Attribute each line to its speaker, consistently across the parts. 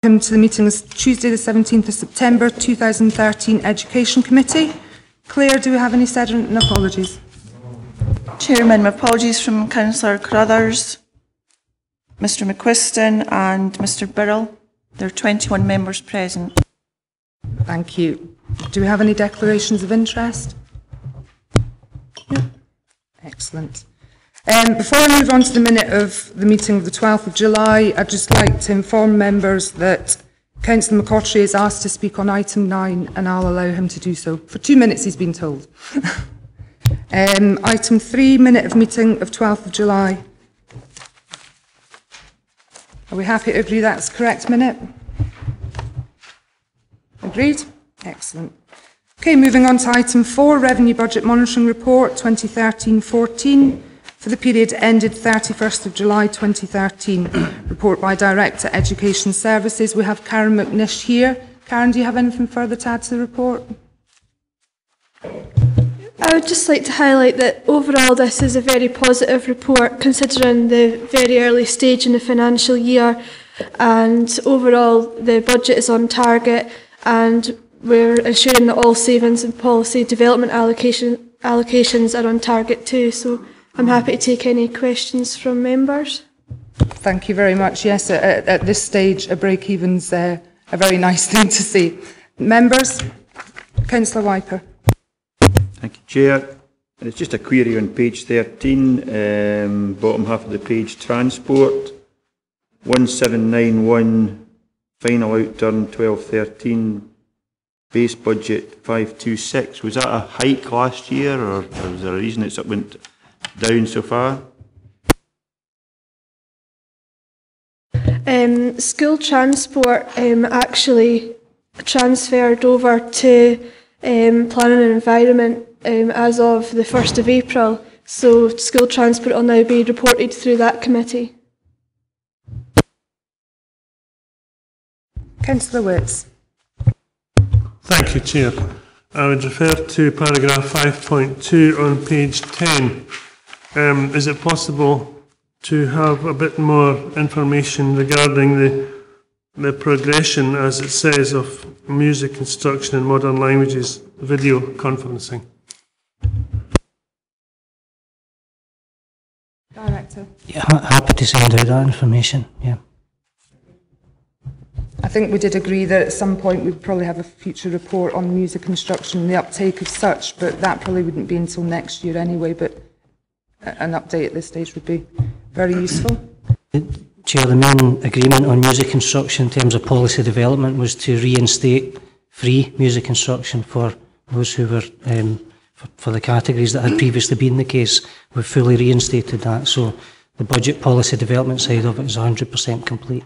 Speaker 1: Welcome to the meeting this Tuesday the 17th of September 2013 Education Committee. Claire, do we have any Sederunt and Apologies?
Speaker 2: Chairman, apologies from Councillor Carruthers, Mr McQuiston and Mr Birrell. There are 21 members present.
Speaker 1: Thank you. Do we have any declarations of interest? No. Excellent. Before I move on to the minute of the meeting of the 12th of July, I'd just like to inform members that Councillor McCottery is asked to speak on item 9 and I'll allow him to do so. For 2 minutes he's been told. Item 3, minute of meeting of 12th of July. Are we happy to agree that's the correct minute? Agreed? Excellent. Okay, moving on to item 4, Revenue Budget Monitoring Report 2013-14 for the period ended 31st of July 2013. Report by Director Education Services. We have Karen McNish here. Karen, do you have anything further to add to the report?
Speaker 3: I would just like to highlight that overall this is a very positive report considering the very early stage in the financial year, and overall the budget is on target and we're ensuring that all savings and policy development allocations are on target too. So I'm happy to take any questions from members.
Speaker 1: Thank you very much. Yes, at this stage a break-even's a very nice thing to see. Members? Councillor Wiper.
Speaker 4: Thank you, Chair. It's just a query on page 13, bottom half of the page, transport, 1791, final outturn 1213, base budget 526. Was that a hike last year, or was there a reason it went down so far?
Speaker 3: School transport actually transferred over to planning and environment as of the 1st of April, so school transport will now be reported through that committee.
Speaker 1: Councillor Witts.
Speaker 5: Thank you, Chair. I would refer to paragraph 5.2 on page 10. Is it possible to have a bit more information regarding the progression, as it says, of music instruction in modern languages, video conferencing?
Speaker 1: Director.
Speaker 6: Yeah, happy to send out that information, yeah.
Speaker 1: I think we did agree that at some point we'd probably have a future report on music instruction and the uptake of such, but that probably wouldn't be until next year anyway, but an update at this stage would be very useful.
Speaker 6: Chair, the main agreement on music instruction in terms of policy development was to reinstate free music instruction for those who were, for the categories that had previously been the case. We've fully reinstated that, so the budget policy development side of it is 100% complete.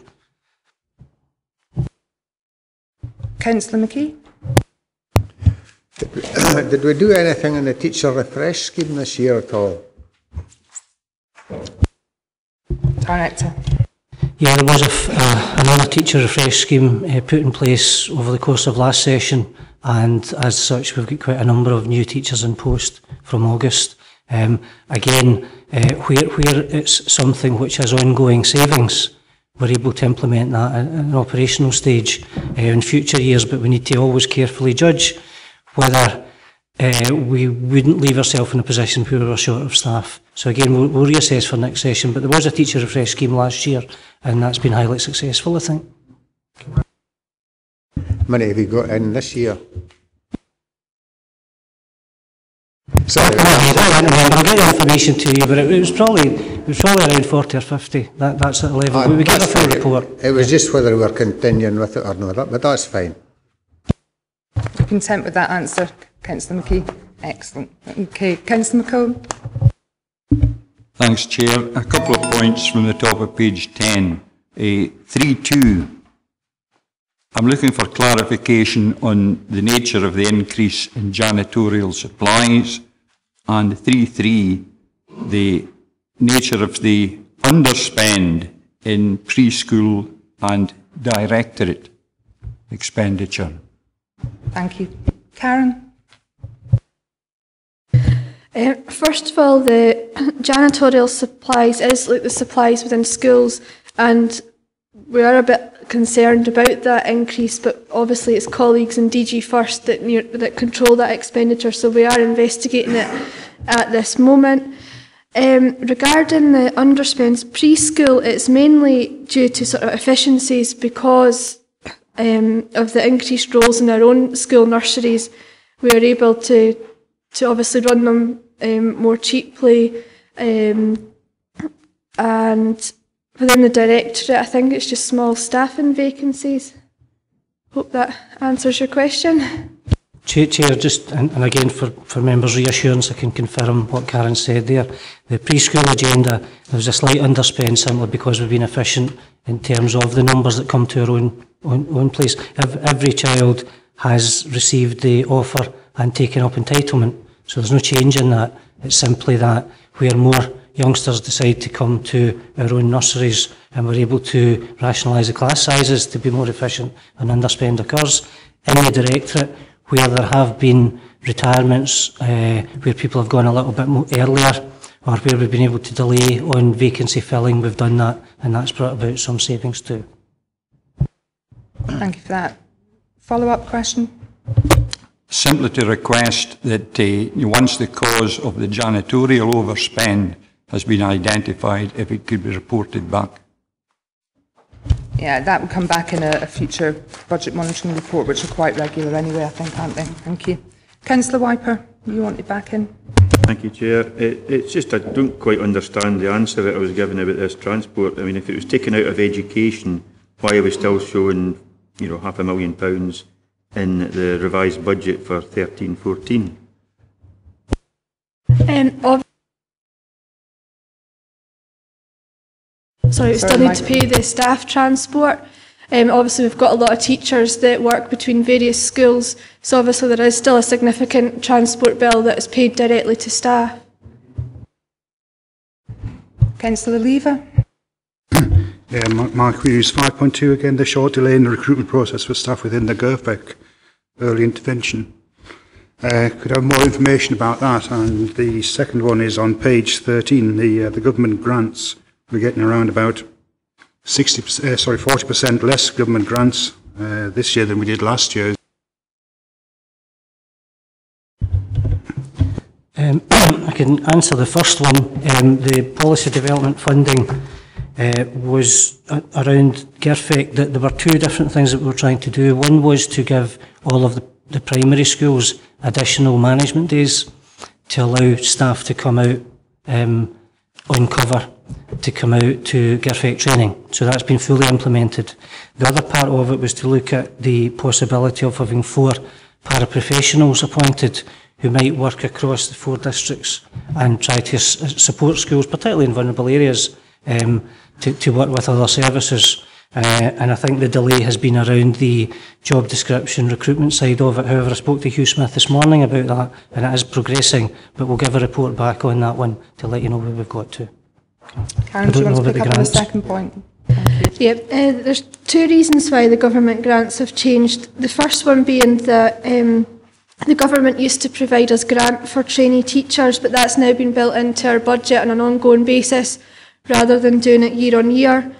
Speaker 1: Councillor McKee.
Speaker 7: Did we do anything in the teacher refresh scheme this year at all?
Speaker 1: Director.
Speaker 6: Yeah, there was another teacher refresh scheme put in place over the course of last session, and as such we've got quite a number of new teachers in post from August. Again, where it's something which has ongoing savings, we're able to implement that at an operational stage in future years, but we need to always carefully judge whether we wouldn't leave ourselves in a position where we were short of staff. So again, we'll reassess for next session, but there was a teacher refresh scheme last year and that's been highly successful, I think.
Speaker 7: How many have you got in this year?
Speaker 6: Sorry. I'll get the information to you, but it was probably around 40 or 50. That's at the level. We get a full report.
Speaker 7: It was just whether we're continuing with it or not, but that's fine.
Speaker 1: You're content with that answer, Councillor McKee? Excellent. Okay, Councillor McComb.
Speaker 8: Thanks, Chair. A couple of points from the top of page 10. 3.2. I'm looking for clarification on the nature of the increase in janitorial supplies, and 3.3, the nature of the underspend in preschool and directorate expenditure.
Speaker 1: Thank you. Karen?
Speaker 3: First of all, the janitorial supplies is like the supplies within schools, and we are a bit concerned about that increase, but obviously it's colleagues in DG First that control that expenditure, so we are investigating it at this moment. Regarding the underspends preschool, it's mainly due to sort of efficiencies because of the increased roles in our own school nurseries. We are able to obviously run them more cheaply, and within the directorate, I think it's just small staffing vacancies. Hope that answers your question.
Speaker 6: Chair, just, and again for members' reassurance, I can confirm what Karen said there. The preschool agenda, there was a slight underspend simply because we've been efficient in terms of the numbers that come to our own place. Every child has received the offer and taken up entitlement, so there's no change in that. It's simply that where more youngsters decide to come to our own nurseries and we're able to rationalise the class sizes to be more efficient, and underspend occurs. In the directorate, where there have been retirements, where people have gone a little bit more earlier, or where we've been able to delay on vacancy filling, we've done that, and that's brought about some savings too.
Speaker 1: Thank you for that. Follow-up question?
Speaker 8: Simply to request that once the cause of the janitorial overspend has been identified, if it could be reported back.
Speaker 1: Yeah, that will come back in a future budget monitoring report, which are quite regular anyway, I think, aren't they? Thank you. Councillor Wiper, you want it back in?
Speaker 4: Thank you, Chair. It's just I don't quite understand the answer that I was given about this transport. I mean, if it was taken out of education, why are we still showing, £500,000 in the revised budget for 13-14?
Speaker 3: Sorry, we still need to pay the staff transport. Obviously, we've got a lot of teachers that work between various schools, so obviously there is still a significant transport bill that is paid directly to staff.
Speaker 1: Councillor Lever.
Speaker 9: Yeah, my query is 5.2 again, the short delay in the recruitment process for staff within the GIRFEC early intervention. Could I have more information about that? And the second one is on page 13, the government grants. We're getting around about 40% less government grants this year than we did last year.
Speaker 6: I can answer the first one. The policy development funding was around GIRFEC. There were two different things that we were trying to do. One was to give all of the primary schools additional management days to allow staff to come out on cover, to come out to GIRFEC training. So that's been fully implemented. The other part of it was to look at the possibility of having 4 paraprofessionals appointed who might work across the 4 districts and try to support schools, particularly in vulnerable areas, to work with other services. And I think the delay has been around the job description recruitment side of it. However, I spoke to Hugh Smith this morning about that, and it is progressing, but we'll give a report back on that one to let you know where we've got to.
Speaker 1: Karen, do you want to pick up on the second point?
Speaker 3: Yeah, there's 2 reasons why the government grants have changed. The first one being that the government used to provide us grant for trainee teachers, but that's now been built into our budget on an ongoing basis rather than doing it year on year.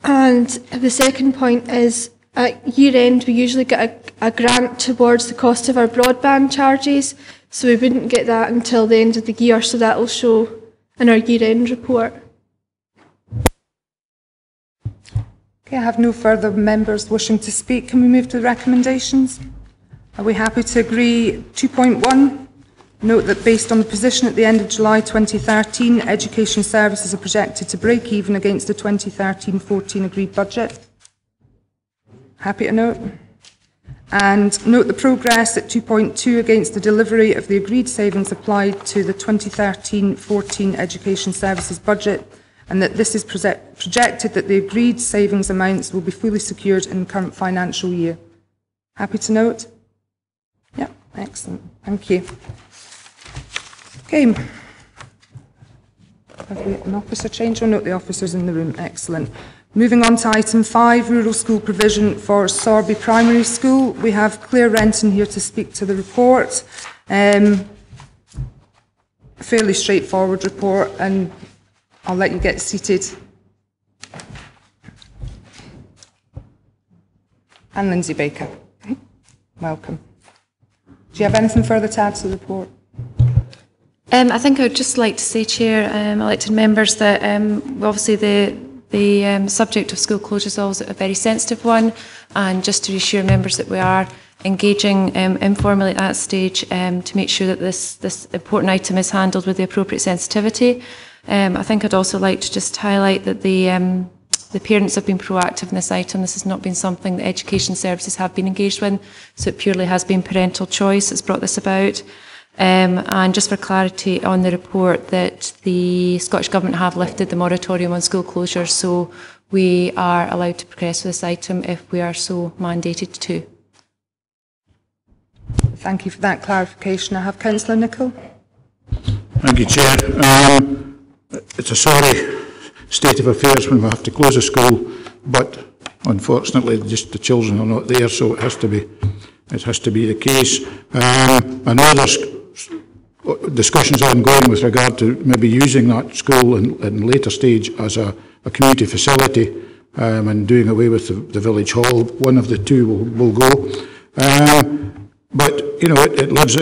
Speaker 3: And the second point is at year end we usually get a grant towards the cost of our broadband charges, so we wouldn't get that until the end of the year, so that will show in our year end report.
Speaker 1: Okay, I have no further members wishing to speak. Can we move to the recommendations? Are we happy to agree 2.1? Note that based on the position at the end of July 2013, education services are projected to break even against the 2013-14 agreed budget. Happy to note. And note the progress at 2.2 against the delivery of the agreed savings applied to the 2013-14 education services budget, and that this is projected that the agreed savings amounts will be fully secured in the current financial year. Happy to note? Yeah, excellent. Thank you. Okay. Have we an officer change? Oh, note the officers in the room. Excellent. Moving on to item 5, rural school provision for Sorbie Primary School. We have Claire Renton here to speak to the report. Fairly straightforward report, and I'll let you get seated. And Lindsay Baker. Okay. Welcome. Do you have anything further to add to the report?
Speaker 10: I think I would just like to say, Chair, elected members, that obviously the subject of school closure is always a very sensitive one, and just to reassure members that we are engaging informally at that stage to make sure that this important item is handled with the appropriate sensitivity. I think I'd also like to just highlight that the parents have been proactive in this item. This has not been something that education services have been engaged with, so it purely has been parental choice that's brought this about. And just for clarity on the report, that the Scottish Government have lifted the moratorium on school closures, so we are allowed to progress with this item if we are so mandated to.
Speaker 1: Thank you for that clarification. I have Councillor Nicholl.
Speaker 11: Thank you, Chair. It's a sorry state of affairs when we have to close a school, but unfortunately just the children are not there, so it has to be the case. I know there's discussions ongoing with regard to maybe using that school in later stage as a community facility and doing away with the village hall. One of the two will go. But, you know, it lives,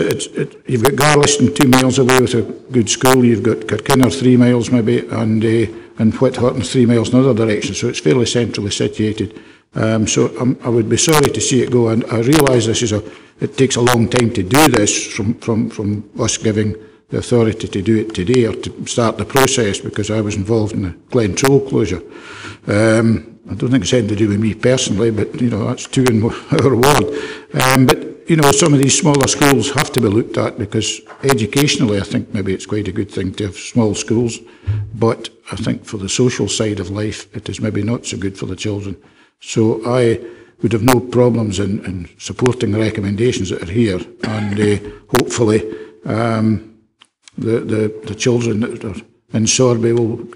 Speaker 11: you've got Garliston 2 miles away with a good school, you've got Kirkinner 3 miles maybe, and Whithorton 3 miles in other direction, so it's fairly centrally situated. So I would be sorry to see it go, and I realise it takes a long time to do this from us giving the authority to do it today or to start the process, because I was involved in the Glentroll closure. I don't think it's anything to do with me personally, but, you know, that's 2 in our ward. But, you know, some of these smaller schools have to be looked at, because educationally I think maybe it's quite a good thing to have small schools, but I think for the social side of life it is maybe not so good for the children. So I would have no problems in supporting the recommendations that are here, and hopefully the children that are in Sorbie will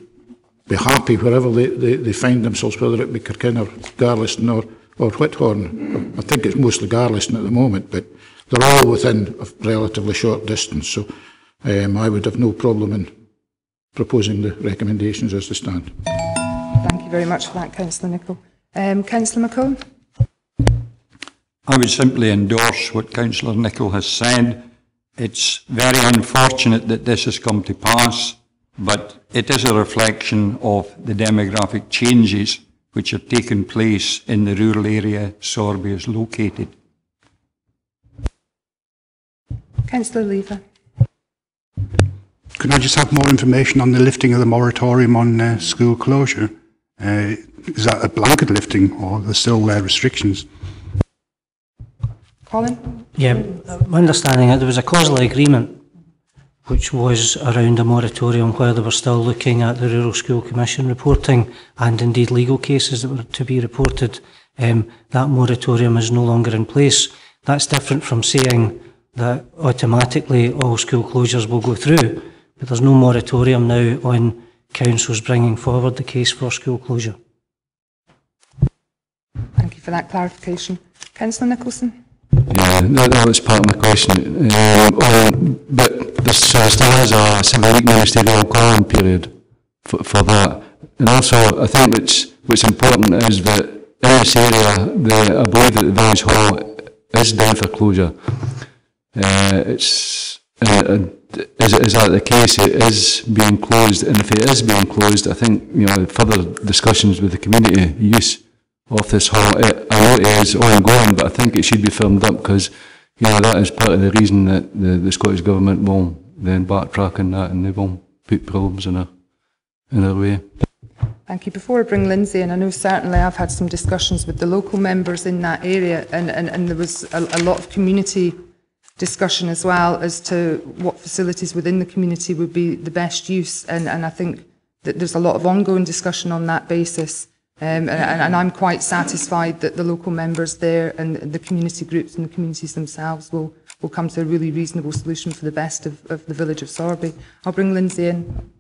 Speaker 11: be happy wherever they find themselves, whether it be Kirkinner, Garliston or Whithorn. I think it's mostly Garliston at the moment, but they're all within a relatively short distance, so I would have no problem in proposing the recommendations as they stand.
Speaker 1: Thank you very much for that, Councillor Nicholl. Councillor McComb?
Speaker 8: I would simply endorse what Councillor Nicholl has said. It's very unfortunate that this has come to pass, but it is a reflection of the demographic changes which have taken place in the rural area Sorbie is located.
Speaker 1: Councillor Lever.
Speaker 9: Could I just have more information on the lifting of the moratorium on school closure? Is that a blanket lifting, or are there still restrictions?
Speaker 1: Colin?
Speaker 6: Yeah, my understanding is there was a causal agreement which was around a moratorium where they were still looking at the Rural School Commission reporting and indeed legal cases that were to be reported. That moratorium is no longer in place. That's different from saying that automatically all school closures will go through, but there's no moratorium now on councils bringing forward the case for school closure.
Speaker 1: Thank you for that clarification. Councillor Nicholson?
Speaker 12: Yeah, that was part of my question. But there still is a 7-week ministerial calling period for that. And also, I think what's important is that in this area, I believe that the village hall is down for closure. Is that the case? It is being closed, and if it is being closed, I think, you know, further discussions with the community use of this hall, I know it is ongoing, but I think it should be firmed up, because, you know, that is part of the reason that the Scottish Government will then backtrack on that, and they will put problems in their way.
Speaker 1: Thank you. Before I bring Lindsay in, I know certainly I've had some discussions with the local members in that area, and there was a lot of community discussion as well as to what facilities within the community would be the best use, and I think that there's a lot of ongoing discussion on that basis. And I'm quite satisfied that the local members there and the community groups and the communities themselves will come to a really reasonable solution for the best of the village of Sorbie. I'll bring Lindsay in.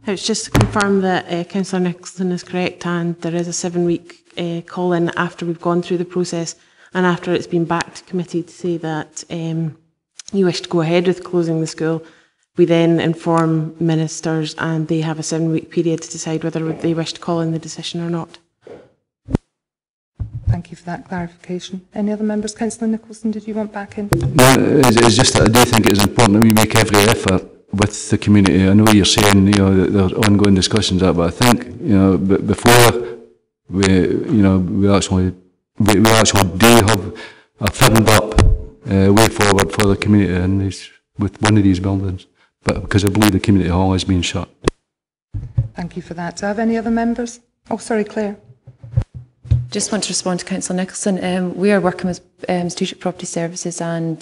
Speaker 13: It's just to confirm that Councillor Nicholson is correct, and there is a 7-week call-in after we've gone through the process and after it's been back to committee to say that you wish to go ahead with closing the school. We then inform ministers, and they have a 7-week period to decide whether they wish to call in the decision or not.
Speaker 1: Thank you for that clarification. Any other members? Councillor Nicholson, did you want back in?
Speaker 12: No, it's just that I do think it's important that we make every effort with the community. I know you're saying, you know, that there are ongoing discussions but I think, you know, before we actually do have a firmed up way forward for the community in these, with one of these buildings, but because I believe the community hall is being shut.
Speaker 1: Thank you for that. Do I have any other members? Oh, sorry, Claire.
Speaker 10: Just want to respond to Councillor Nicholson. We are working with Strategic Property Services and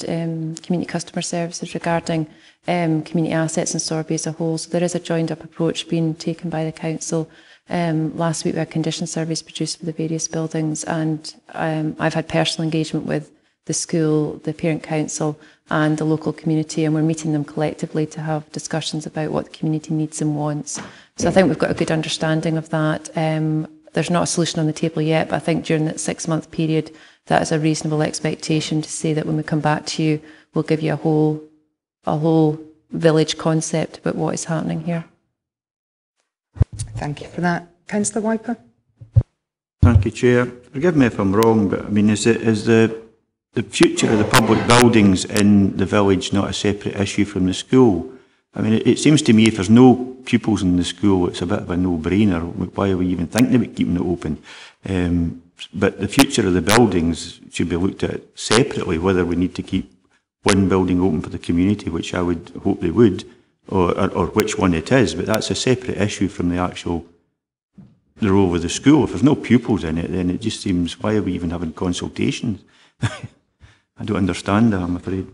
Speaker 10: Community Customer Services regarding community assets in Sorbie as a whole. So there is a joined up approach being taken by the Council. Last week we had condition surveys produced for the various buildings, and I've had personal engagement with the school, the parent council and the local community, and we're meeting them collectively to have discussions about what the community needs and wants. So I think we've got a good understanding of that. There's not a solution on the table yet, but I think during that 6-month period, that is a reasonable expectation to say that when we come back to you, we'll give you a whole village concept about what is happening here.
Speaker 1: Thank you for that. Councillor Wiper.
Speaker 4: Thank you, Chair. Forgive me if I'm wrong, but I mean, is the future of the public buildings in the village not a separate issue from the school? I mean, it seems to me if there's no pupils in the school, it's a bit of a no-brainer. Why are we even thinking about keeping it open? But the future of the buildings should be looked at separately, whether we need to keep one building open for the community, which I would hope they would, or which one it is. But that's a separate issue from the role of the school. If there's no pupils in it, then it just seems, why are we even having consultations? I don't understand that, I'm afraid.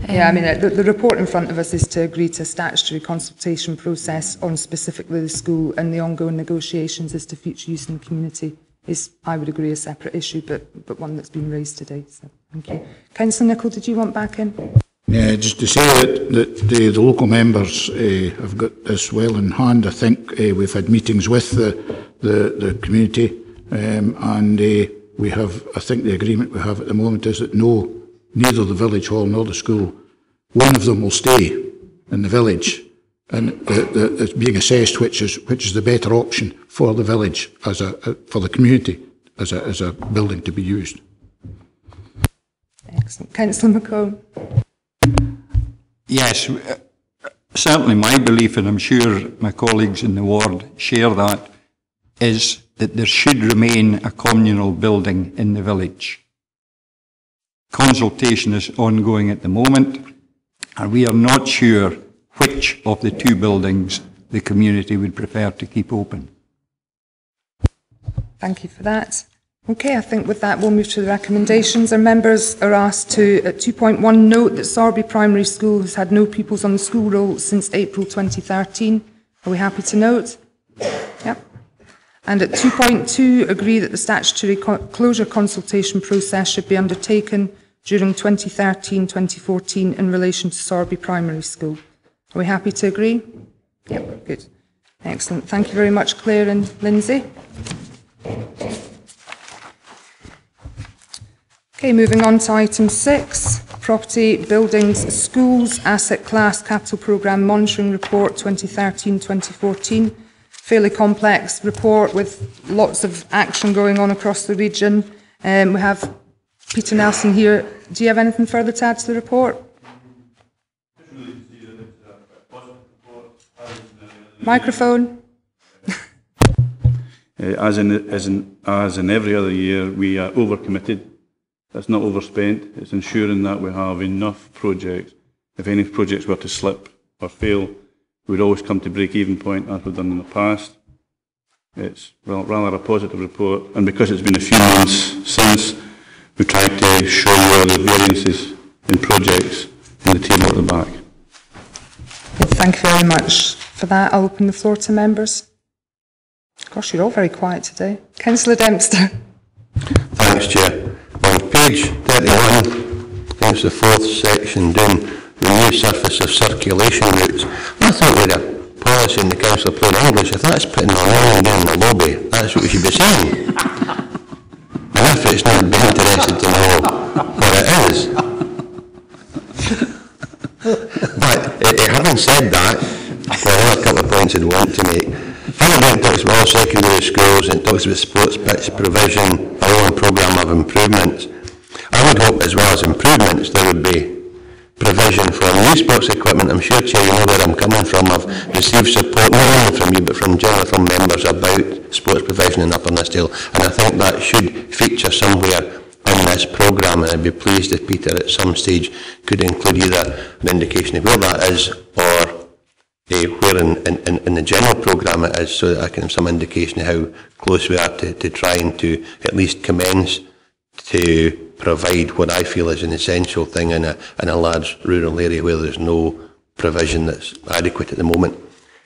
Speaker 1: Yeah, I mean, the report in front of us is to agree to a statutory consultation process on specifically the school, and the ongoing negotiations as to future use in the community is, I would agree, a separate issue, but one that's been raised today. So, thank you. Councillor Nicholl, did you want back in?
Speaker 11: Yeah, just to say that the local members have got this well in hand. I think we've had meetings with the community, and we have, I think the agreement we have at the moment is that neither the village hall nor the school, one of them will stay in the village, and it's being assessed which is the better option for the village for the community as a building to be used.
Speaker 1: Excellent. Councillor McCone.
Speaker 8: Yes, certainly my belief, and I'm sure my colleagues in the ward share that, is that there should remain a communal building in the village. Consultation is ongoing at the moment, and we are not sure which of the two buildings the community would prefer to keep open.
Speaker 1: Thank you for that. Okay, I think with that we'll move to the recommendations. Our members are asked to, at 2.1, note that Sorbie Primary School has had no pupils on the school roll since April 2013. Are we happy to note? Yep. And at 2.2, agree that the statutory closure consultation process should be undertaken during 2013-2014 in relation to Sorbie Primary School. Are we happy to agree? Yep, good. Excellent. Thank you very much, Claire and Lindsay. Okay, moving on to item 6, Property, Buildings, Schools, Asset Class Capital Programme Monitoring Report 2013-2014. Fairly complex report with lots of action going on across the region. We have Peter Nelson here. Do you have anything further to add to the report? Microphone.
Speaker 14: As in every other year, we are overcommitted. That's not overspent. It's ensuring that we have enough projects. If any projects were to slip or fail, we'd always come to break-even point, as we've done in the past. It's rather a positive report, and because it's been a few months since, we tried to show you all the variances in projects in the table at the back.
Speaker 1: Thank you very much for that. I'll open the floor to members. Gosh, you're all very quiet today. Councillor Dempster.
Speaker 15: Thanks, Chair. On page 31, against the 4th section, doing the new surface of circulation routes, I thought we had a policy in the Council of Plain English. If that's putting our name down the lobby, that's what we should be saying. And if it's not, I'd be interested to know what it is. But having said that, there are a couple of points I'd want to make. Parliament talks about all secondary schools and it talks about sports pitch provision, our own programme of improvements. I would hope as well as improvements there would be provision for new sports equipment. I'm sure, Chair, you know where I'm coming from. I've received support not only from you but generally from members about sports provision in Upper Nithsdale, and I think that should feature somewhere in this programme, and I'd be pleased if Peter at some stage could include either an indication of where that is or where in the general programme it is, so that I can have some indication of how close we are to trying to at least commence to provide what I feel is an essential thing in a large rural area where there's no provision that's adequate at the moment.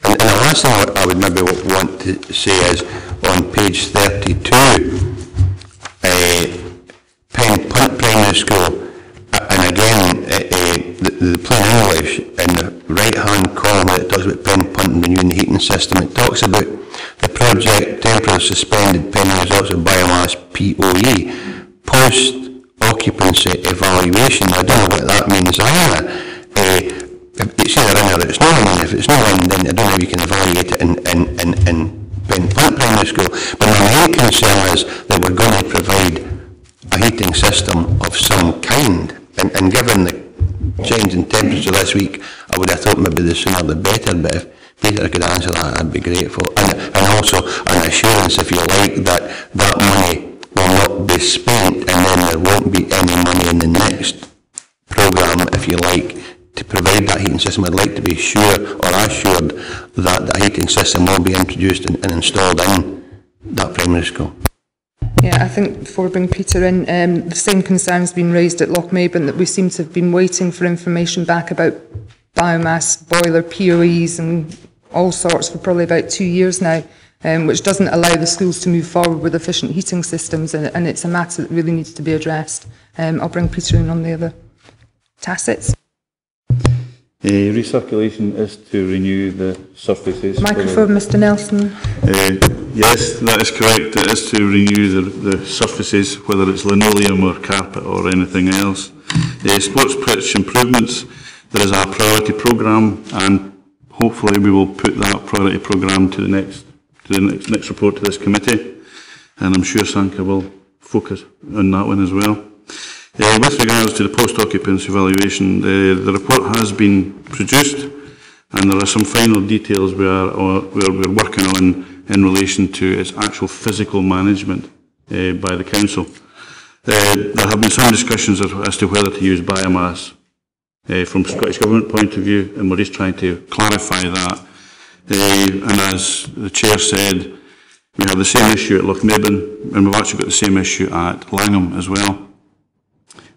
Speaker 15: And the last thing I would maybe want to say is on page 32, Pen Punt Primary School, and again the plain English in the right hand column where it talks about pen punt and renewing the heating system, it talks about the project temporarily suspended pending results of biomass POE, post occupancy evaluation. I don't know what that means either. It's either in or it's not in, and if it's not in, then I don't know if you can evaluate it in Pen Punt Primary School. But my main concern is that we're going to provide a heating system of some kind, and given the change in temperature this week, I would have thought maybe the sooner the better, but if Peter could answer that, I'd be grateful. And also an assurance, if you like, that that money will not be spent and then there won't be any money in the next programme, if you like, to provide that heating system. I'd like to be sure or assured that the heating system will be introduced and installed in that primary school.
Speaker 1: Yeah, I think before we bring Peter in, the same concerns been raised at Lochmaben, that we seem to have been waiting for information back about biomass boiler POEs and all sorts for probably about 2 years now, which doesn't allow the schools to move forward with efficient heating systems, and it's a matter that really needs to be addressed. I'll bring Peter in on the other tacits.
Speaker 14: Recirculation is to renew the surfaces.
Speaker 1: Microphone, Mr Nelson.
Speaker 14: Yes, that is correct. It is to renew the surfaces, whether it's linoleum or carpet or anything else. Sports pitch improvements, there is a priority programme, and hopefully we will put that priority programme to the next report to this committee, and I'm sure Sanka will focus on that one as well. With regards to the post-occupancy evaluation, the report has been produced, and there are some final details we're working on in relation to its actual physical management by the council. There have been some discussions as to whether to use biomass from Scottish Government point of view, and we're just trying to clarify that. And as the Chair said, we have the same issue at Lochmaben, and we've actually got the same issue at Langham as well.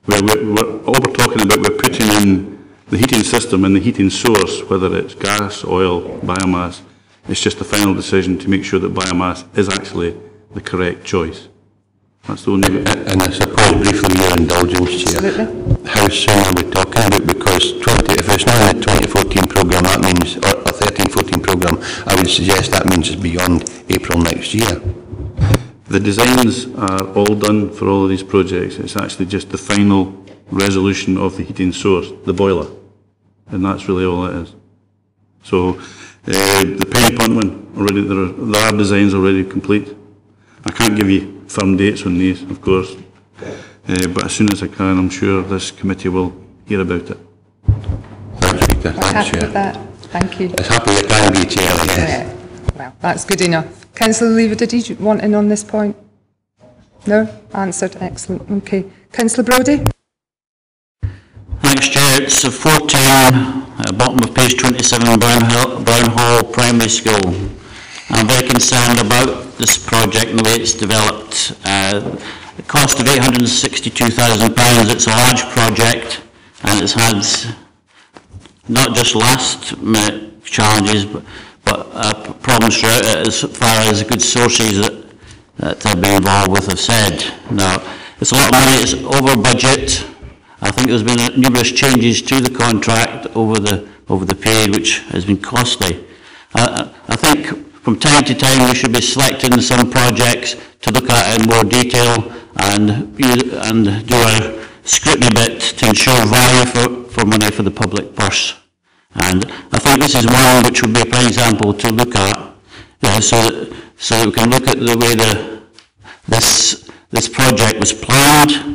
Speaker 14: All we're talking about, we're putting in the heating system and the heating source, whether it's gas, oil, biomass. It's just the final decision to make sure that biomass is actually the correct choice. That's the only bit.
Speaker 15: And I suppose briefly your indulgence, Chair.
Speaker 1: Absolutely.
Speaker 15: How soon are we talking about? Because if it's not in the 2014 programme, that means, or 13-14 programme, I would suggest that means it's beyond April next year.
Speaker 14: The designs are all done for all of these projects. It's actually just the final resolution of the heating source, the boiler, and that's really all it is. So the Penny Punt one, already there are designs already complete. I can't give you firm dates on these, of course, but as soon as I can, I'm sure this committee will hear about it.
Speaker 15: Thanks, Peter. Thanks,
Speaker 1: Happy
Speaker 15: Chair.
Speaker 1: with that. Thank you.
Speaker 15: As happy as I can be, Chair, I guess.
Speaker 1: Yeah. Well, that's good enough. Councillor Lever, did you want in on this point? No? Answered. Excellent. Okay. Councillor Brodie?
Speaker 16: Thanks, Chair. It's 14, bottom of page 27, Brown Hall Primary School. I'm very concerned about this project and the way it's developed. The cost of £862,000. It's a large project, and it's had not just last minute challenges, but problems throughout it as far as good sources that have been involved with have said. Now, it's a lot of money, it's over budget. I think there's been numerous changes to the contract over the period, which has been costly. I think from time to time we should be selecting some projects to look at in more detail and do a scrutiny bit to ensure value for money for the public purse. And I think this is one which would be a prime example to look at. so that we can look at the way this project was planned,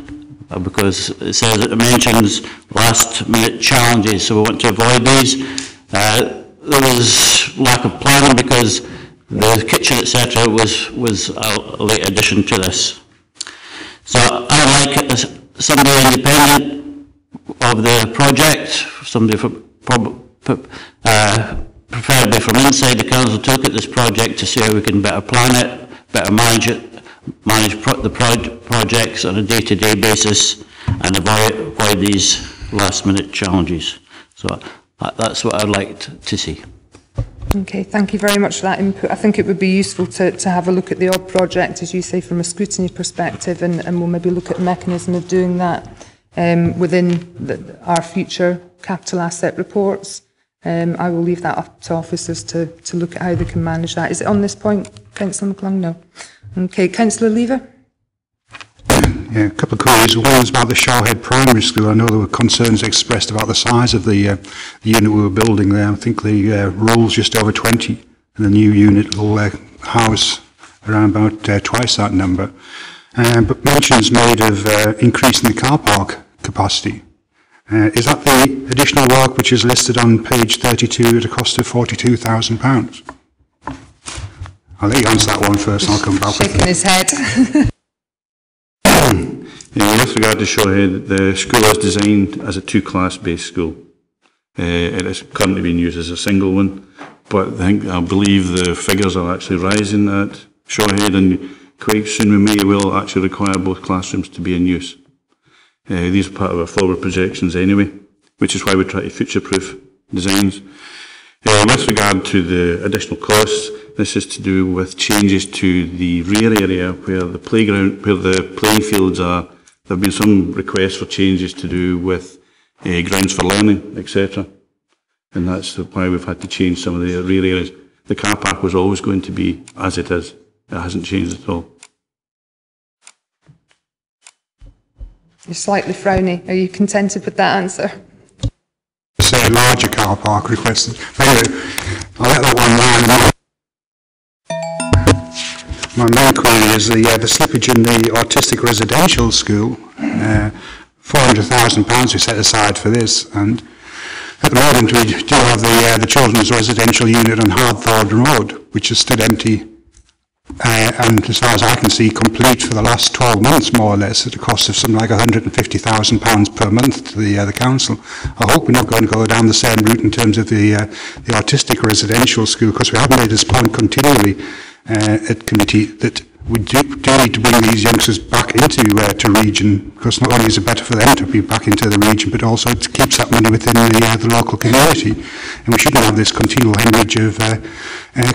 Speaker 16: because it mentions last minute challenges, so we want to avoid these. There was lack of planning because the kitchen, etc., was a late addition to this. So I would like somebody independent of the project, somebody preferably from inside the council, to look at this project to see how we can better plan it, better manage it, manage the projects on a day-to-day basis, and avoid these last-minute challenges. So that's what I'd like to see.
Speaker 1: Okay, thank you very much for that input. I think it would be useful to have a look at the odd project, as you say, from a scrutiny perspective, and we'll maybe look at the mechanism of doing that within our future capital asset reports. I will leave that up to officers to look at how they can manage that. Is it on this point, Councillor McClung? No. Okay, Councillor Lever?
Speaker 9: Yeah, a couple of queries. One is about the Shawhead Primary School. I know there were concerns expressed about the size of the unit we were building there. I think the roll's just over 20, and the new unit will house around about twice that number. But mention's made of increasing the car park capacity. Is that the additional work which is listed on page 32 at a cost of £42,000? I'll let you answer that one first and I'll come back.
Speaker 1: Shaking his head.
Speaker 14: With regard to Shawhead, the school is designed as a two-class based school. It is currently being used as a single one, but I believe the figures are actually rising at Shawhead, and quite soon we may well actually require both classrooms to be in use. These are part of our forward projections anyway, which is why we try to future-proof designs. With regard to the additional costs, this is to do with changes to the rear area where the playground, where the playing fields are. There have been some requests for changes to do with grounds for learning, etc. And that's why we've had to change some of the rear areas. The car park was always going to be as it is. It hasn't changed at all.
Speaker 1: You're slightly frowny. Are you contented with that answer?
Speaker 9: Say a larger car park requested. Anyway, I'll let that one line. My main query is the slippage in the autistic residential school. £400,000 we set aside for this, and at the moment we do have the children's residential unit on Hardthorne Road, which is still empty, and as far as I can see, complete for the last 12 months, more or less, at a cost of something like £150,000 per month to the council. I hope we're not going to go down the same route in terms of the autistic residential school, because we have made this point continually at committee that we do need to bring these youngsters back into to region, because not only is it better for them to be back into the region, but also it keeps that money within the local community. And we shouldn't have this continual hemorrhage of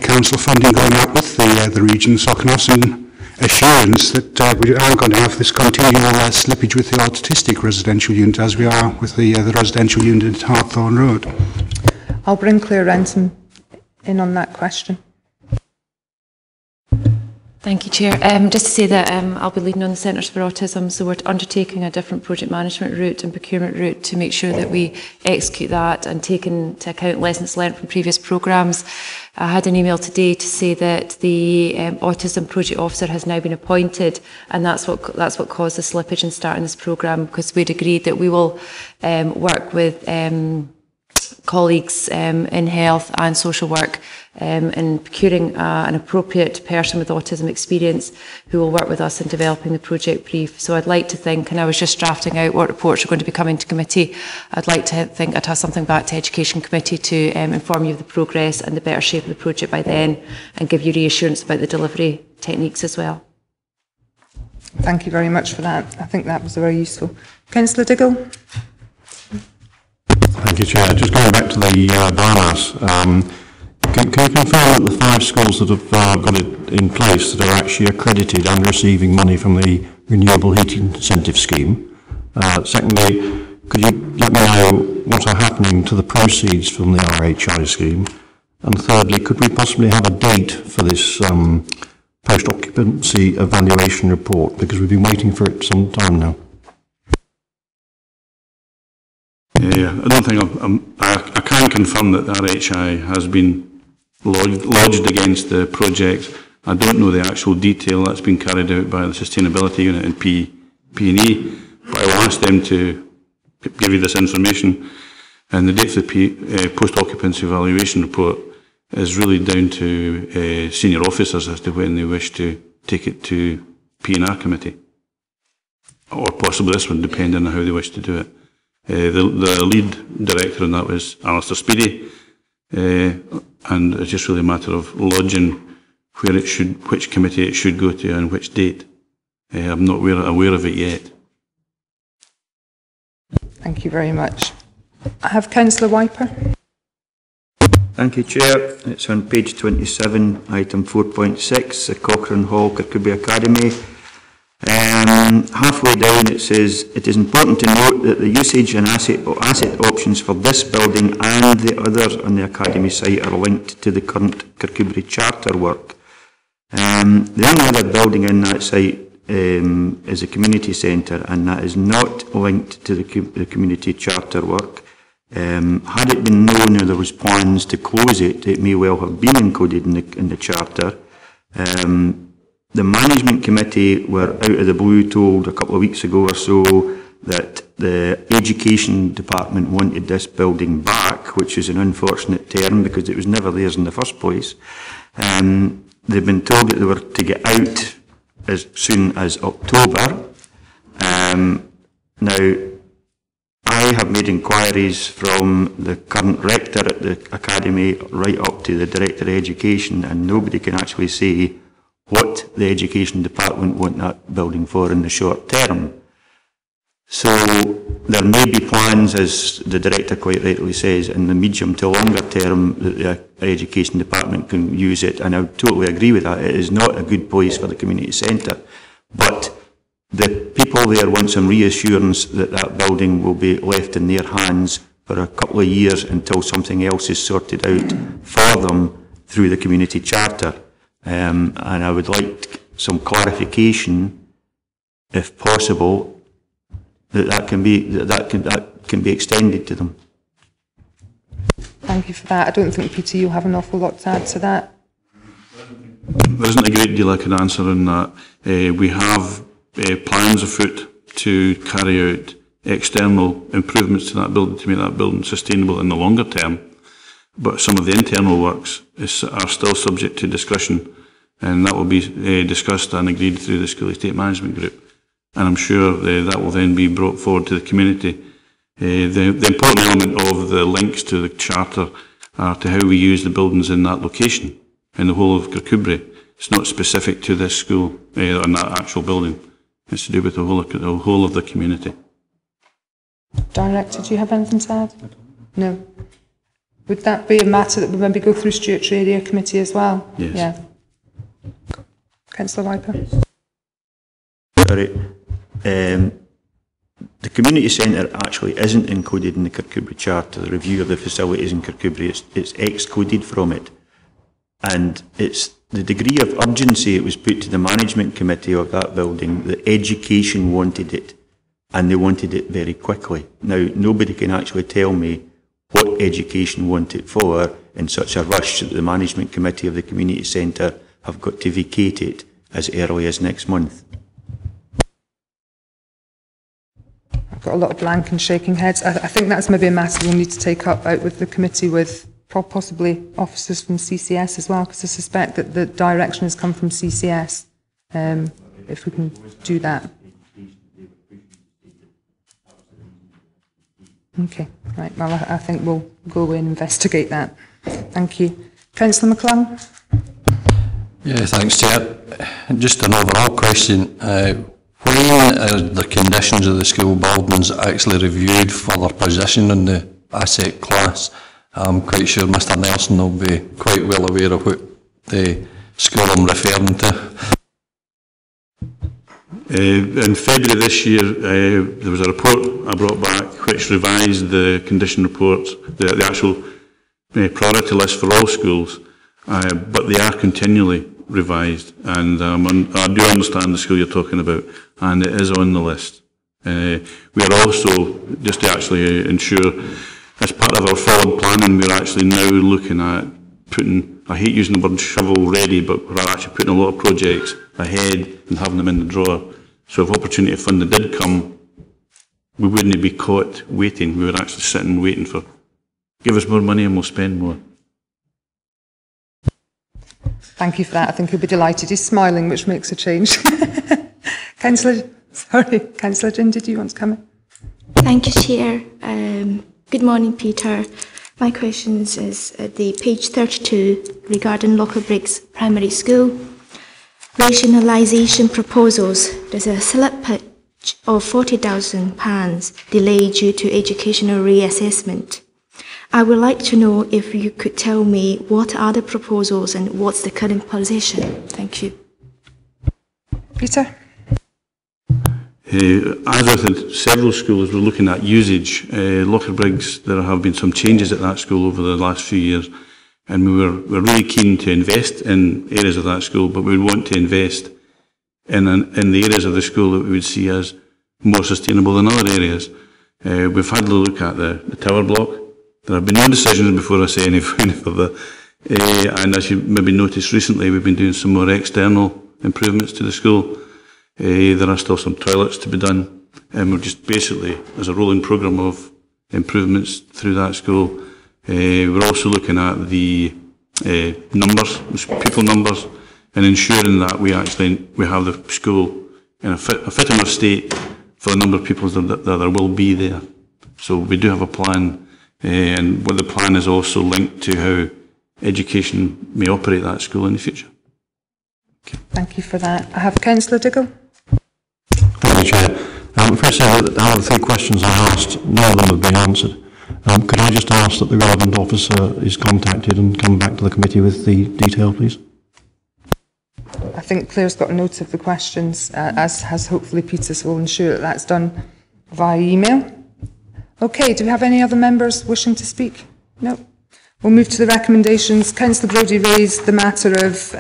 Speaker 9: council funding going out with the region. So I can have some assurance that we aren't going to have this continual slippage with the autistic residential unit as we are with the residential unit at Hardthorne Road.
Speaker 1: I'll bring Claire Renton in on that question.
Speaker 10: Thank you, Chair. Just to say that I'll be leading on the Centres for Autism, so we're undertaking a different project management route and procurement route to make sure that we execute that and take into account lessons learned from previous programmes. I had an email today to say that the Autism Project Officer has now been appointed, and that's what caused the slippage in starting this programme, because we'd agreed that we will work with colleagues in health and social work in procuring an appropriate person with autism experience who will work with us in developing the project brief. So I'd like to think, and I was just drafting out what reports are going to be coming to committee, I'd like to think I'd have something back to Education Committee to inform you of the progress and the better shape of the project by then, and give you reassurance about the delivery techniques as well.
Speaker 1: Thank you very much for that. I think that was very useful. Councillor Diggle?
Speaker 17: Thank you, Chair. Just going back to the biomass, can you confirm that the 5 schools that have got it in place that are actually accredited and receiving money from the Renewable Heating Incentive Scheme? Secondly, could you let me know what are happening to the proceeds from the RHI scheme? And thirdly, could we possibly have a date for this post-occupancy evaluation report? Because we've been waiting for it some time now.
Speaker 14: Yeah, I don't think I can confirm that the RHI has been lodged against the project. I don't know the actual detail that's been carried out by the Sustainability Unit in P&E, but I will ask them to give you this information. And the date of the post-occupancy evaluation report is really down to senior officers as to when they wish to take it to P&R committee. Or possibly this one, depending on how they wish to do it. The lead director on that was Alistair Speedy, and it's just really a matter of lodging where it should, which committee it should go to and which date. I'm not aware of it yet.
Speaker 1: Thank you very much. I have Councillor Wiper.
Speaker 4: Thank you, Chair. It's on page 27, item 4.6, the Cochrane Hall, Kirkcudbright Academy. Halfway down it says, it is important to note that the usage and asset options for this building and the others on the Academy site are linked to the current Kirkcudbright Charter work. The only other building in that site is a community centre, and that is not linked to the community charter work. Had it been known that there was plans to close it, it may well have been included in the charter. The management committee were out of the blue told a couple of weeks ago or so that the education department wanted this building back, which is an unfortunate term because it was never theirs in the first place. They've been told that they were to get out as soon as October. Now, I have made inquiries from the current rector at the academy right up to the director of education, and nobody can actually say what the education department want that building for in the short term. So there may be plans, as the director quite rightly says, in the medium to longer term that the education department can use it, and I would totally agree with that. It is not a good place for the community centre, but the people there want some reassurance that that building will be left in their hands for a couple of years until something else is sorted out for them through the community charter. And I would like some clarification, if possible, that can be extended to them.
Speaker 1: Thank you for that. I don't think, Peter, you'll have an awful lot to add to that.
Speaker 14: There isn't a great deal I can answer on that. We have plans afoot to carry out external improvements to that building to make that building sustainable in the longer term. But some of the internal works are still subject to discussion, and that will be discussed and agreed through the School Estate Management Group. And I'm sure that will then be brought forward to the community. The important element of the links to the Charter are to how we use the buildings in that location, in the whole of Kirkcudbright. It's not specific to this school and that actual building. It's to do with the whole of the community.
Speaker 1: Director, do you have anything to add? No. Would that be a matter that would maybe go through Stewardship Area Committee as well?
Speaker 14: Yes.
Speaker 1: Yeah. Councillor Wiper.
Speaker 4: Sorry. The community centre actually isn't included in the Kirkcudbright Charter. The review of the facilities in Kirkcudbright, it's excluded from it. And it's the degree of urgency it was put to the management committee of that building. The education wanted it, and they wanted it very quickly. Now, nobody can actually tell me what education want it for in such a rush that the management committee of the community centre have got to vacate it as early as next month.
Speaker 1: I've got a lot of blank and shaking heads. I think that's maybe a matter we'll need to take up out with the committee with possibly officers from CCS as well, because I suspect that the direction has come from CCS, if we can do that. Okay, right, well I think we'll go away and investigate that. Thank you. Councillor McClung?
Speaker 12: Yeah, thanks, Chair. Just an overall question. When are the conditions of the school buildings actually reviewed for their position in the asset class? I'm quite sure Mr Nelson will be quite well aware of what the school I'm referring to.
Speaker 14: In February this year, there was a report I brought back which revised the condition reports, the actual priority list for all schools, but they are continually revised, and I do understand the school you're talking about, and it is on the list. We are also, just to actually ensure, as part of our forward planning, we're actually now looking at putting, I hate using the word shovel ready, but we're actually putting a lot of projects ahead and having them in the drawer. So if opportunity funding did come, we wouldn't be caught waiting. We would actually sit and waiting for, give us more money and we'll spend more.
Speaker 1: Thank you for that. I think he'll be delighted. He's smiling, which makes a change. Councillor Jin, did you want to come in?
Speaker 18: Thank you, Chair. Good morning, Peter. My question is at the page 32 regarding Local Briggs Primary School. Rationalisation proposals. There's a slippage of £40,000 delayed due to educational reassessment. I would like to know if you could tell me what are the proposals and what's the current position. Thank you.
Speaker 1: Peter?
Speaker 14: As with several schools, we're looking at usage. Locker Briggs, there have been some changes at that school over the last few years, and we're really keen to invest in areas of that school, but we want to invest in the areas of the school that we would see as more sustainable than other areas. We've had a look at the tower block. There have been no decisions before I say any further. And as you maybe noticed recently, we've been doing some more external improvements to the school. There are still some toilets to be done. And we're just basically, as a rolling programme of improvements through that school. We're also looking at the numbers, pupil numbers, and ensuring that we have the school in a fit enough state for the number of pupils that there will be there. So we do have a plan. And what the plan is also linked to how education may operate that school in the future.
Speaker 1: Okay. Thank you for that. I have Councillor Diggle.
Speaker 17: Thank you, Chair. First, out of the 3 questions I asked, none of them have been answered. Could I just ask that the relevant officer is contacted and come back to the committee with the detail, please?
Speaker 1: I think Claire's got a note of the questions, as has hopefully Peter, so we'll ensure that that's done via email. Okay, do we have any other members wishing to speak? No. We'll move to the recommendations. Councillor Brodie raised the matter of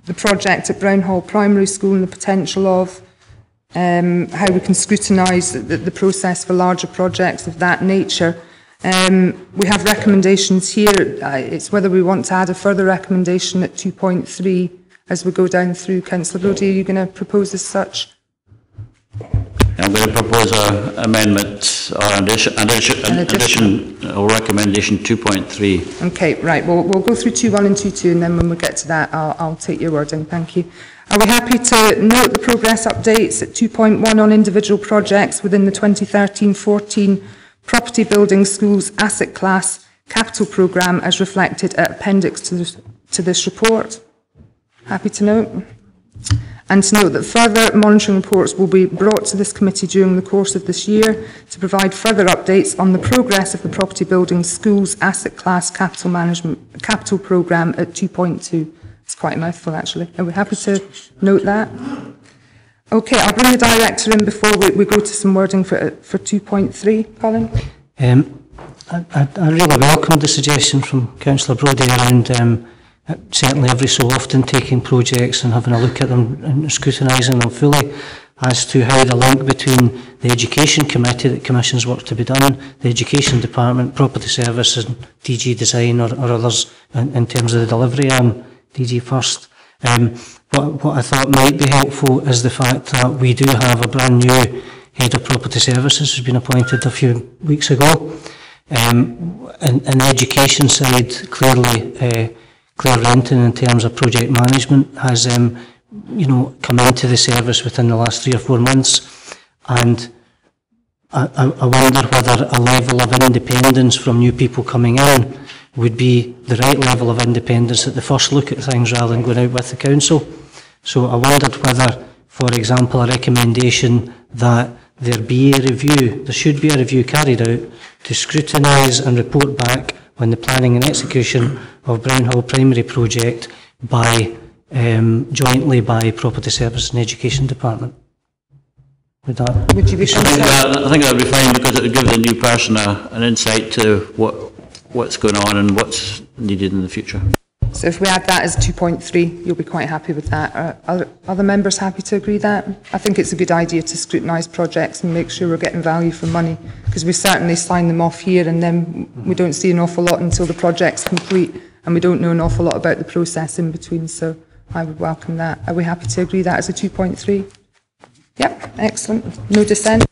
Speaker 1: the project at Brown Hall Primary School and the potential of how we can scrutinise the process for larger projects of that nature. We have recommendations here. It's whether we want to add a further recommendation at 2.3 as we go down through. Councillor Brodie, are you going to propose as such?
Speaker 16: I'm going to propose an amendment or addition or recommendation 2.3.
Speaker 1: Okay, right. We'll go through 2.1 and 2.2, and then when we get to that, I'll take your wording. Thank you. Are we happy to note the progress updates at 2.1 on individual projects within the 2013-14 Property Building Schools Asset Class Capital Programme as reflected at appendix to this report? Happy to note. And to note that further monitoring reports will be brought to this committee during the course of this year to provide further updates on the progress of the Property Building Schools Asset Class Capital Programme at 2.2. It's quite a mouthful, actually. Are we happy to note that? Okay, I'll bring the director in before we go to some wording for 2.3. Colin?
Speaker 6: I really welcome the suggestion from Councillor Brodie around certainly every so often taking projects and having a look at them and scrutinising them fully as to how the link between the Education Committee that commissions work to be done, the Education Department, Property Services, and DG Design or others in terms of the delivery and DG First. What I thought might be helpful is the fact that we do have a brand new Head of Property Services who's been appointed a few weeks ago. In the education side, clearly Claire Renton, in terms of project management, has come into the service within the last 3 or 4 months, and I wonder whether a level of independence from new people coming in would be the right level of independence at the first look at things rather than going out with the council. So I wondered whether, for example, a recommendation that there should be a review carried out to scrutinise and report back on the planning and execution of Brown Hall Primary Project jointly by Property Service and Education Department. Would you be sure?
Speaker 16: I think that would be fine because it would give the new person an insight to what's going on and what's needed in the future.
Speaker 1: So if we add that as 2.3, you'll be quite happy with that. Are other members happy to agree that? I think it's a good idea to scrutinise projects and make sure we're getting value for money, because because we certainly sign them off here and then we don't see an awful lot until the project's complete and we don't know an awful lot about the process in between, so I would welcome that. Are we happy to agree that as a 2.3? Yep, excellent. No dissent.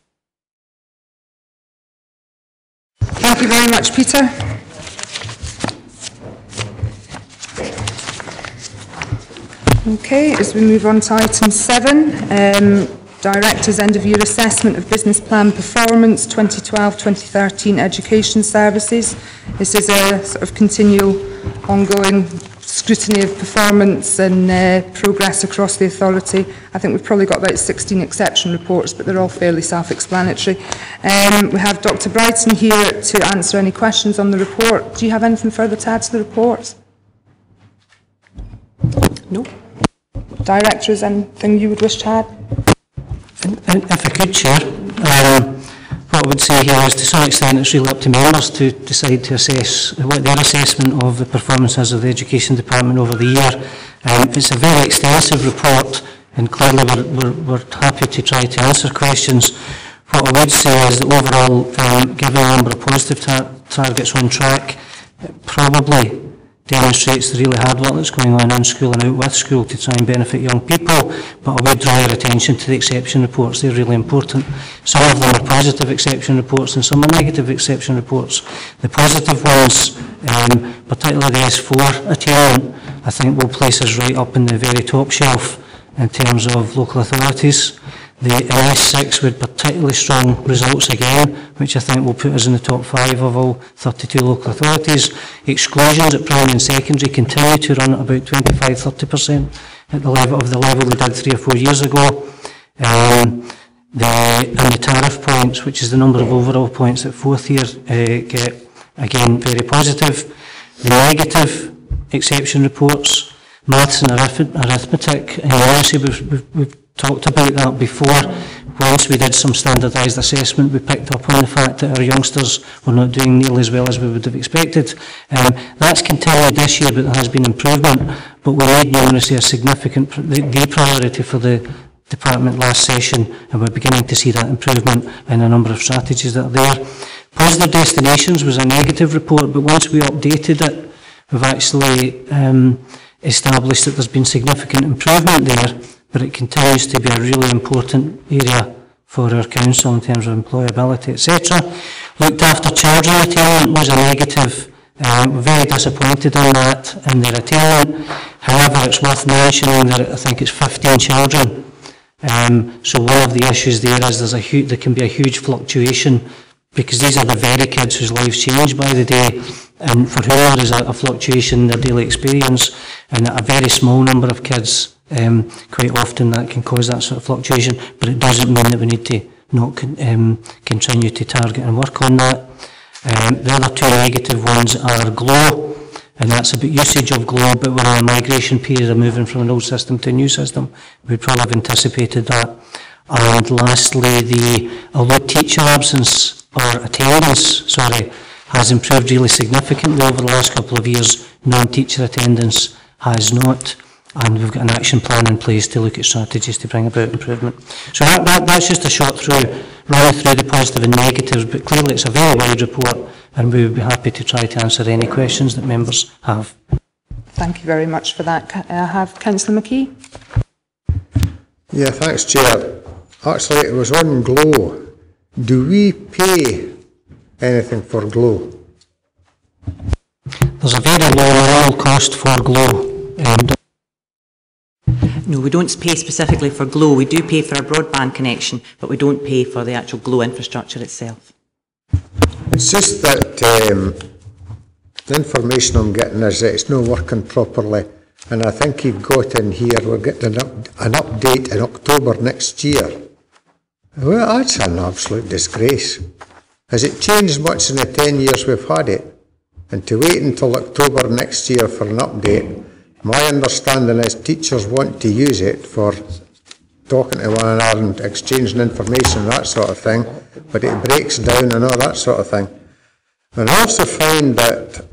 Speaker 1: Thank you very much, Peter. Okay, as we move on to item 7, Director's End of Year Assessment of Business Plan Performance 2012-2013 Education Services. This is a sort of continual, ongoing scrutiny of performance and progress across the authority. I think we've probably got about 16 exception reports, but they're all fairly self-explanatory. We have Dr. Brighton here to answer any questions on the report. Do you have anything further to add to the report? No. Director, is anything you would wish to add?
Speaker 6: If I could, Chair, what I would say here is to some extent it's really up to members to decide to assess what their assessment of the performance is of the Education Department over the year. It's a very extensive report and clearly we're happy to try to answer questions. What I would say is that overall, given a number of positive targets on track, it probably demonstrates the really hard work that's going on in school and out with school to try and benefit young people, but I would draw your attention to the exception reports. They're really important. Some of them are positive exception reports and some are negative exception reports. The positive ones, particularly the S4 attainment, I think will place us right up in the very top shelf in terms of local authorities. The S6 with particularly strong results again, which I think will put us in the top 5 of all 32 local authorities. Exclusions at primary and secondary continue to run at about 25-30% at the level we did 3 or 4 years ago. And the tariff points, which is the number of overall points that 4th year get, again very positive. The negative exception reports, maths and arithmetic, and obviously we've talked about that before. Once we did some standardised assessment, we picked up on the fact that our youngsters were not doing nearly as well as we would have expected. That's continued this year, but there has been improvement. But we made numeracy a significant priority for the department last session, and we're beginning to see that improvement in a number of strategies that are there. Positive destinations was a negative report, but once we updated it, we've actually established that there's been significant improvement there, but it continues to be a really important area for our council in terms of employability, etc. Looked after children attainment was a negative. We're very disappointed on that in their attainment. However, it's worth mentioning that I think it's 15 children. So one of the issues there is there can be a huge fluctuation because these are the very kids whose lives change by the day, and for whom there is a fluctuation in their daily experience, and a very small number of kids, quite often that can cause that sort of fluctuation, but it doesn't mean that we need to not continue to target and work on that. The other 2 negative ones are GLOW, and that's about usage of GLOW, but we're in a migration period of moving from an old system to a new system. We'd probably have anticipated that. And lastly, although teacher absence or attendance, has improved really significantly over the last couple of years, non-teacher attendance has not, and we've got an action plan in place to look at strategies to bring about improvement. So that's just a short run through the positive and negatives, but clearly it's a very wide report, and we would be happy to try to answer any questions that members have.
Speaker 1: Thank you very much for that. I have Councillor McKee.
Speaker 7: Yeah, thanks, Chair. Actually, it was on GLOW. Do we pay anything for GLOW?
Speaker 6: There's a very low nominal cost for GLOW.
Speaker 19: No, we don't pay specifically for GLOW. We do pay for a broadband connection, but we don't pay for the actual GLOW infrastructure itself.
Speaker 7: It's just that the information I'm getting is that it's not working properly, and I think you've got in here, we're getting an update in October next year. Well, that's an absolute disgrace. Has it changed much in the 10 years we've had it? And to wait until October next year for an update, my understanding is teachers want to use it for talking to one another and exchanging information and that sort of thing, but it breaks down and all that sort of thing. And I also find that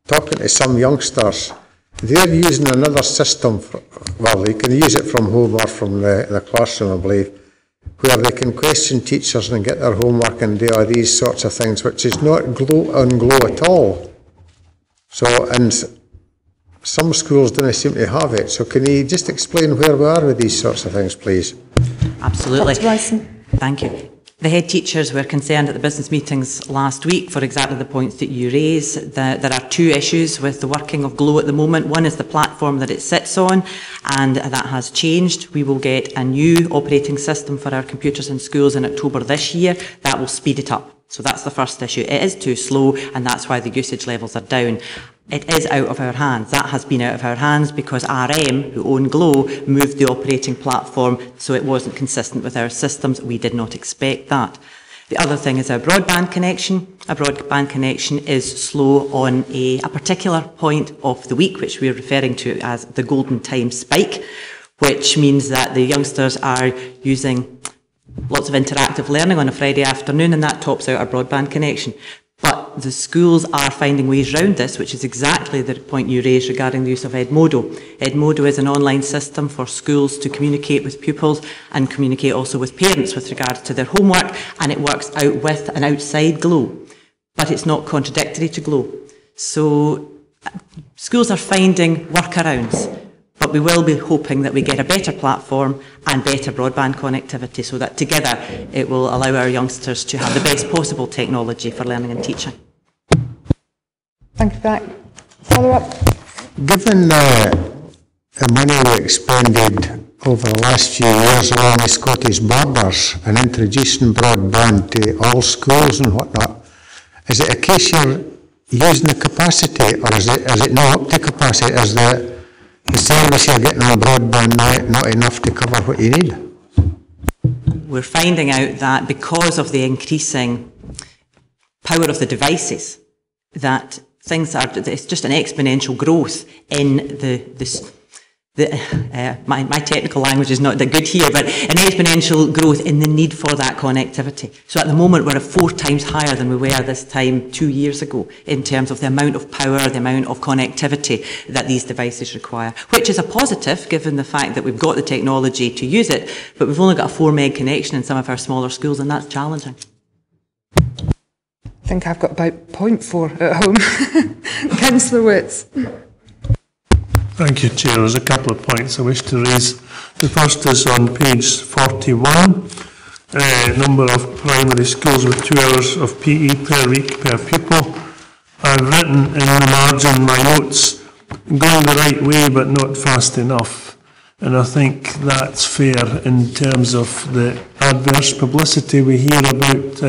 Speaker 7: talking to some youngsters, they're using another system, well, they can use it from home or from the classroom, I believe, where they can question teachers and get their homework and do all these sorts of things, which is not on Glow at all. So, and some schools don't seem to have it. So can you just explain where we are with these sorts of things, please?
Speaker 19: Absolutely. Thank you. The head teachers were concerned at the business meetings last week for exactly the points that you raise. There are two issues with the working of Glow at the moment. One is the platform that it sits on, and that has changed. We will get a new operating system for our computers in schools in October this year. That will speed it up. So that's the first issue. It is too slow, and that's why the usage levels are down. It is out of our hands. That has been out of our hands because RM, who own Glow, moved the operating platform so it wasn't consistent with our systems. We did not expect that. The other thing is our broadband connection. A broadband connection is slow on a particular point of the week, which we're referring to as the golden time spike, which means that the youngsters are using lots of interactive learning on a Friday afternoon, and that tops out our broadband connection. But the schools are finding ways around this, which is exactly the point you raised regarding the use of Edmodo. Edmodo is an online system for schools to communicate with pupils and communicate also with parents with regard to their homework, and it works out with and outside Glow. But it's not contradictory to Glow. So schools are finding workarounds. But we will be hoping that we get a better platform and better broadband connectivity so that together it will allow our youngsters to have the best possible technology for learning and teaching.
Speaker 1: Thank you for that. Follow up.
Speaker 7: Given the money we expended over the last few years along with Scottish Barbers and introducing broadband to all schools and whatnot, is it a case you're using the capacity, or is it not up to capacity? Is the service you're getting on broadband not enough to cover what you need?
Speaker 19: We're finding out that because of the increasing power of the devices, that it's just an exponential growth in my technical language is not that good here, but an exponential growth in the need for that connectivity. So at the moment we're at 4 times higher than we were this time 2 years ago in terms of the amount of power, the amount of connectivity that these devices require, which is a positive given the fact that we've got the technology to use it, but we've only got a 4 meg connection in some of our smaller schools, and that's challenging.
Speaker 1: I think I've got about 0.4 at home. Councillor Witts.
Speaker 5: Thank you, Chair. There's a couple of points I wish to raise. The first is on page 41, number of primary schools with 2 hours of PE per week per pupil. I've written in the margin my notes, going the right way but not fast enough. And I think that's fair in terms of the adverse publicity we hear about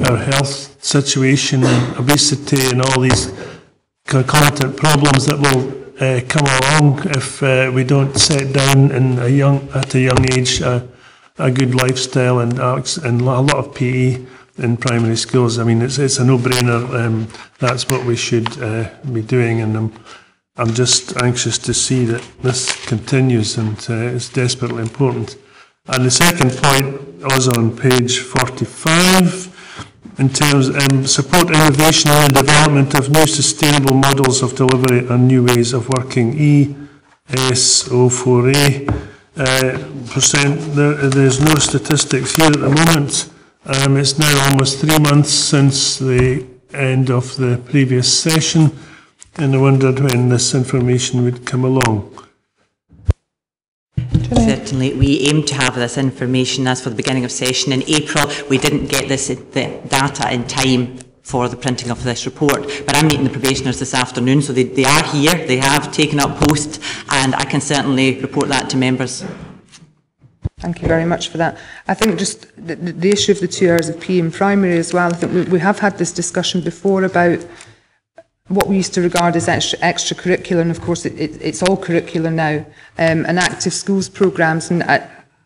Speaker 5: our health situation and obesity and all these concomitant problems that will come along if we don't set down at a young age a good lifestyle and a lot of PE in primary schools. I mean, it's a no-brainer. That's what we should be doing, and I'm just anxious to see that this continues, and it's desperately important. And the second point was on page 45. In terms of support innovation and the development of new sustainable models of delivery and new ways of working, ESO4A percent. There's no statistics here at the moment. It's now almost 3 months since the end of the previous session, and I wondered when this information would come along.
Speaker 19: Certainly, we aim to have this information as for the beginning of session in April. We didn't get the data in time for the printing of this report, but I'm meeting the probationers this afternoon, so they are here, they have taken up post, and I can certainly report that to members.
Speaker 1: Thank you very much for that. I think just the issue of the 2 hours of PE in primary as well, I think we have had this discussion before about what we used to regard as extracurricular, and of course it's all curricular now, and active schools programmes, and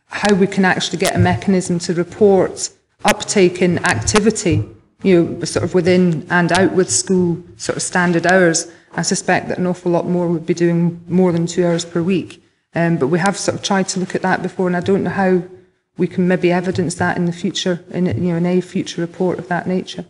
Speaker 1: how we can actually get a mechanism to report uptake in activity, sort of within and out with school sort of standard hours. I suspect that an awful lot more would be doing more than 2 hours per week. But we have sort of tried to look at that before, and I don't know how we can maybe evidence that in the future, in a future report of that nature.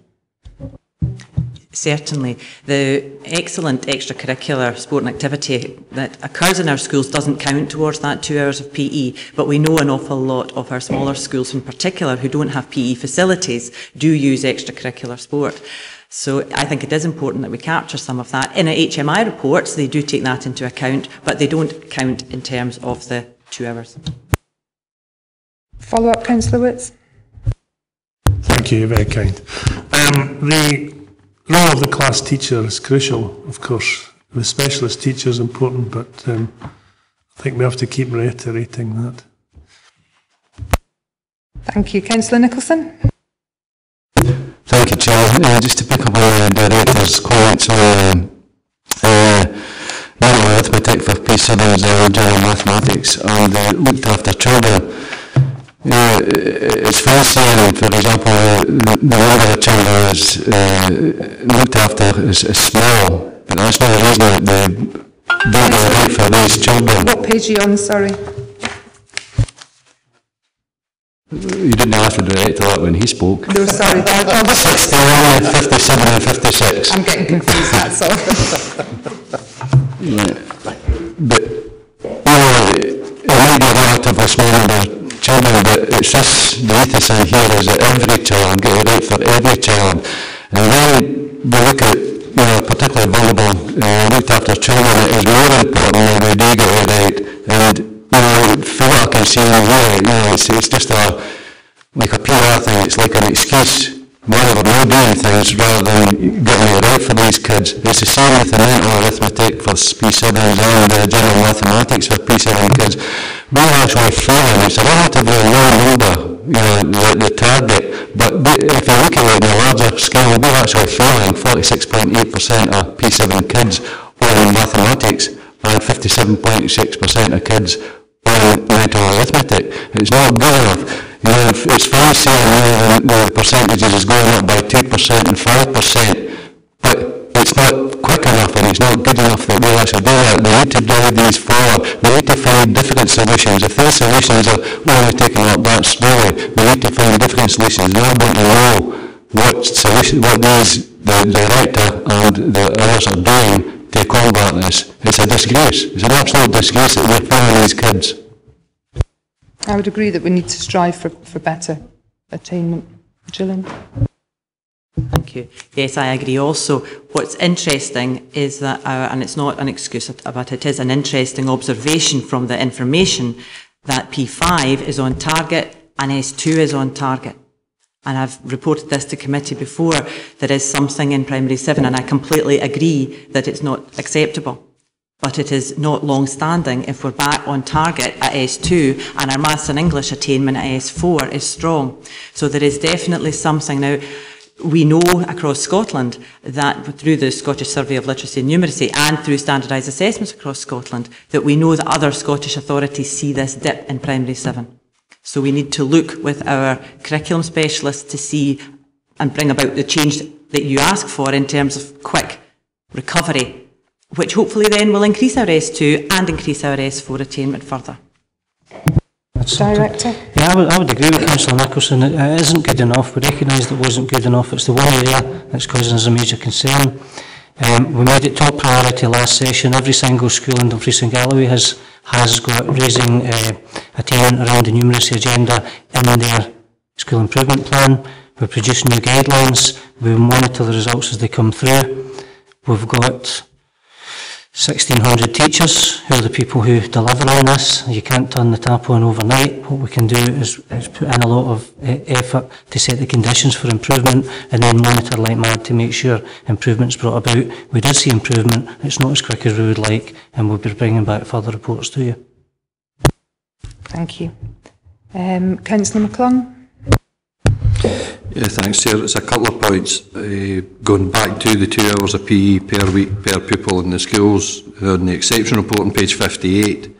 Speaker 19: Certainly. The excellent extracurricular sport and activity that occurs in our schools doesn't count towards that 2 hours of PE, but we know an awful lot of our smaller schools in particular who don't have PE facilities do use extracurricular sport. So I think it is important that we capture some of that. In HMI reports, they do take that into account, but they don't count in terms of the 2 hours.
Speaker 1: Follow-up, Councillor Witts.
Speaker 5: Thank you, you're very kind. The role of the class teacher is crucial, of course. The specialist teacher is important, but I think we have to keep reiterating that.
Speaker 1: Thank you. Councillor Nicholson.
Speaker 12: Thank you, Chair. Just to pick up on the Director's comments on manual arithmetic for P7s and general mathematics and looked after children. It's fair saying, for example, the number of children is looked after is small, but that's not the reason that they don't go right for these children.
Speaker 1: What page are you on, sorry?
Speaker 12: You didn't ask the Director that when he spoke.
Speaker 1: No, sorry.
Speaker 12: 61, 57 and 56.
Speaker 1: I'm getting confused, that's all.
Speaker 12: But, it might be a relatively small number of children, but it's just, the ethos in here is that every child, get it right for every child. And when we look at, particularly vulnerable, looked after children, it is more important that we do get it right. And, for what I can see in here, it's just like a PR thing, it's like an excuse, why we're not doing things rather than getting it right for these kids. It's the same with the mental arithmetic for P7s and general mathematics for P7 kids. We're actually failing, it's a relatively low number, the target, but if you look at it in a larger scale, we're actually failing 46.8% of P7 kids on mathematics and 57.6% of kids on mental arithmetic. It's not good enough. It's fine saying the percentages is going up by 2% and 5%, but it's not quick enough and it's not good enough that we'll actually do that. We need to drive these forward. We need to find different solutions. If those solutions are only taking up that slowly, we need to find different solutions. And I want to know what these, the Director and the others are doing to combat this. It's a disgrace. It's an absolute disgrace that we're failing these kids.
Speaker 1: I would agree that we need to strive for better attainment. Gillian.
Speaker 19: Thank you. Yes, I agree also. What's interesting is that, and it's not an excuse, but it is an interesting observation from the information, that P5 is on target and S2 is on target. And I've reported this to committee before. There is something in primary 7, and I completely agree that it's not acceptable. But it is not long-standing if we're back on target at S2 and our maths and English attainment at S4 is strong. So there is definitely something. Now, we know across Scotland that through the Scottish Survey of Literacy and Numeracy and through standardised assessments across Scotland, that we know that other Scottish authorities see this dip in primary 7. So we need to look with our curriculum specialists to see and bring about the change that you ask for in terms of quick recovery, which hopefully then will increase our S2 and increase our S4 attainment further.
Speaker 1: Director?
Speaker 6: Yeah, I would agree with Councillor Nicholson. It isn't good enough. We recognise it wasn't good enough. It's the one area that's causing us a major concern. We made it top priority last session. Every single school in Dumfries and Galloway has got raising attainment around the numeracy agenda in their school improvement plan. We produce new guidelines. We monitor the results as they come through. We've got 1,600 teachers who are the people who deliver on this. You can't turn the tap on overnight. What we can do is put in a lot of effort to set the conditions for improvement and then monitor like mad to make sure improvement's brought about. We did see improvement. It's not as quick as we would like, and we'll be bringing back further reports to you.
Speaker 1: Thank you. Councillor McClung?
Speaker 8: Yeah, thanks, Chair. It's a couple of points. Going back to the 2 hours of PE per week per pupil in the schools, on the exception report on page 58,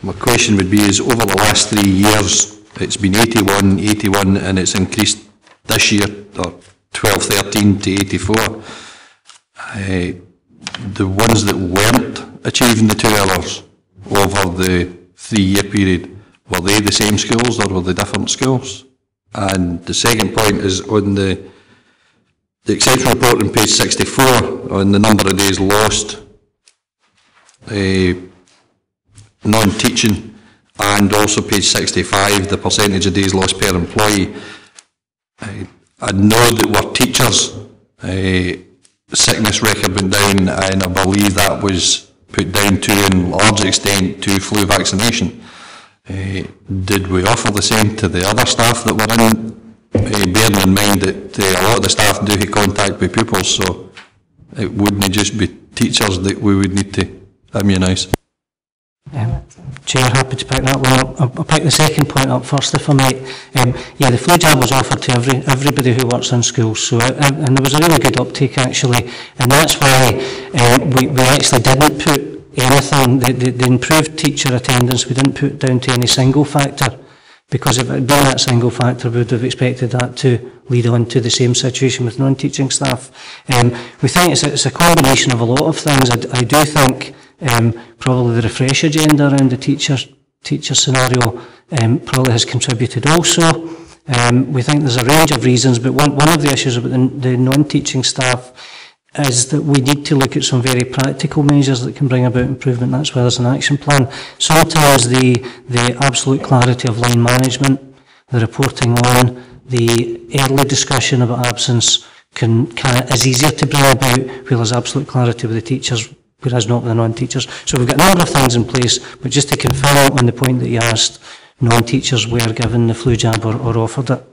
Speaker 8: my question would be, is over the last 3 years, it's been 81, and it's increased this year, or 12-13 to 84. The ones that weren't achieving the 2 hours over the 3-year period, were they the same schools or were they different schools? And the second point is on the
Speaker 15: The exception report on page 64 on the number of days lost, non-teaching, and also page 65, the percentage of days lost per employee. I know that we're teachers, sickness record went down, and I believe that was put down to, in large extent, to flu vaccination. Did we offer the same to the other staff that were in, bearing in mind that a lot of the staff do have contact with pupils, so it wouldn't just be teachers that we would need to immunise?
Speaker 6: Chair, happy to pick that one up. I'll pick the second point up first, if I might. Yeah, the flu jab was offered to everybody who works in schools, so and there was a really good uptake actually, and that's why we actually didn't put anything, the improved teacher attendance, we didn't put down to any single factor, because if it had been that single factor, we would have expected that to lead on to the same situation with non-teaching staff. We think it's a combination of a lot of things. I do think probably the refresh agenda around the teacher scenario probably has contributed also. We think there's a range of reasons, but one of the issues about the non-teaching staff is that we need to look at some very practical measures that can bring about improvement. That's why there's an action plan. Sometimes the absolute clarity of line management, the reporting on, the early discussion about absence is easier to bring about where there's absolute clarity with the teachers, whereas not with the non-teachers. So we've got a number of things in place, but just to confirm on the point that you asked, non-teachers were given the flu jab or offered it.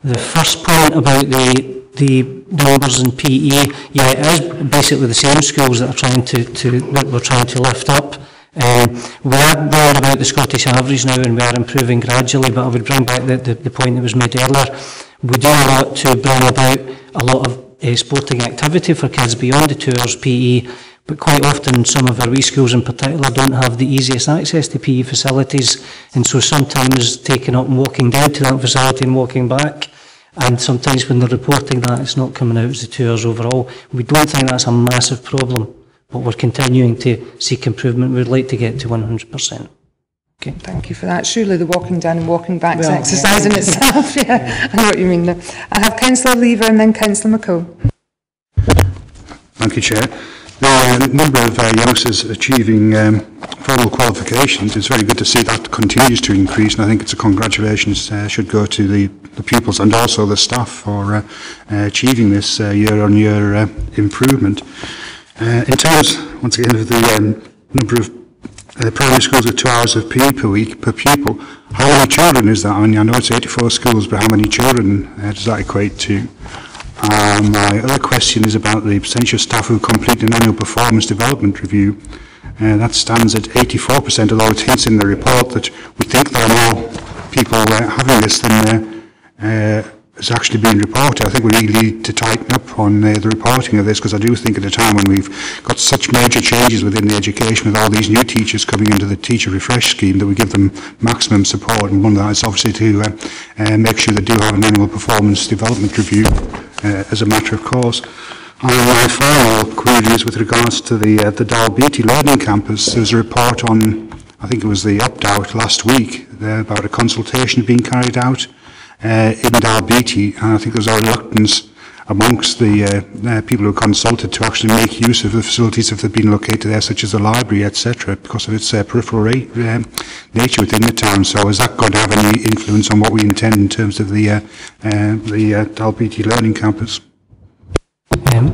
Speaker 6: The first point about the numbers in PE, yeah, it is basically the same schools that are we're trying to lift up. We are more about the Scottish average now, and we are improving gradually, but I would bring back the point that was made earlier. We do a lot to bring about a lot of sporting activity for kids beyond the 2 hours PE, but quite often some of our wee schools in particular don't have the easiest access to PE facilities, and so sometimes taking up and walking down to that facility and walking back, and sometimes when they're reporting that, it's not coming out as the 2 hours overall. We don't think that's a massive problem, but we're continuing to seek improvement. We'd like to get to 100%. Okay.
Speaker 1: Thank you for that. Surely the walking down and walking back is exercise in itself. Yeah, I know what you mean. I have Councillor Lever and then Councillor McCall.
Speaker 9: Thank you, Chair. The number of youngsters achieving formal qualifications, it's very good to see that continues to increase, and I think it's a congratulations should go to the pupils and also the staff for achieving this year-on-year improvement. In terms, once again, of the number of primary schools with 2 hours of PE per week per pupil, how many children is that? I mean, I know it's 84 schools, but how many children does that equate to? My other question is about the percentage of staff who complete an annual performance development review. That stands at 84%, although it hints in the report that we think there are more people having this than has actually been reported. I think we really need to tighten up on the reporting of this, because I do think at a time when we've got such major changes within the education with all these new teachers coming into the teacher refresh scheme, that we give them maximum support, and one of that is obviously to make sure they do have an annual performance development review as a matter of course. And my final query is with regards to the Dalbeattie Learning Campus. There was a report on, I think it was the opt-out last week, about a consultation being carried out in Dalbeattie, and I think there's a reluctance amongst the people who consulted to actually make use of the facilities if they've been located there, such as the library, etc., because of its peripheral nature within the town. So is that going to have any influence on what we intend in terms of the Dalbeattie Learning Campus?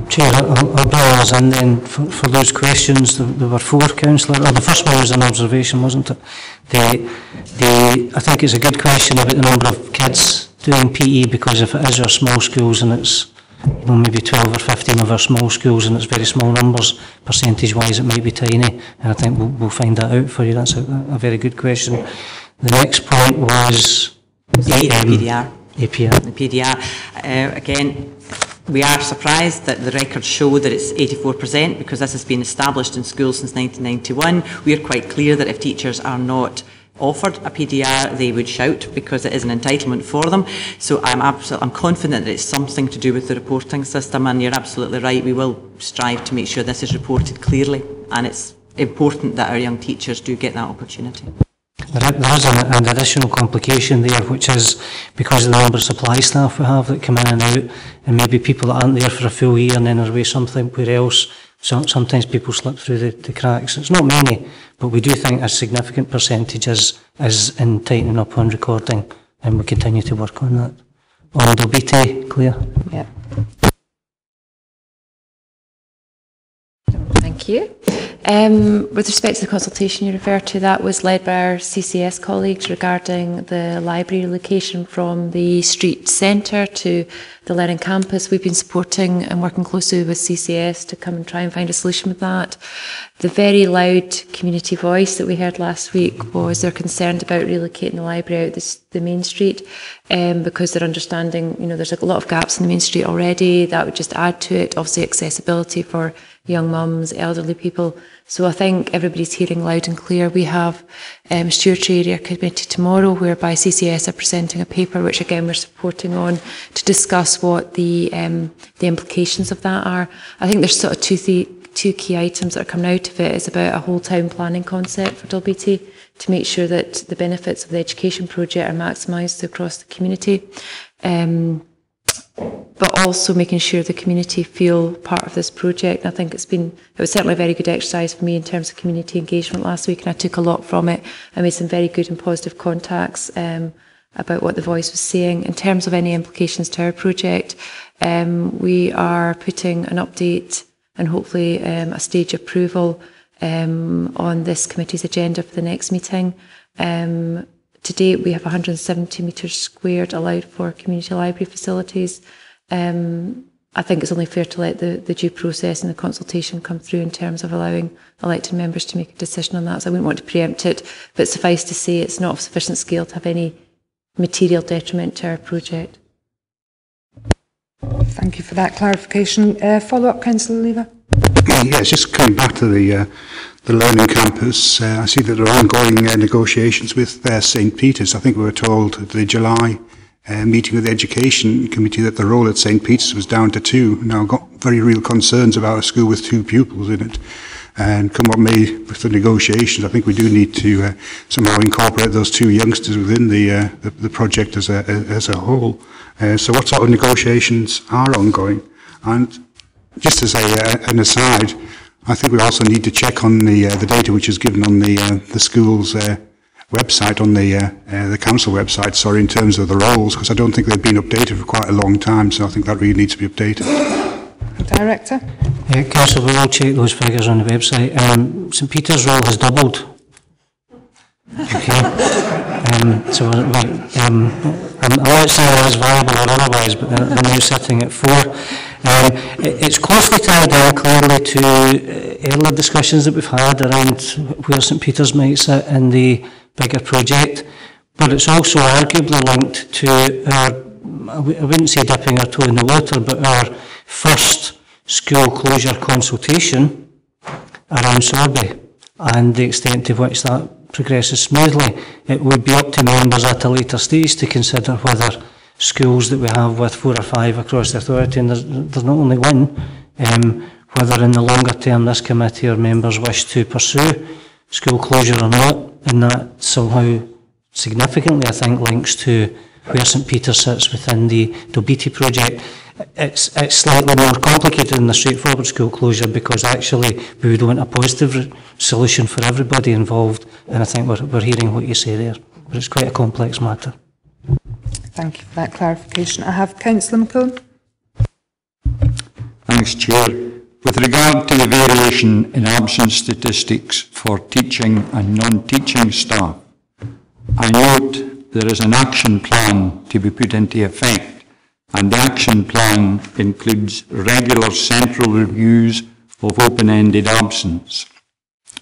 Speaker 6: Chair, I'll bring us in then for those questions. There were 4, Councillor. The first one was an observation, wasn't it? I think it's a good question about the number of kids doing PE, because if it is our small schools and it's maybe 12 or 15 of our small schools and it's very small numbers, percentage-wise it might be tiny, and I think we'll find that out for you. That's a very good question. The next point was
Speaker 19: APDR.
Speaker 6: APR.
Speaker 19: The PDR. Again, we are surprised that the records show that it's 84%, because this has been established in schools since 1991. We are quite clear that if teachers are not offered a PDR, they would shout, because it is an entitlement for them. So I'm confident that it's something to do with the reporting system, and you're absolutely right, we will strive to make sure this is reported clearly, and it's important that our young teachers do get that opportunity.
Speaker 6: There is an additional complication there, which is because of the number of supply staff we have that come in and out, and maybe people that aren't there for a full year and then are away somewhere else. Sometimes people slip through the cracks. It's not many, but we do think a significant percentage is in tightening up on recording, and we continue to work on that. On Dobiti, Claire?
Speaker 10: Yeah. Thank you. With respect to the consultation you referred to, that was led by our CCS colleagues regarding the library relocation from the street centre to the Learning Campus. We've been supporting and working closely with CCS to come and try and find a solution with that. The very loud community voice that we heard last week was they're concerned about relocating the library out the main street because they're understanding, there's a lot of gaps in the main street already. That would just add to it. Obviously, accessibility for young mums, elderly people. So I think everybody's hearing loud and clear. We have a stewardship area committee tomorrow whereby CCS are presenting a paper which again we're supporting on to discuss what the implications of that are. I think there's sort of two key items that are coming out of it. It's about a whole town planning concept for Dalbeattie to make sure that the benefits of the education project are maximised across the community. But also making sure the community feel part of this project. I think it was certainly a very good exercise for me in terms of community engagement last week, and I took a lot from it. I made some very good and positive contacts about what the voice was saying. In terms of any implications to our project, we are putting an update and hopefully a stage approval on this committee's agenda for the next meeting. To date, we have 170 metres squared allowed for community library facilities. I think it's only fair to let the due process and the consultation come through in terms of allowing elected members to make a decision on that. So I wouldn't want to preempt it, but suffice to say it's not of sufficient scale to have any material detriment to our project.
Speaker 1: Thank you for that clarification. Follow-up, Councillor Lever?
Speaker 9: Yes, just coming back to the Learning Campus, I see that there are ongoing negotiations with St Peter's. I think we were told at the July meeting with the Education Committee that the role at St Peter's was down to 2. Now, I've got very real concerns about a school with 2 pupils in it. And come what may with the negotiations, I think we do need to somehow incorporate those 2 youngsters within the project as a whole. So what sort of negotiations are ongoing? And just as an aside, I think we also need to check on the data which is given on the school's website, on the council website, sorry, in terms of the roles, because I don't think they've been updated for quite a long time, so I think that really needs to be updated.
Speaker 1: Director?
Speaker 6: Council, we will check those figures on the website. St Peter's role has doubled. Okay. So I'm not saying they're as valuable or otherwise, but they're now sitting at 4. It's closely tied in clearly to earlier discussions that we've had around where St Peter's might sit in the bigger project, but it's also arguably linked to our, I wouldn't say dipping our toe in the water, but our first school closure consultation around Sorbie and the extent to which that progresses smoothly. It would be up to members at a later stage to consider whether schools that we have with 4 or 5 across the authority, and there's not only one, whether in the longer term this committee or members wish to pursue school closure or not, and that somehow significantly, I think, links to where St Peter's sits within the Dalbeattie project. It's slightly more complicated than the straightforward school closure because actually we would want a positive solution for everybody involved, and I think we're hearing what you say there, but it's quite a complex matter.
Speaker 1: Thank you for that clarification. I have Councillor McCone.
Speaker 8: Thanks, Chair. With regard to the variation in absence statistics for teaching and non-teaching staff, I note there is an action plan to be put into effect, and the action plan includes regular central reviews of open-ended absence.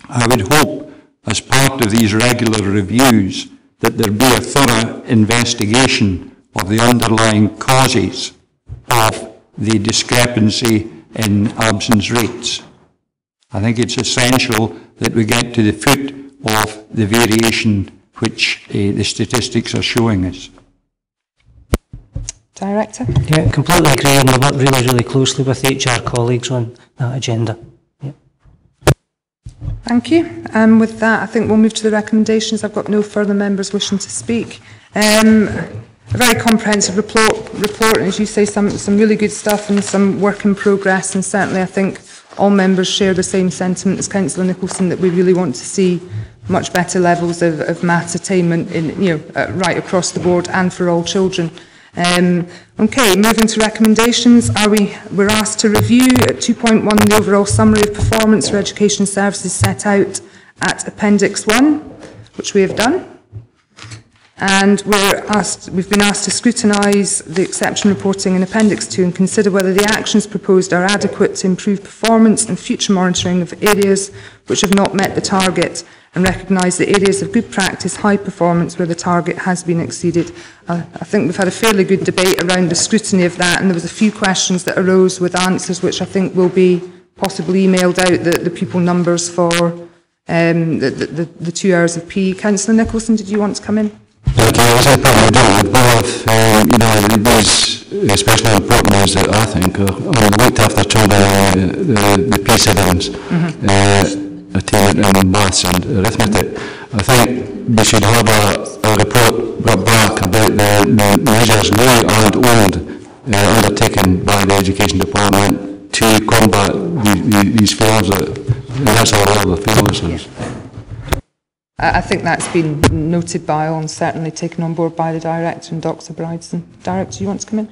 Speaker 8: I would hope, as part of these regular reviews, that there be a thorough investigation of the underlying causes of the discrepancy in absence rates. I think it's essential that we get to the foot of the variation which the statistics are showing us.
Speaker 1: Director?
Speaker 6: Yeah, completely agree, and we work really, really closely with HR colleagues on that agenda. Yeah.
Speaker 1: Thank you. With that, I think we'll move to the recommendations. I've got no further members wishing to speak. A very comprehensive report, and as you say, some really good stuff and some work in progress, and certainly I think all members share the same sentiment as Councillor Nicholson, that we really want to see much better levels of maths attainment right across the board and for all children. Okay, moving to recommendations. We're asked to review at 2.1 the overall summary of performance for education services set out at Appendix 1, which we have done. And we've been asked to scrutinise the exception reporting in Appendix 2 and consider whether the actions proposed are adequate to improve performance and future monitoring of areas which have not met the target, and recognise the areas of good practice, high performance where the target has been exceeded. I think we've had a fairly good debate around the scrutiny of that, and there was a few questions that arose with answers which I think will be possibly emailed out, the pupil numbers for the 2 hours of PE. Councillor Nicholson, did you want to come in?
Speaker 12: Thank you. I was probably do with both, these especially important ones that I think are looked after children, the P7s, attainment in maths and arithmetic. I think we should have a report brought back about the measures new and old undertaken by the Education Department to combat these failures. That's all the failures.
Speaker 1: I think that's been noted by all and certainly taken on board by the Director and Dr Bridson. Director, you want to come in?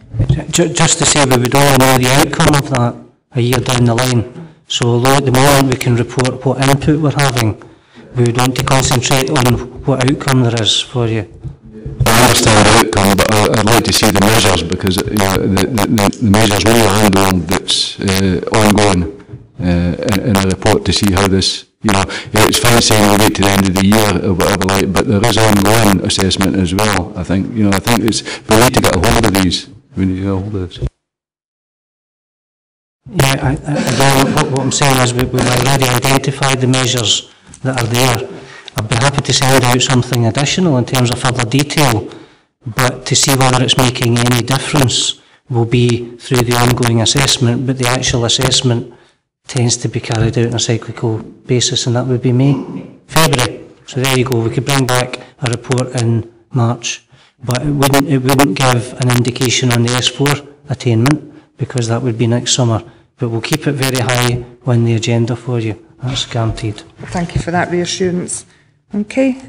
Speaker 6: Just to say, we would only know the outcome of that a year down the line. So although at the moment we can report what input we're having, we would want to concentrate on what outcome there is for you.
Speaker 12: I understand the outcome, but I'd like to see the measures, because the measures we are handling that's ongoing in a report to see how this. It's fine saying we wait to the end of the year or whatever, but there is ongoing assessment as well. I think, we need to get a hold of these. We need to get a hold of this.
Speaker 6: Yeah, again, what I'm saying is we've already identified the measures that are there. I'd be happy to send out something additional in terms of further detail, but to see whether it's making any difference will be through the ongoing assessment, but the actual assessment tends to be carried out on a cyclical basis, and that would be February. So there you go. We could bring back a report in March, but it wouldn't give an indication on the S4 attainment, because that would be next summer. But we'll keep it very high on the agenda for you. That's guaranteed.
Speaker 1: Thank you for that reassurance. Okay,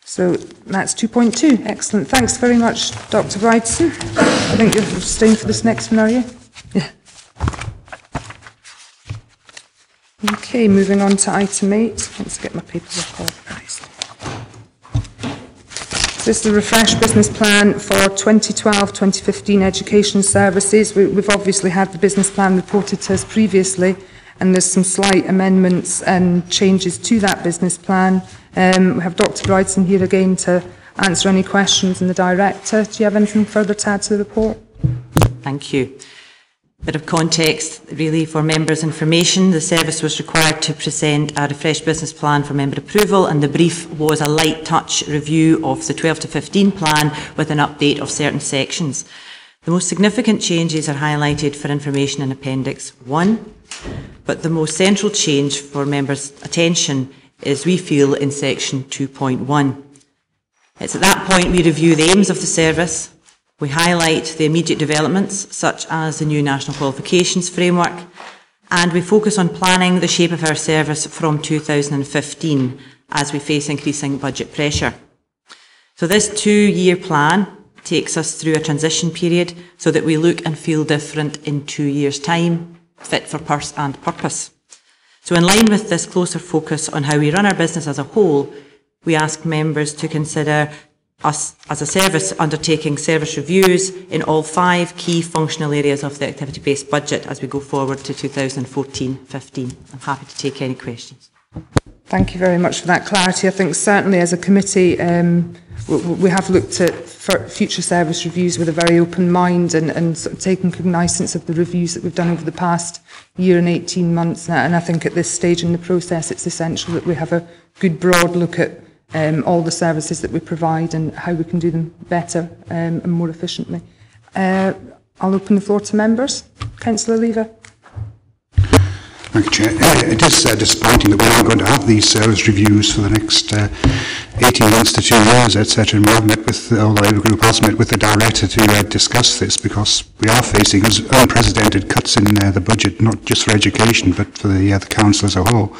Speaker 1: so that's 2.2. Excellent. Thanks very much, Dr Bridson. I think you're staying for this next one, are you? Yeah. Okay, moving on to item 8. Let's get my paperwork organised. This is the refreshed business plan for 2012-2015 education services. We've obviously had the business plan reported to us previously, and there's some slight amendments and changes to that business plan. We have Dr Bridson here again to answer any questions, and the Director. Do you have anything further to add to the report?
Speaker 19: Thank you. Bit of context really for members' information. The service was required to present a refreshed business plan for member approval, and the brief was a light touch review of the 12 to 15 plan with an update of certain sections. The most significant changes are highlighted for information in Appendix 1, but the most central change for members' attention is, we feel, in section 2.1. It's at that point we review the aims of the service. We highlight the immediate developments, such as the new National Qualifications Framework, and we focus on planning the shape of our service from 2015 as we face increasing budget pressure. So this 2-year plan takes us through a transition period so that we look and feel different in 2 years' time, fit for purse and purpose. So in line with this closer focus on how we run our business as a whole, we ask members to consider us as a service undertaking service reviews in all 5 key functional areas of the activity-based budget as we go forward to 2014-15. I'm happy to take any questions.
Speaker 1: Thank you very much for that clarity. I think certainly as a committee we have looked at future service reviews with a very open mind and sort of taken cognizance of the reviews that we've done over the past year and 18 months now. And I think at this stage in the process it's essential that we have a good broad look at all the services that we provide and how we can do them better and more efficiently. I'll open the floor to members. Councillor Lever.
Speaker 9: Thank you, Chair. It is disappointing that we're not going to have these service reviews for the next 18 months to 2 years, etc. And we have met with, or the Labour Group has met with the Director to discuss this, because we are facing unprecedented cuts in the budget, not just for education, but for the Council as a whole.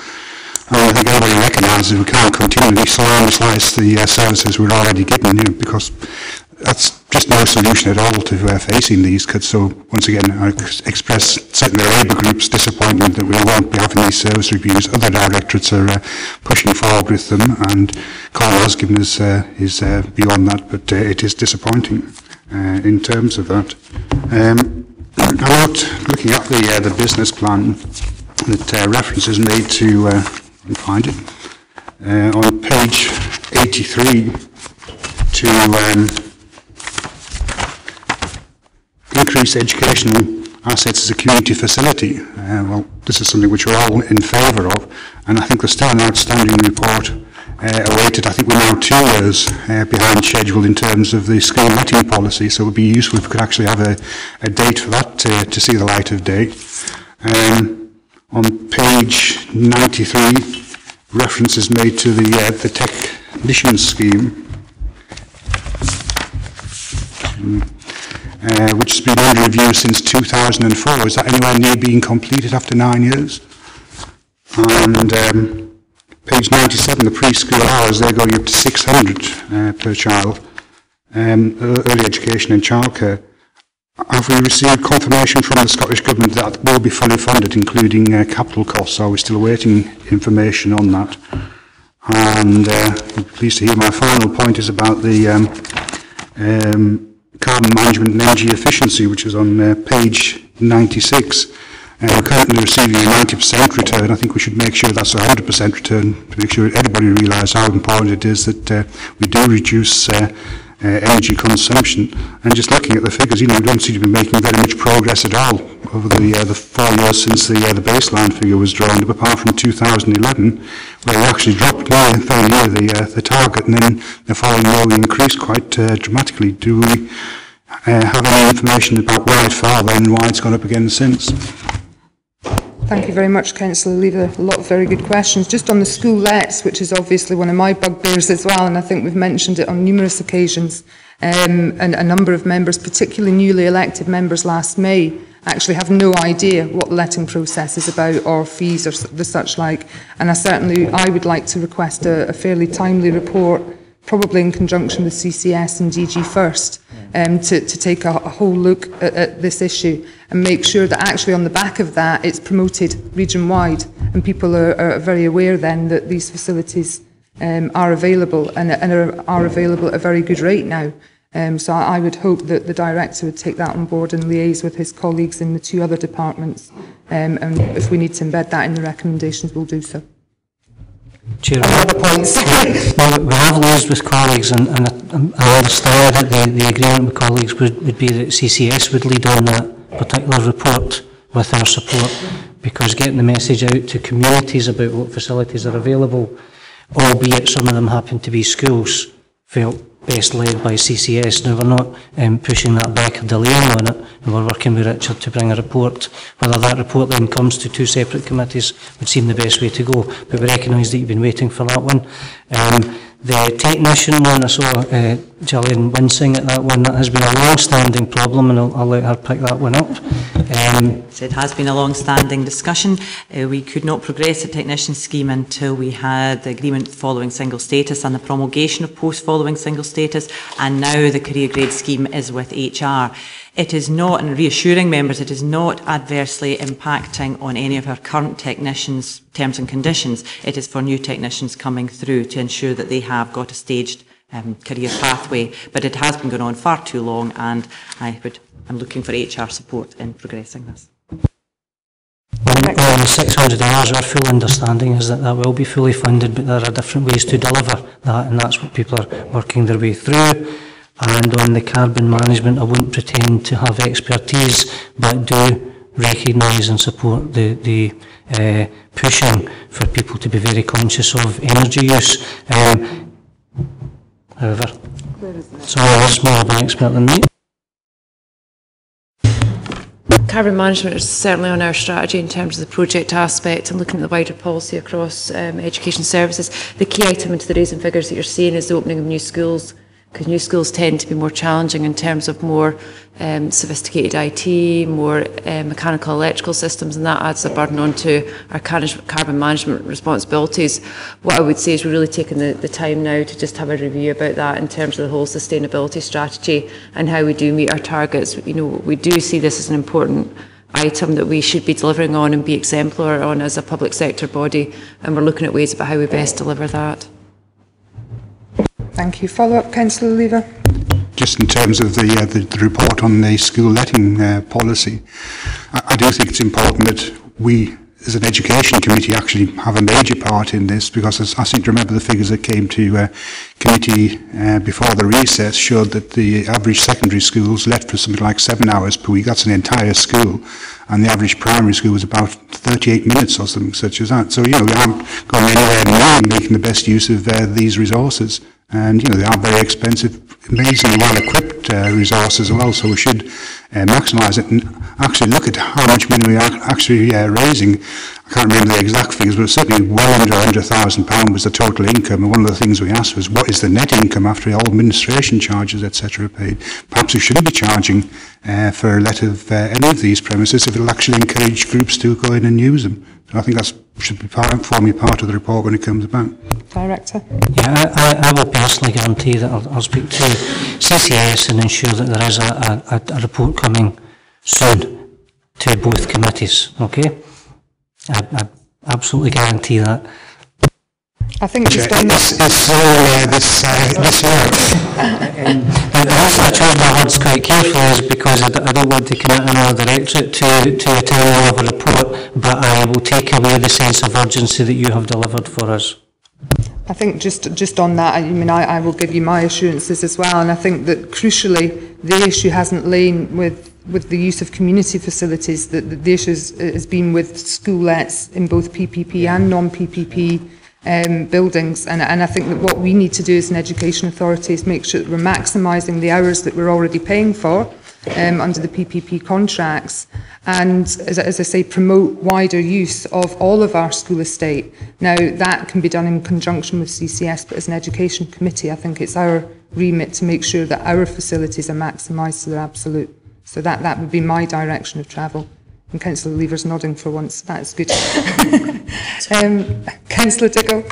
Speaker 9: I think everybody recognises we can't continually slice the services we're already getting, because that's just no solution at all to facing these cuts. So once again, I express certainly the Labour Group's disappointment that we won't be having these service reviews. Other directorates are pushing forward with them, and Colin has given us his view on that, but it is disappointing in terms of that. I'm not looking at the business plan that reference is made to, find it, on page 83 to increase educational assets as a community facility. Well, this is something which we're all in favour of, and I think there's still an outstanding report awaited. I think we're now 2 years behind schedule in terms of the school letting policy, so it would be useful if we could actually have a date for that to see the light of day. On page 93, reference is made to the technician scheme, which has been under review since 2004. Is that anywhere near being completed after 9 years? And page 97, the preschool hours, they're going up to 600 per child. Early education and childcare. Have we received confirmation from the Scottish Government that will be fully funded, including capital costs? Are we still awaiting information on that? And I'm pleased to hear my final point is about the carbon management and energy efficiency, which is on page 96. We're currently receiving a 90% return. I think we should make sure that's a 100% return to make sure everybody realises how important it is that we do reduce energy consumption. And just looking at the figures, we don't seem to be making very much progress at all over the 4 years since the baseline figure was drawn up, apart from 2011, where we actually dropped very near the target, and then the following year we increased quite dramatically. Do we have any information about where it fell then and why it's gone up again since?
Speaker 1: Thank you very much, Councillor Leader. A lot of very good questions. Just on the school lets, which is obviously one of my bugbears as well, and I think we've mentioned it on numerous occasions, and a number of members, particularly newly elected members last May, actually have no idea what the letting process is about, or fees or the such like. And I would like to request a fairly timely report, probably in conjunction with CCS and DG First, to take a whole look at this issue and make sure that actually on the back of that it's promoted region-wide, and people are very aware then that these facilities are available and are available at a very good rate now. So I would hope that the Director would take that on board and liaise with his colleagues in the 2 other departments, and if we need to embed that in the recommendations, we'll do so.
Speaker 6: Chair, we have liaised with colleagues, and I understand that the agreement with colleagues would be that CCS would lead on that particular report with our support, because getting the message out to communities about what facilities are available, albeit some of them happen to be schools, felt best led by CCS. Now, we're not pushing that back or delaying on it, and we're working with Richard to bring a report. Whether that report then comes to 2 separate committees would seem the best way to go, but we recognise that you've been waiting for that one. The technician one, I saw Gillian wincing at that one. That has been a long-standing problem, and I'll let her pick that one up.
Speaker 19: It has been a long-standing discussion. We could not progress the technician scheme until we had the agreement following single status and the promulgation of post following single status, and now the career grade scheme is with HR. It is not, and reassuring members, it is not adversely impacting on any of our current technicians' terms and conditions. It is for new technicians coming through to ensure that they have got a staged career pathway. But it has been going on far too long, and I'm looking for HR support in progressing this.
Speaker 6: On the 600 hours, our full understanding is that will be fully funded, but there are different ways to deliver that, and that's what people are working their way through. And on the carbon management, I wouldn't pretend to have expertise, but do recognise and support the pushing for people to be very conscious of energy use. However, someone is more of an expert than me.
Speaker 10: carbon management is certainly on our strategy in terms of the project aspect and looking at the wider policy across education services. The key item into the raising figures that you're seeing is the opening of new schools, because new schools tend to be more challenging in terms of more sophisticated IT, more mechanical electrical systems, and that adds a burden onto our carbon management responsibilities. What I would say is we're really taking the time now to just have a review about that in terms of the whole sustainability strategy and how we do meet our targets. You know, we do see this as an important item that we should be delivering on and be exemplar on as a public sector body, and we're looking at ways about how we best deliver that.
Speaker 1: Thank you. Follow-up, Councillor Lever.
Speaker 9: Just in terms of the report on the school letting policy, I do think it's important that we, as an education committee, actually have a major part in this, because I seem to remember the figures that came to committee before the recess showed that the average secondary schools let for something like 7 hours per week. That's an entire school. And the average primary school was about 38 minutes or something such as that. So, you know, we aren't going anywhere near making the best use of these resources. And, you know, they are very expensive, amazingly well-equipped resources as well, so we should maximise it and actually look at how much money we are actually raising. I can't remember the exact figures, but certainly well under £100,000 was the total income, and one of the things we asked was, what is the net income after all administration charges, etc. are paid? Perhaps we shouldn't be charging for a let of any of these premises if it will actually encourage groups to go in and use them. So I think that should be forming part of the report when it comes about.
Speaker 1: Director.
Speaker 6: Yeah, I will personally guarantee that I'll speak to CCS and ensure that there is a report coming soon to both committees, okay? I absolutely guarantee that.
Speaker 1: I think just on
Speaker 7: this works.
Speaker 6: The reason I chose my words quite carefully is because I don't want to commit another directorate to a time of a report, but I will take away the sense of urgency that you have delivered for us.
Speaker 1: I think just on that, I mean, I will give you my assurances as well, and I think that crucially the issue hasn't lain with the use of community facilities. That the issue has been with school lets in both PPP and non-PPP buildings, and I think that what we need to do as an education authority is make sure that we're maximising the hours that we're already paying for under the PPP contracts, and as I say, promote wider use of all of our school estate. Now that can be done in conjunction with CCS, but as an education committee I think it's our remit to make sure that our facilities are maximised to their absolute. So that would be my direction of travel. And Councillor Lever's nodding for once. That's good. Councillor Diggle.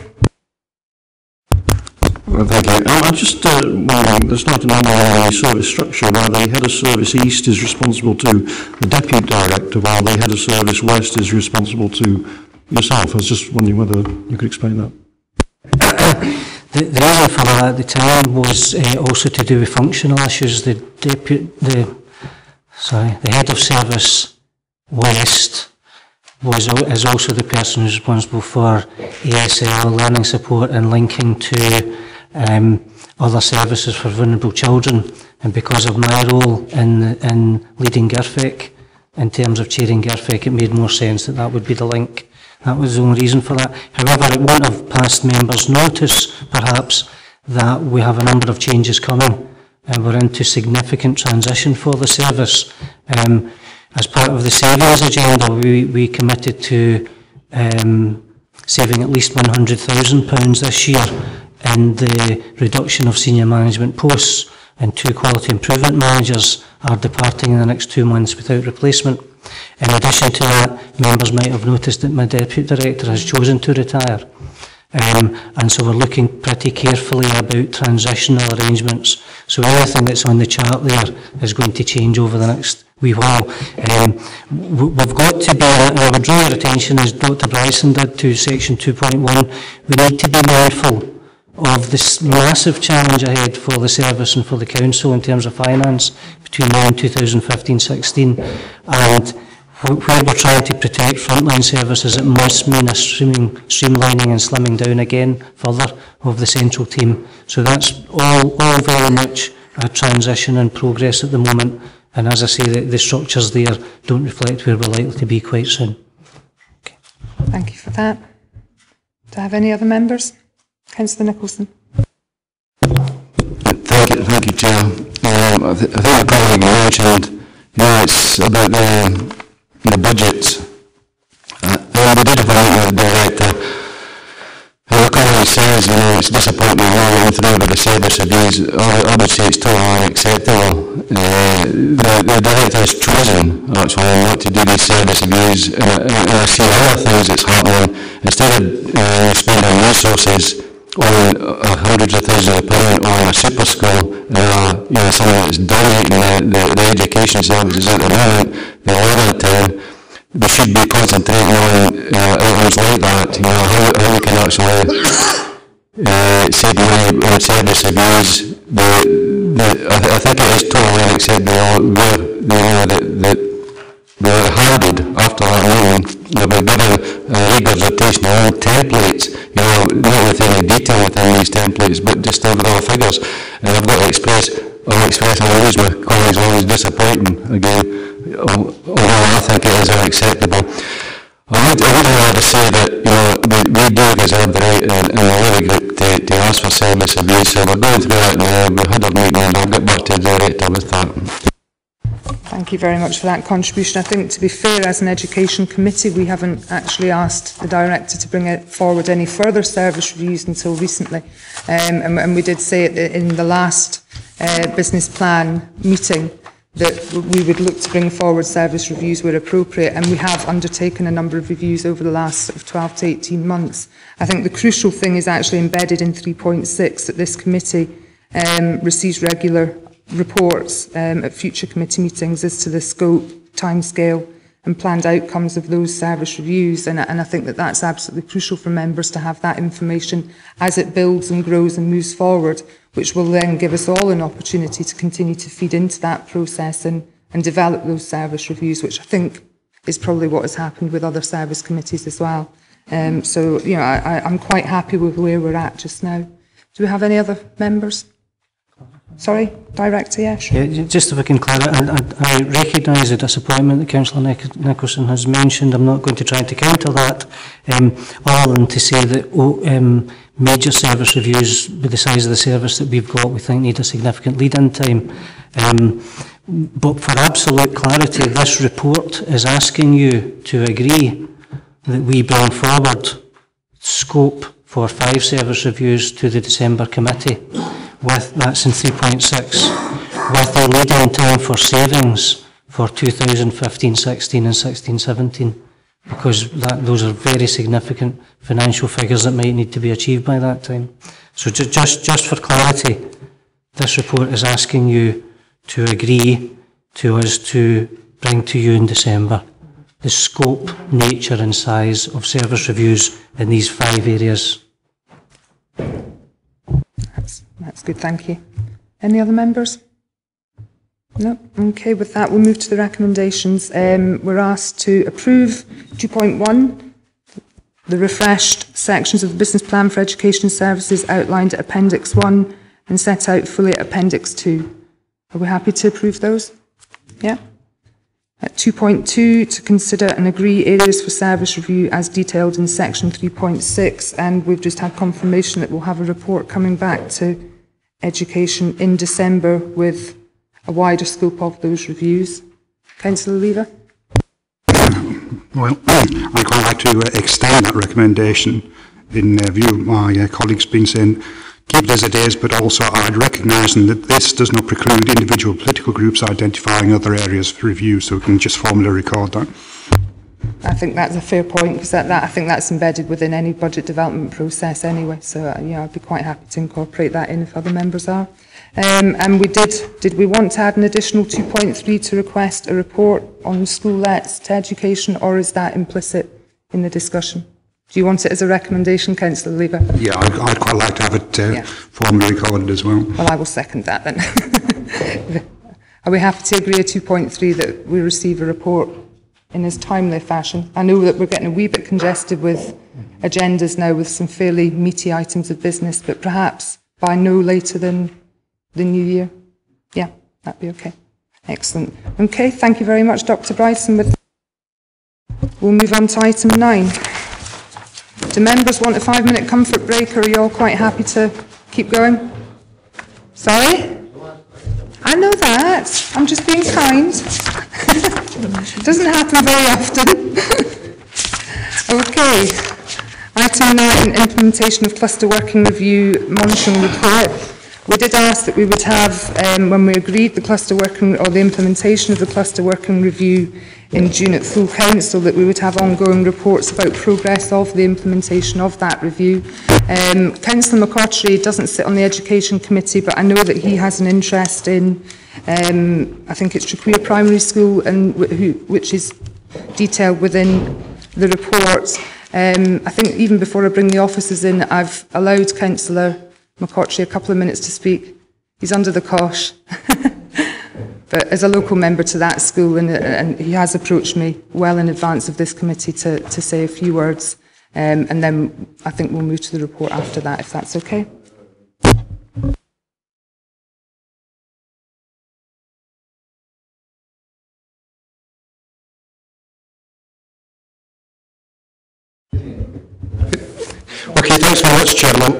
Speaker 17: Well, thank you. I'm just wondering, there's not an underlying service structure where the head of service east is responsible to the deputy director, while the head of service west is responsible to yourself. I was just wondering whether you could explain that.
Speaker 6: The reason for that at the time was also to do with functional issues. The head of service West is also the person who's responsible for ESL, learning support, and linking to other services for vulnerable children. And because of my role in leading GIRFEC, in terms of chairing GIRFEC, it made more sense that would be the link. That was the only reason for that. However, it won't have passed members' notice, perhaps, that we have a number of changes coming, and we're into significant transition for the service. As part of the savings agenda, we committed to saving at least £100,000 this year in the reduction of senior management posts, and 2 quality improvement managers are departing in the next 2 months without replacement. In addition to that, members might have noticed that my deputy director has chosen to retire. And so we're looking pretty carefully about transitional arrangements. So anything that's on the chart there is going to change over the next wee while. We've got to be, I would draw your attention, as Dr Bryson did, to section 2.1, we need to be mindful of this massive challenge ahead for the service and for the council in terms of finance between now and 2015-16, and where we're trying to protect frontline services, it must mean a streamlining and slimming down again further of the central team. So that's all very much a transition and progress at the moment, and as I say, the structures there don't reflect where we're likely to be quite soon.
Speaker 1: Okay. Thank you for that. Do I have any other members? Councillor Nicholson.
Speaker 12: Thank you, Chair. I think the colleague mentioned it's about the budgets. We did have a meeting with the director. Look, all he says, it's disappointing going through with the service reviews. I would say it's totally unacceptable. The director has chosen, actually, not to do these service reviews, and I see other things that's happening. Instead of spending resources on hundreds of thousands of pounds on a super school, something that's dominating the education services at the moment, the other town, we should be concentrating on items like that, how we can actually save money on service reviews. I think it is totally unacceptable we're handed after that meeting. We've been given a regurgitation of all templates, not with any detail within these templates, but just with all figures. And I've got to express, I'll use my colleagues' always disappointing again. Although I think it is unacceptable. I would rather say that we do deserve the right in the Labour group to ask for service reviews, so we're going through that now. We've had our meeting and I'll get back to the director with that.
Speaker 1: Thank you very much for that contribution. I think, to be fair, as an education committee, we haven't actually asked the director to bring forward any further service reviews until recently. And we did say in the last business plan meeting that we would look to bring forward service reviews where appropriate, and we have undertaken a number of reviews over the last 12 to 18 months. I think the crucial thing is actually embedded in 3.6, that this committee receives regular reports at future committee meetings as to the scope, timescale and planned outcomes of those service reviews, and I think that that's absolutely crucial for members to have that information as it builds and grows and moves forward, which will then give us all an opportunity to continue to feed into that process and develop those service reviews, which I think is probably what has happened with other service committees as well. So, I'm quite happy with where we're at just now. Do we have any other members? Sorry, Director, yes? Yeah,
Speaker 6: just if I can clarify, I recognise the disappointment that Councillor Nicholson has mentioned. I'm not going to try to counter that, other than to say that major service reviews with the size of the service that we've got, we think need a significant lead-in time. But for absolute clarity, this report is asking you to agree that we bring forward scope for 5 service reviews to the December committee. That's in 3.6, with the lead-in time for savings for 2015-16 and 16-17, because those are very significant financial figures that might need to be achieved by that time. So just for clarity, this report is asking you to agree to us to bring to you in December the scope, nature and size of service reviews in these 5 areas.
Speaker 1: That's good, thank you. Any other members? No? Okay, with that we'll move to the recommendations. We're asked to approve 2.1, the refreshed sections of the business plan for education services outlined at Appendix 1 and set out fully at Appendix 2. Are we happy to approve those? Yeah? At 2.2, to consider and agree areas for service review as detailed in section 3.6, and we've just had confirmation that we'll have a report coming back to education in December with a wider scope of those reviews. Councillor Lever?
Speaker 9: Well, I'd quite like to extend that recommendation in view of my colleagues been saying keep it as it is, but also I'd recognise that this does not preclude individual political groups identifying other areas for review, so we can just formally record that.
Speaker 1: I think that's a fair point, because I think that's embedded within any budget development process anyway, so I'd be quite happy to incorporate that in if other members are. And did we want to add an additional 2.3 to request a report on school lets to education, or is that implicit in the discussion? Do you want it as a recommendation, Councillor Lever? Yeah,
Speaker 9: I'd quite like to have it formally recorded as well.
Speaker 1: Well, I will second that then. Are we happy to agree a 2.3 that we receive a report in as timely a fashion? I know that we're getting a wee bit congested with agendas now with some fairly meaty items of business, but perhaps by no later than the new year. Yeah, that'd be okay. Excellent. Okay, thank you very much, Dr. Bryson. We'll move on to item 9. Do members want a 5-minute comfort break, or are you all quite happy to keep going? Sorry? I know that. that. I'm just being kind. Doesn't happen very often. Okay. Item 9, implementation of cluster working review monitoring report. We did ask that we would have, when we agreed the cluster working or the implementation of the cluster working review in June at full council, that we would have ongoing reports about progress of the implementation of that review. Councillor McCarthy doesn't sit on the Education Committee, but I know that he has an interest in, I think it's Trequeer Primary School, and which is detailed within the report. I think even before I bring the officers in, I've allowed Councillor McCarthy a couple of minutes to speak. He's under the cosh. But as a local member to that school, and he has approached me well in advance of this committee to say a few words, and then I think we'll move to the report after that, if that's okay.
Speaker 20: Okay, thanks very much, Chairman.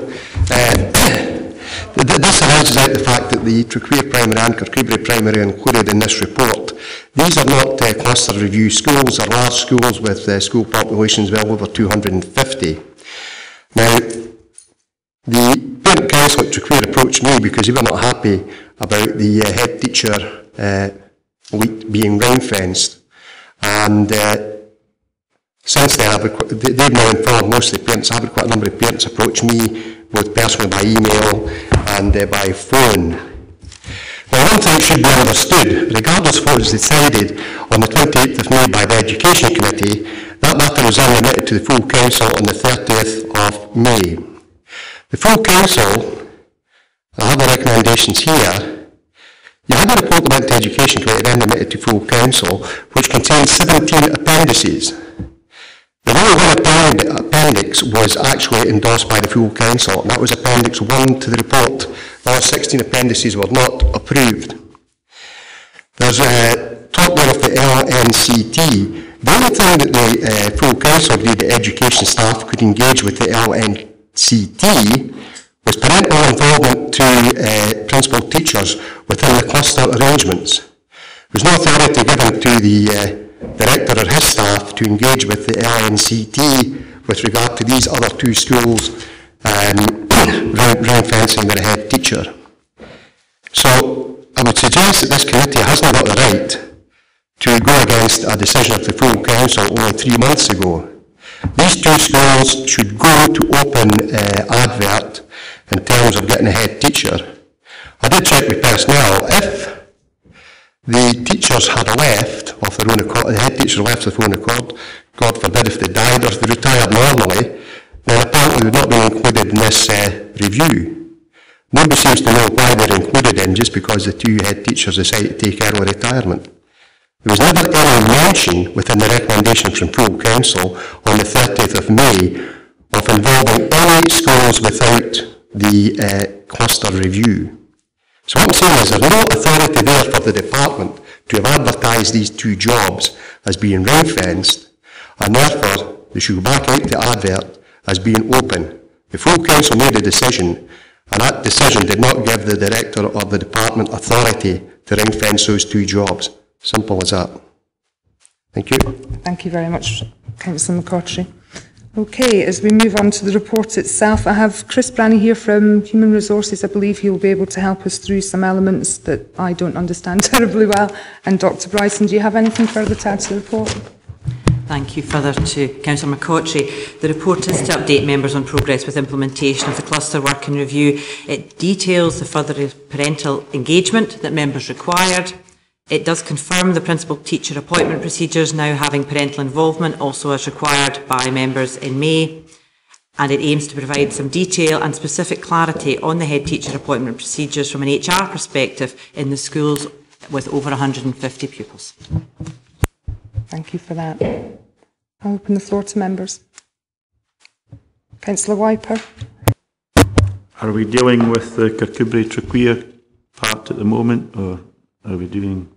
Speaker 20: This arises out the fact that the Trequeer Primary and Kirkcudbright Primary are included in this report. These are not cluster review schools, they're large schools with school populations well over 250. Now, the parent council at Trequeer approached me because they were not happy about the head teacher being ring-fenced. And since then, they've now informed most of the parents. I've had quite a number of parents approach me, both personally by email and by phone. Now, one thing should be understood, regardless of what was decided on the 28th of May by the Education Committee, that matter was then remitted to the full council on the 30th of May. The full council, I have the recommendations here. You have a report that went to the Education Committee then remitted to full council, which contains 17 appendices. The only one appendix was actually endorsed by the full council, and that was Appendix 1 to the report. The other 16 appendices were not approved. There's talk there of the LNCT. The only thing that the full council agreed that education staff could engage with the LNCT was parental involvement to principal teachers within the cluster arrangements. There was no authority given to the director or his staff to engage with the LNCT with regard to these other two schools ring-fencing their head teacher. So I would suggest that this committee hasn't got the right to go against a decision of the full council only 3 months ago. These two schools should go to open advert in terms of getting a head teacher. I did check with personnel. If the teachers had left of their own accord, the head teacher left of their own accord, God forbid if they died or if they retired normally, then apparently they would not be included in this review. Nobody seems to know why they're included in just because the two head teachers decided to take early retirement. There was never any mention within the recommendation from full council on the 30th of May of involving any schools without the cluster review. So what I'm saying is there's no authority there for the department to have advertised these two jobs as being ring-fenced, and therefore they should go back out to advert as being open. The full council made a decision, and that decision did not give the director of the department authority to ring-fence those two jobs. Simple as that. Thank you.
Speaker 1: Thank you very much, Councillor McCarthy. Okay, as we move on to the report itself, I have Chris Branney here from Human Resources. I believe he'll be able to help us through some elements that I don't understand terribly well. And Dr Bryson, do you have anything further to add to the report?
Speaker 19: Thank you. Further to Councillor McCarthy. The report is to update members on progress with implementation of the cluster working review. It details the further parental engagement that members required. It does confirm the principal teacher appointment procedures now having parental involvement, also as required by members in May. And it aims to provide some detail and specific clarity on the head teacher appointment procedures from an HR perspective in the schools with over 150 pupils.
Speaker 1: Thank you for that. I'll open the floor to members. Councillor Wiper.
Speaker 4: Are we dealing with the Kirkcudbright-Trequeer part at the moment, or are we doing...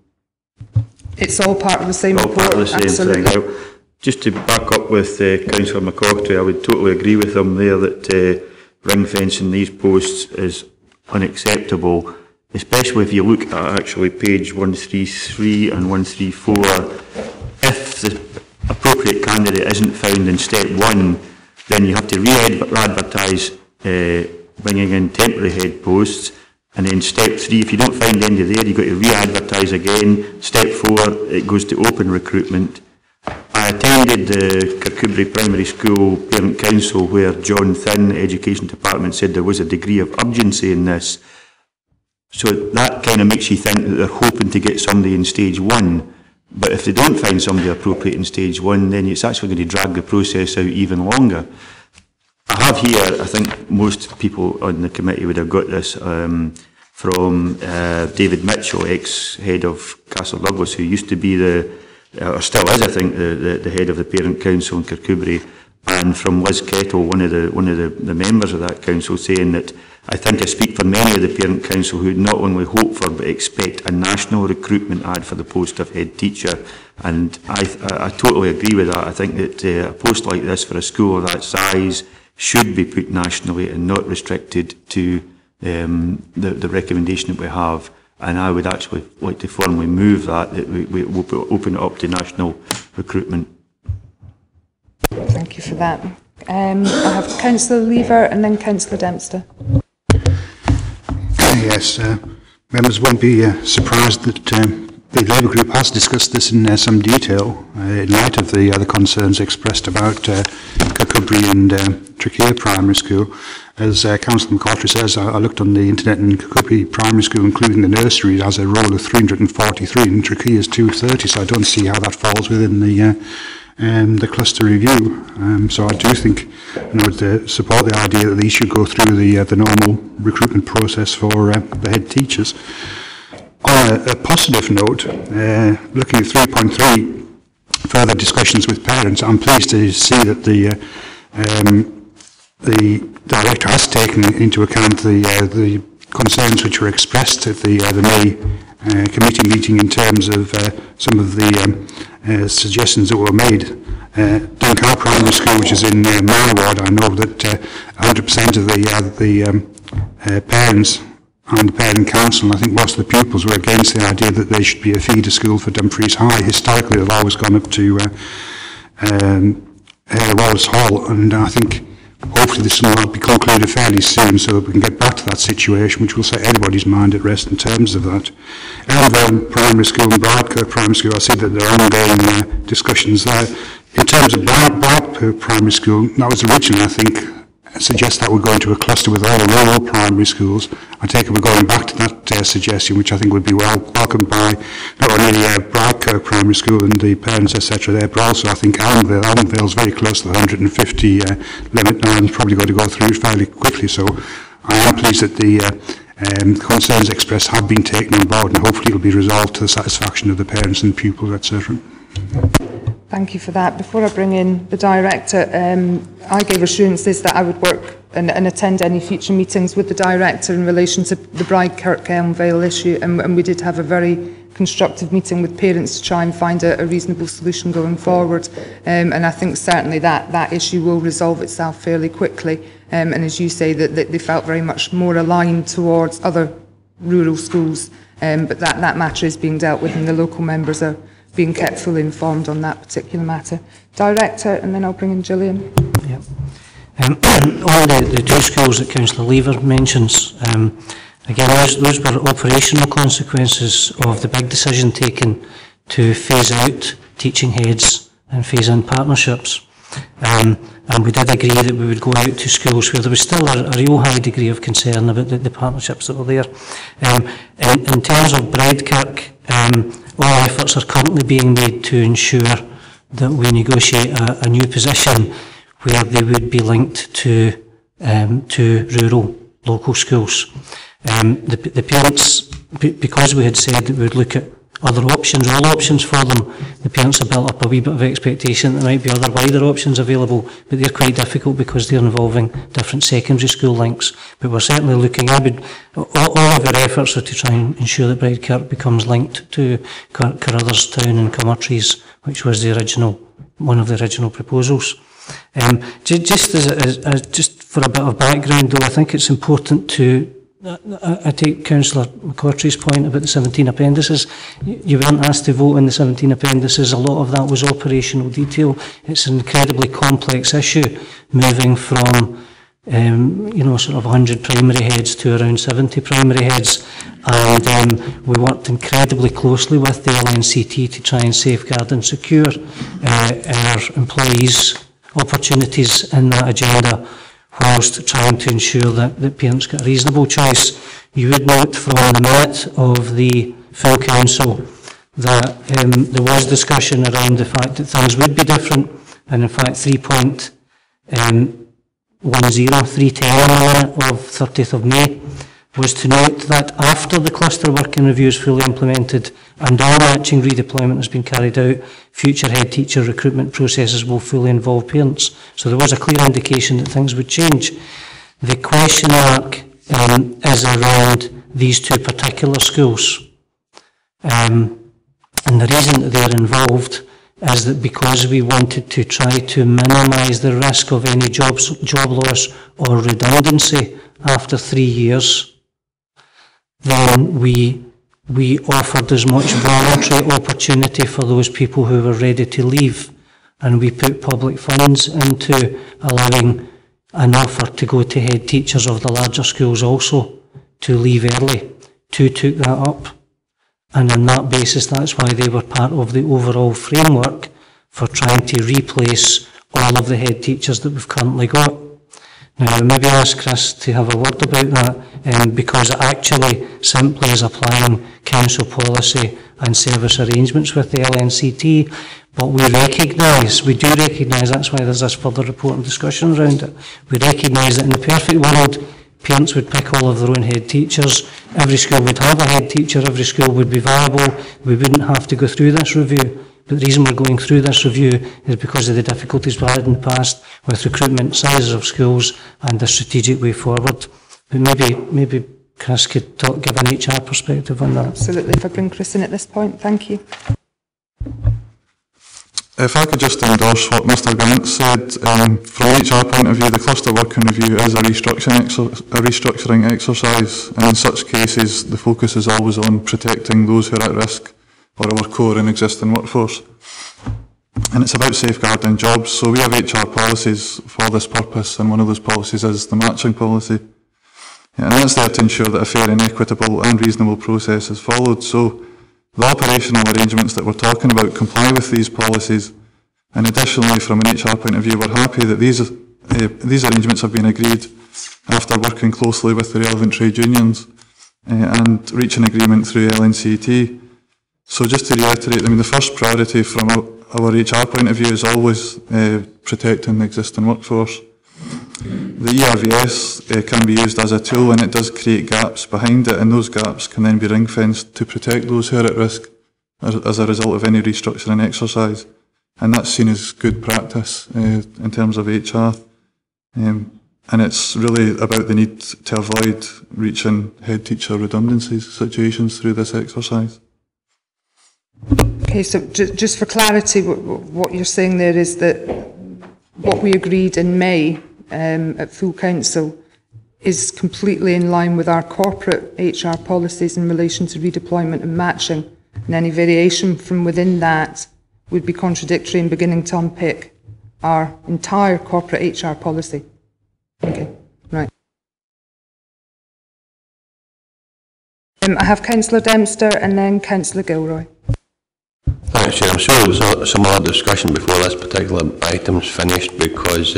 Speaker 1: It's all part of the same report.
Speaker 4: Part of the same
Speaker 1: absolutely.
Speaker 4: thing. Now, just to back up with Councillor McCarthy, I would totally agree with him there that ring fencing these posts is unacceptable. especially if you look at actually page 133 and 134, if the appropriate candidate isn't found in step 1, then you have to re-advertise bringing in temporary head posts, and then step 3, if you don't find any there, you've got to re-advertise again. Step 4, it goes to open recruitment. I attended the Kirkcudbright Primary School Parent Council where John Thin, the Education Department, said there was a degree of urgency in this. So that kind of makes you think that they're hoping to get somebody in stage 1. But if they don't find somebody appropriate in stage 1, then it's actually going to drag the process out even longer. I have here, I think most people on the committee would have got this from David Mitchell, ex-head of Castle Douglas, who used to be or still is, I think, the head of the Parent Council in Kirkcudbright, and from Liz Kettle, one of the members of that council, saying that I think I speak for many of the Parent Council who not only hope for but expect a national recruitment ad for the post of head teacher, and I totally agree with that. I think that a post like this for a school of that size should be put nationally and not restricted to the recommendation that we have. And I would actually like to formally move that we will open it up to national recruitment.
Speaker 1: Thank you for that. I have Councillor Lever and then Councillor Dempster.
Speaker 9: Yes, members won't be surprised that the Labour Group has discussed this in some detail in light of the other concerns expressed about Kirkcudbright and Tregear Primary School. As Councillor McCarthy says, I looked on the internet, and Kirkcudbright Primary School, including the nursery, has a roll of 343 and Tregear is 230, so I don't see how that falls within the cluster review. So I do think, and I would support the idea that these should go through the normal recruitment process for the head teachers. On a positive note, looking at 3.3, further discussions with parents, I'm pleased to see that the director has taken into account the concerns which were expressed at the May committee meeting in terms of some of the suggestions that were made. Dunkar Primary School, which is in my ward, I know that 100% of the parents and the Parent Council, and I think most of the pupils, were against the idea that they should be a feeder school for Dumfries High. Historically, they've always gone up to Wallace Hall, and I think hopefully this will be concluded fairly soon so that we can get back to that situation, which will set everybody's mind at rest in terms of that. Elmvale Primary School and Bradkirk Primary School, I see that there are ongoing discussions there. In terms of Bradkirk Primary School, that was originally, I think, suggest that we're going to a cluster with all the rural primary schools. I take it we're going back to that suggestion, which I think would be welcomed by not only Bradkirk Primary School and the parents, etc. there, but also I think Elmvale. Elmvale is very close to the 150 limit now, and it's probably going to go through fairly quickly. So I am pleased that the concerns expressed have been taken on board, and hopefully it will be resolved to the satisfaction of the parents and pupils, etc.
Speaker 1: Thank you for that. Before I bring in the director, I gave assurances that I would work and attend any future meetings with the director in relation to the Bradkirk-Elmvale issue, and we did have a very constructive meeting with parents to try and find a reasonable solution going forward. And I think certainly that issue will resolve itself fairly quickly. And as you say, that they felt very much more aligned towards other rural schools, but that matter is being dealt with, and the local members are being kept fully informed on that particular matter. Director, and then I'll bring in Gillian.
Speaker 6: Yep. On the two schools that Councillor Lever mentions, again, those were operational consequences of the big decision taken to phase out teaching heads and phase in partnerships. And we did agree that we would go out to schools where there was still a real high degree of concern about the partnerships that were there. In terms of Bradkirk, all efforts are currently being made to ensure that we negotiate a new position where they would be linked to rural local schools. The parents, because we had said that we would look at other options, all options for them, the parents have built up a wee bit of expectation that there might be other wider options available, but they're quite difficult because they're involving different secondary school links. But we're certainly looking, all of our efforts are to try and ensure that Bradkirk becomes linked to Carruthersstown and Cummertrees, which was one of the original proposals. Just for a bit of background though, I think it's important to I take Councillor McCortry's point about the 17 appendices. You weren't asked to vote on the 17 appendices. A lot of that was operational detail. It's an incredibly complex issue, moving from sort of 100 primary heads to around 70 primary heads. And we worked incredibly closely with the LNCT to try and safeguard and secure our employees' opportunities in that agenda, whilst trying to ensure that parents get a reasonable choice. You would note from the minute of the full council that there was discussion around the fact that things would be different, and in fact 3.10 of 30th of May was to note that after the cluster working review is fully implemented and all matching redeployment has been carried out, future head teacher recruitment processes will fully involve parents. So there was a clear indication that things would change. The question mark is around these two particular schools. And the reason that they're involved is that because we wanted to try to minimise the risk of any job loss or redundancy after 3 years, then we offered as much voluntary opportunity for those people who were ready to leave, and we put public funds into allowing an offer to go to head teachers of the larger schools also to leave early. Two took that up, and on that basis that's why they were part of the overall framework for trying to replace all of the head teachers that we've currently got. Now, maybe ask Chris to have a word about that, because it actually simply is applying council policy and service arrangements with the LNCT, but we do recognise, that's why there's this further report and discussion around it, we recognise that in the perfect world, parents would pick all of their own head teachers, every school would have a head teacher, every school would be viable, we wouldn't have to go through this review. But the reason we're going through this review is because of the difficulties we had in the past with recruitment, sizes of schools and the strategic way forward. But maybe Chris could give an HR perspective on that.
Speaker 1: Absolutely. If I bring Chris in at this point, thank you.
Speaker 21: If I could just endorse what Mr Grant said, from an HR point of view, the cluster working review is a restructuring exercise, and in such cases the focus is always on protecting those who are at risk or our core and existing workforce. And it's about safeguarding jobs, so we have HR policies for this purpose, and one of those policies is the matching policy. And that's there to ensure that a fair and equitable and reasonable process is followed. So the operational arrangements that we're talking about comply with these policies, and additionally from an HR point of view, we're happy that these arrangements have been agreed after working closely with the relevant trade unions and reaching agreement through LNCT. So just to reiterate, the first priority from our HR point of view is always protecting the existing workforce. The ERVS can be used as a tool, and it does create gaps behind it, and those gaps can then be ring-fenced to protect those who are at risk as a result of any restructuring exercise. And that's seen as good practice in terms of HR. And it's really about the need to avoid reaching head teacher redundancy situations through this exercise.
Speaker 1: Okay, so just for clarity, what you're saying there is that what we agreed in May at full council is completely in line with our corporate HR policies in relation to redeployment and matching, and any variation from within that would be contradictory and beginning to unpick our entire corporate HR policy. Okay, right. I have Councillor Dempster and then Councillor Gilroy.
Speaker 15: Thanks, Chair. I'm sure there was some other discussion before this particular item's finished, because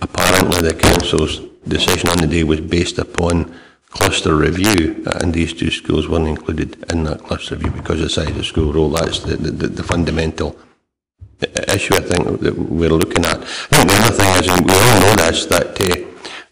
Speaker 15: apparently the Council's decision on the day was based upon cluster review, and these two schools weren't included in that cluster review because of the size of the school role. That's the fundamental issue, I think, that we're looking at. I think the other thing is, and we all know this, that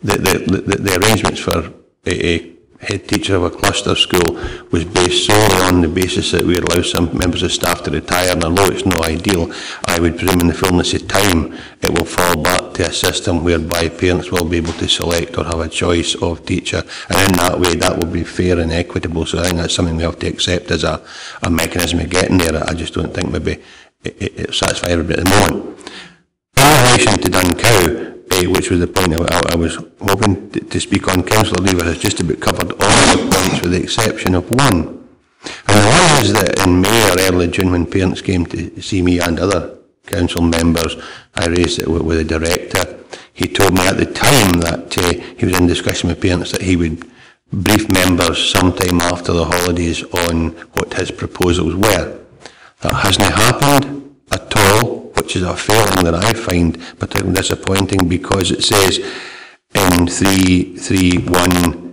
Speaker 15: the arrangements for a head teacher of a cluster school was based solely on the basis that we allow some members of staff to retire, and although it's not ideal, I would presume in the fullness of time it will fall back to a system whereby parents will be able to select or have a choice of teacher, and in that way that will be fair and equitable. So I think that's something we have to accept as a mechanism of getting there. I just don't think maybe it satisfies everybody at the moment. In relation to Duncow, which was the point I was hoping to speak on. Councillor Lever has just about covered all the points with the exception of one. And the one is that in May or early June, when parents came to see me and other council members, I raised it with the director. He told me at the time that he was in discussion with parents that he would brief members sometime after the holidays on what his proposals were. That hasn't happened at all, which is a failing that I find particularly disappointing, because it says in 3.1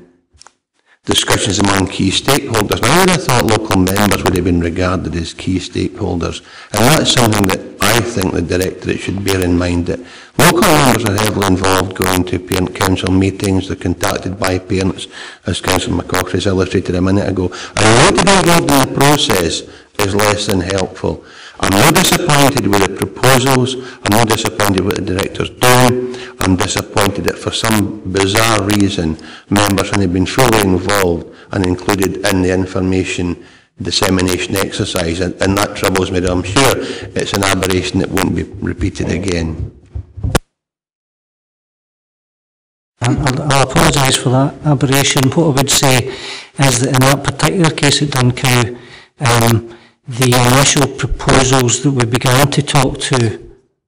Speaker 15: discussions among key stakeholders. Now, I would have thought local members would have been regarded as key stakeholders, and that's something that I think the Directorate should bear in mind, that local members are heavily involved going to parent council meetings. They're contacted by parents, as Councillor McCaughey has illustrated a minute ago, and not to be involved in the process is less than helpful. I'm not disappointed with the proposals, I'm not disappointed with the Director's doing, I'm disappointed that for some bizarre reason members haven't been fully involved and included in the information dissemination exercise, and that troubles me. I'm sure it's an aberration that won't be repeated again.
Speaker 6: I'll apologise for that aberration. What I would say is that in that particular case at Duncow, the initial proposals that we began to talk to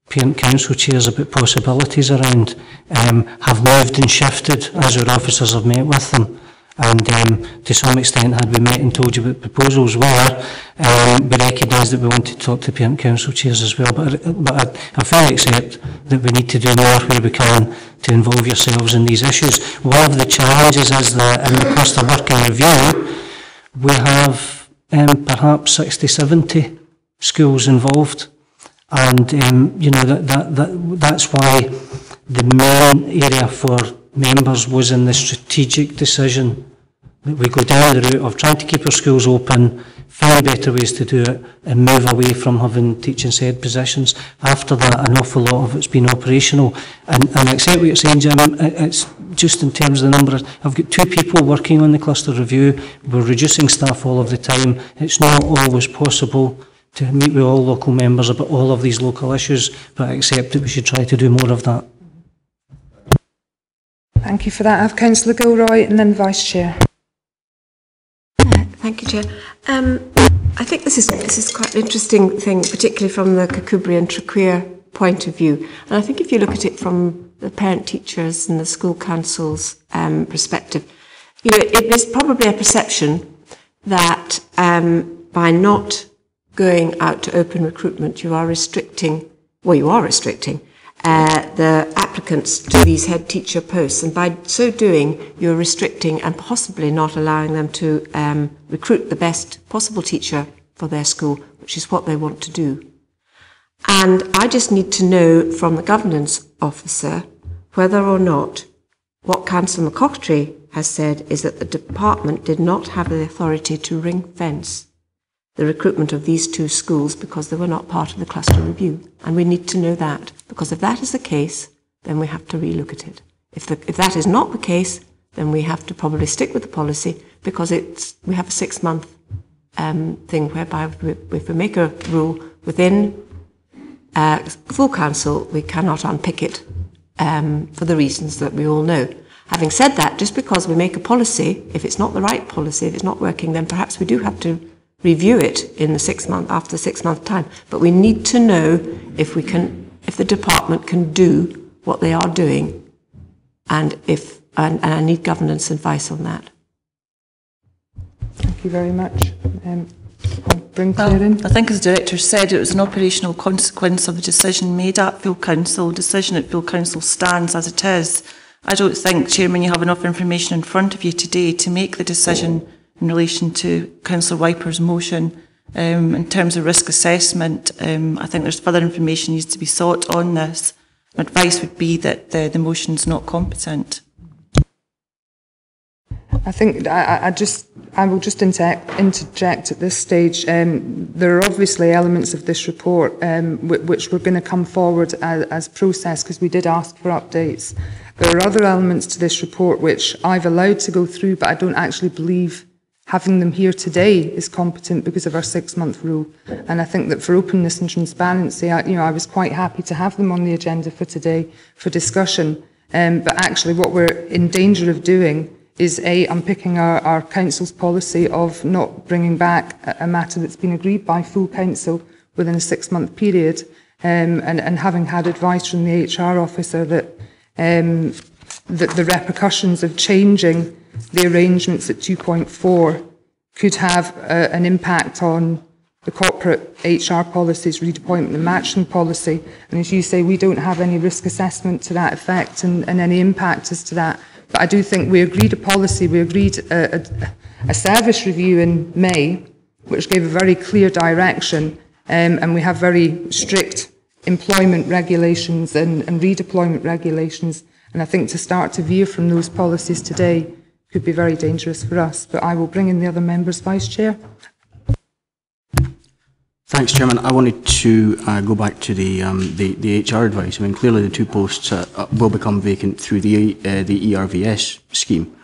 Speaker 6: parent council chairs about possibilities around have moved and shifted as our officers have met with them, and to some extent, had we met and told you what proposals were, we recognised that we wanted to talk to parent council chairs as well, but I fully accept that we need to do more where we can to involve yourselves in these issues. One of the challenges is that in the cluster working review we have perhaps 60, 70 schools involved, and you know that's why the main area for members was in the strategic decision that we go down the route of trying to keep our schools open, find better ways to do it, and move away from having teaching said positions. After that, an awful lot of it's been operational, and I accept what you're saying, Jim. It's just in terms of the number. I've got 2 people working on the cluster review. We're reducing staff all of the time. It's not always possible to meet with all local members about all of these local issues, but I accept that we should try to do more of that.
Speaker 1: Thank you for that. I have Councillor Gilroy and then Vice Chair.
Speaker 2: Thank you, Chair. I think this is quite an interesting thing, particularly from the Kirkcudbright and Traquair point of view. And I think if you look at it from the parent teachers and the school council's perspective, you know, it is probably a perception that by not going out to open recruitment, you are restricting the applicants to these head teacher posts, and by so doing you're restricting and possibly not allowing them to recruit the best possible teacher for their school, which is what they want to do. And I just need to know from the governance officer whether or not what Councillor McCaughey has said is that the department did not have the authority to ring fence the recruitment of these 2 schools because they were not part of the cluster review. And we need to know that, because if that is the case, then we have to relook at it. If that is not the case, then we have to probably stick with the policy, because we have a 6-month thing whereby if we make a rule within full council, we cannot unpick it for the reasons that we all know. Having said that, just because we make a policy, if it's not the right policy, if it's not working, then perhaps we do have to review it in the after the 6-month time. But we need to know if the department can do what they are doing, and I need governance advice on that.
Speaker 1: Thank you very much. I'll bring Claire in.
Speaker 22: I think, as the Director said, it was an operational consequence of the decision made at full council. Decision at full council stands as it is. I don't think, Chairman, you have enough information in front of you today to make the decision in relation to Councillor Wiper's motion. In terms of risk assessment, I think there's further information needs to be sought on this. My advice would be that the motion is not competent.
Speaker 1: I think I will just interject at this stage. There are obviously elements of this report which were going to come forward as process, because we did ask for updates. There are other elements to this report which I've allowed to go through, but I don't actually believe having them here today is competent because of our 6-month rule. And I think that for openness and transparency, I was quite happy to have them on the agenda for today for discussion. But actually what we're in danger of doing is unpicking our council's policy of not bringing back a matter that's been agreed by full council within a 6-month period, and having had advice from the HR officer that the repercussions of changing the arrangements at 2.4 could have an impact on the corporate HR policies, redeployment and matching policy. And as you say, we don't have any risk assessment to that effect and any impact as to that. But I do think we agreed a policy, we agreed a service review in May, which gave a very clear direction, and we have very strict employment regulations and redeployment regulations. And I think to start to veer from those policies today could be very dangerous for us. But I will bring in the other members, Vice Chair.
Speaker 3: Thanks, Chairman. I wanted to go back to the HR advice. I mean, clearly the 2 posts will become vacant through the ERVS scheme.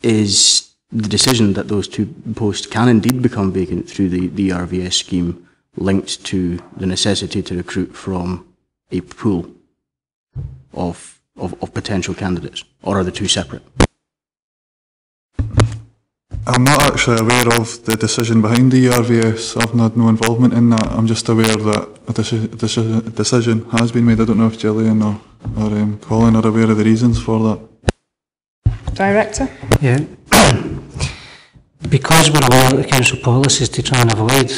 Speaker 3: Is the decision that those 2 posts can indeed become vacant through the ERVS scheme linked to the necessity to recruit from a pool of potential candidates, or are the 2 separate?
Speaker 21: I'm not actually aware of the decision behind the ERVS. I've had no involvement in that. I'm just aware that a decision has been made. I don't know if Gillian or Colin are aware of the reasons for that.
Speaker 1: Director?
Speaker 6: Yeah. Because we're aware that the council policy is to try and avoid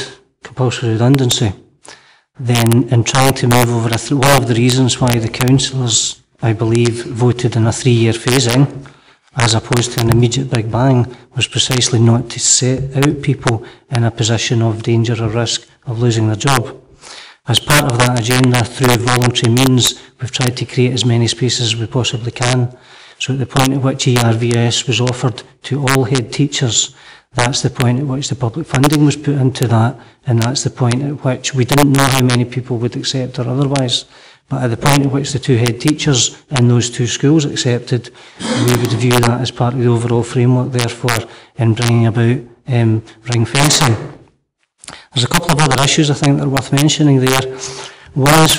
Speaker 6: compulsory redundancy, then in trying to move over, one of the reasons why the councillors, I believe, voted in a 3-year phasing, as opposed to an immediate big bang, was precisely not to set out people in a position of danger or risk of losing their job. As part of that agenda, through voluntary means, we've tried to create as many spaces as we possibly can. So at the point at which ERVS was offered to all head teachers, that's the point at which the public funding was put into that, and that's the point at which we didn't know how many people would accept or otherwise. But at the point at which the 2 head teachers in those 2 schools accepted, we would view that as part of the overall framework, therefore, in bringing about ring fencing. There's a couple of other issues I think that are worth mentioning there. One is,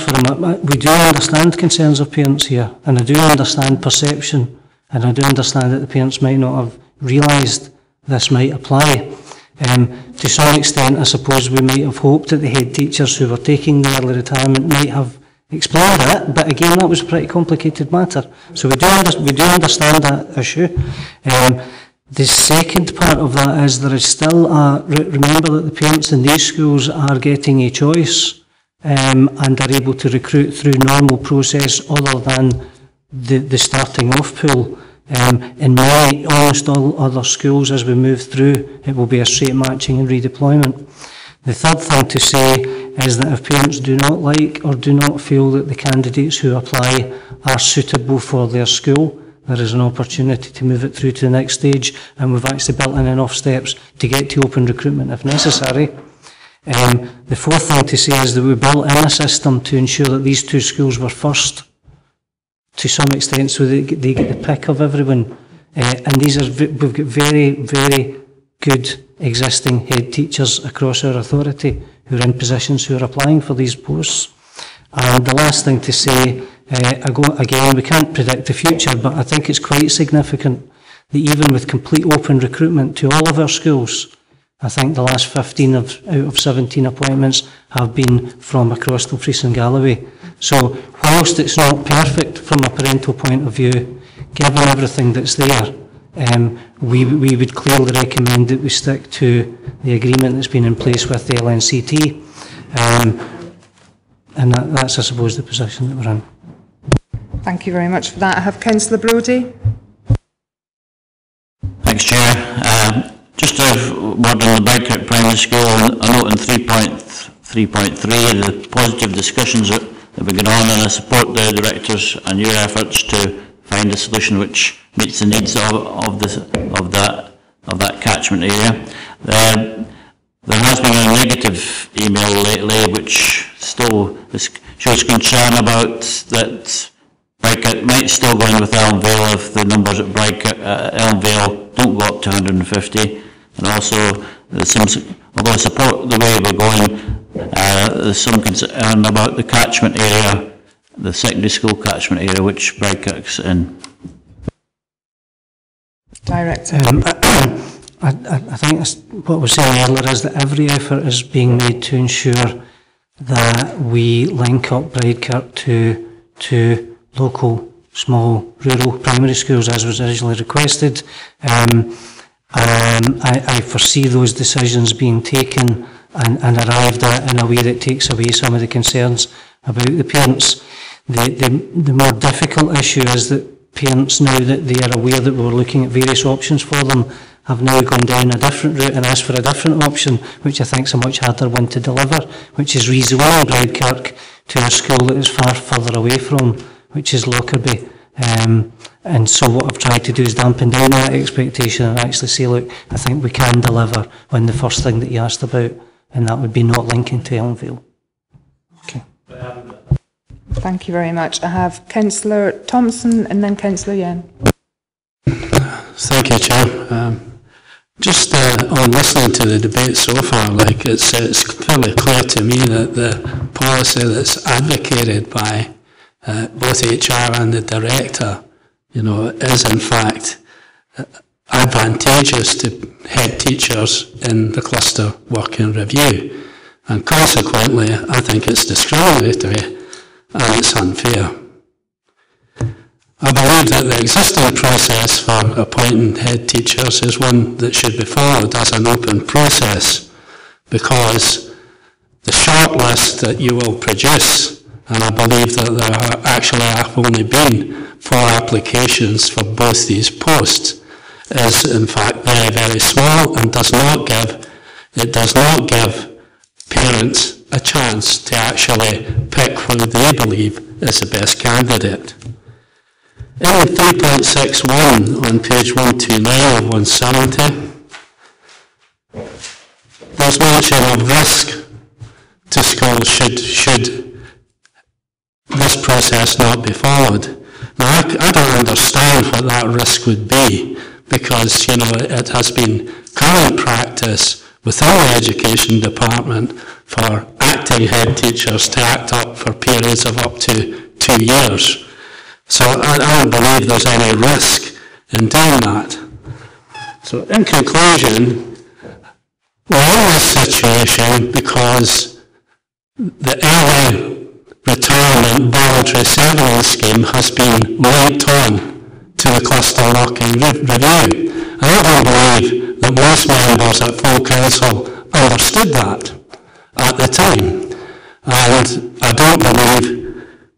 Speaker 6: we do understand concerns of parents here, and I do understand perception, and I do understand that the parents might not have realised this might apply. To some extent, I suppose we might have hoped that the head teachers who were taking the early retirement might have explained that, but again, that was a pretty complicated matter. So we do understand that issue. The second part of that is there is still remember that the parents in these schools are getting a choice and are able to recruit through normal process other than the starting off pool. In almost all other schools, as we move through, it will be a straight matching and redeployment. The third thing to say is that if parents do not like or do not feel that the candidates who apply are suitable for their school, there is an opportunity to move it through to the next stage, and we've actually built in enough steps to get to open recruitment if necessary. The fourth thing to say is that we built in a system to ensure that these 2 schools were first to some extent, so they get the pick of everyone. And we've got very, very good existing head teachers across our authority who are in positions who are applying for these posts. And the last thing to say, again, we can't predict the future, but I think it's quite significant that even with complete open recruitment to all of our schools, I think the last 15 out of 17 appointments have been from across Dumfries and Galloway. So whilst it's not perfect from a parental point of view, given everything that's there, we would clearly recommend that we stick to the agreement that's been in place with the LNCT. And that's, I suppose, the position that we're in.
Speaker 1: Thank you very much for that. I have Councillor Brodie.
Speaker 16: Thanks, Chair. Just a word on the Bigkirk Primary School. I note in 3.3 the positive discussions that have been going on, and I support the directors and your efforts to find a solution which meets the needs of that catchment area. There has been a negative email lately which still shows concern about that Brightcock might still go in with Elmvale if the numbers at Elmvale don't go up to 150. And also, there's some, although I support the way we're going, there's some concern about the catchment area, the secondary school catchment area, which Brightcock's in.
Speaker 1: Director.
Speaker 6: I think what we're saying earlier is that every effort is being made to ensure that we link up Brightcock to local, small, rural primary schools as was originally requested. I foresee those decisions being taken and arrived at in a way that takes away some of the concerns about the parents. The more difficult issue is that parents, now that they are aware that we're looking at various options for them, have now gone down a different route and asked for a different option, which I think is a much harder one to deliver, which is rezoning Brightcock to a school that is far further away from, which is Lockerbie. And so what I've tried to do is dampen down that expectation and actually say, look, I think we can deliver on the first thing that you asked about, and that would be not linking to Elmvale. Okay.
Speaker 1: Thank you very much. I have Councillor Thompson and then Councillor Yen.
Speaker 11: Thank you, Chair. Just on listening to the debate so far, like it's fairly clear to me that the policy that's advocated by both HR and the Director, is in fact advantageous to head teachers in the cluster working review, and consequently I think it's discriminatory and it's unfair. I believe that the existing process for appointing head teachers is one that should be followed as an open process, because the shortlist that you will produce, and I believe that there actually have only been 4 applications for both these posts, is in fact very, very small and does not give parents a chance to actually pick who they believe is the best candidate. In 3.61 on page 129 of 170, there's mention of risk to schools should this process not be followed. Now, I don't understand what that risk would be, because it has been common practice within the Education Department for acting head teachers to act up for periods of up to 2 years. So I don't believe there's any risk in doing that. So in conclusion, we're in this situation because the early retirement voluntary severance scheme has been linked on to the cluster working review. And I don't believe that most members at full council understood that at the time. And I don't believe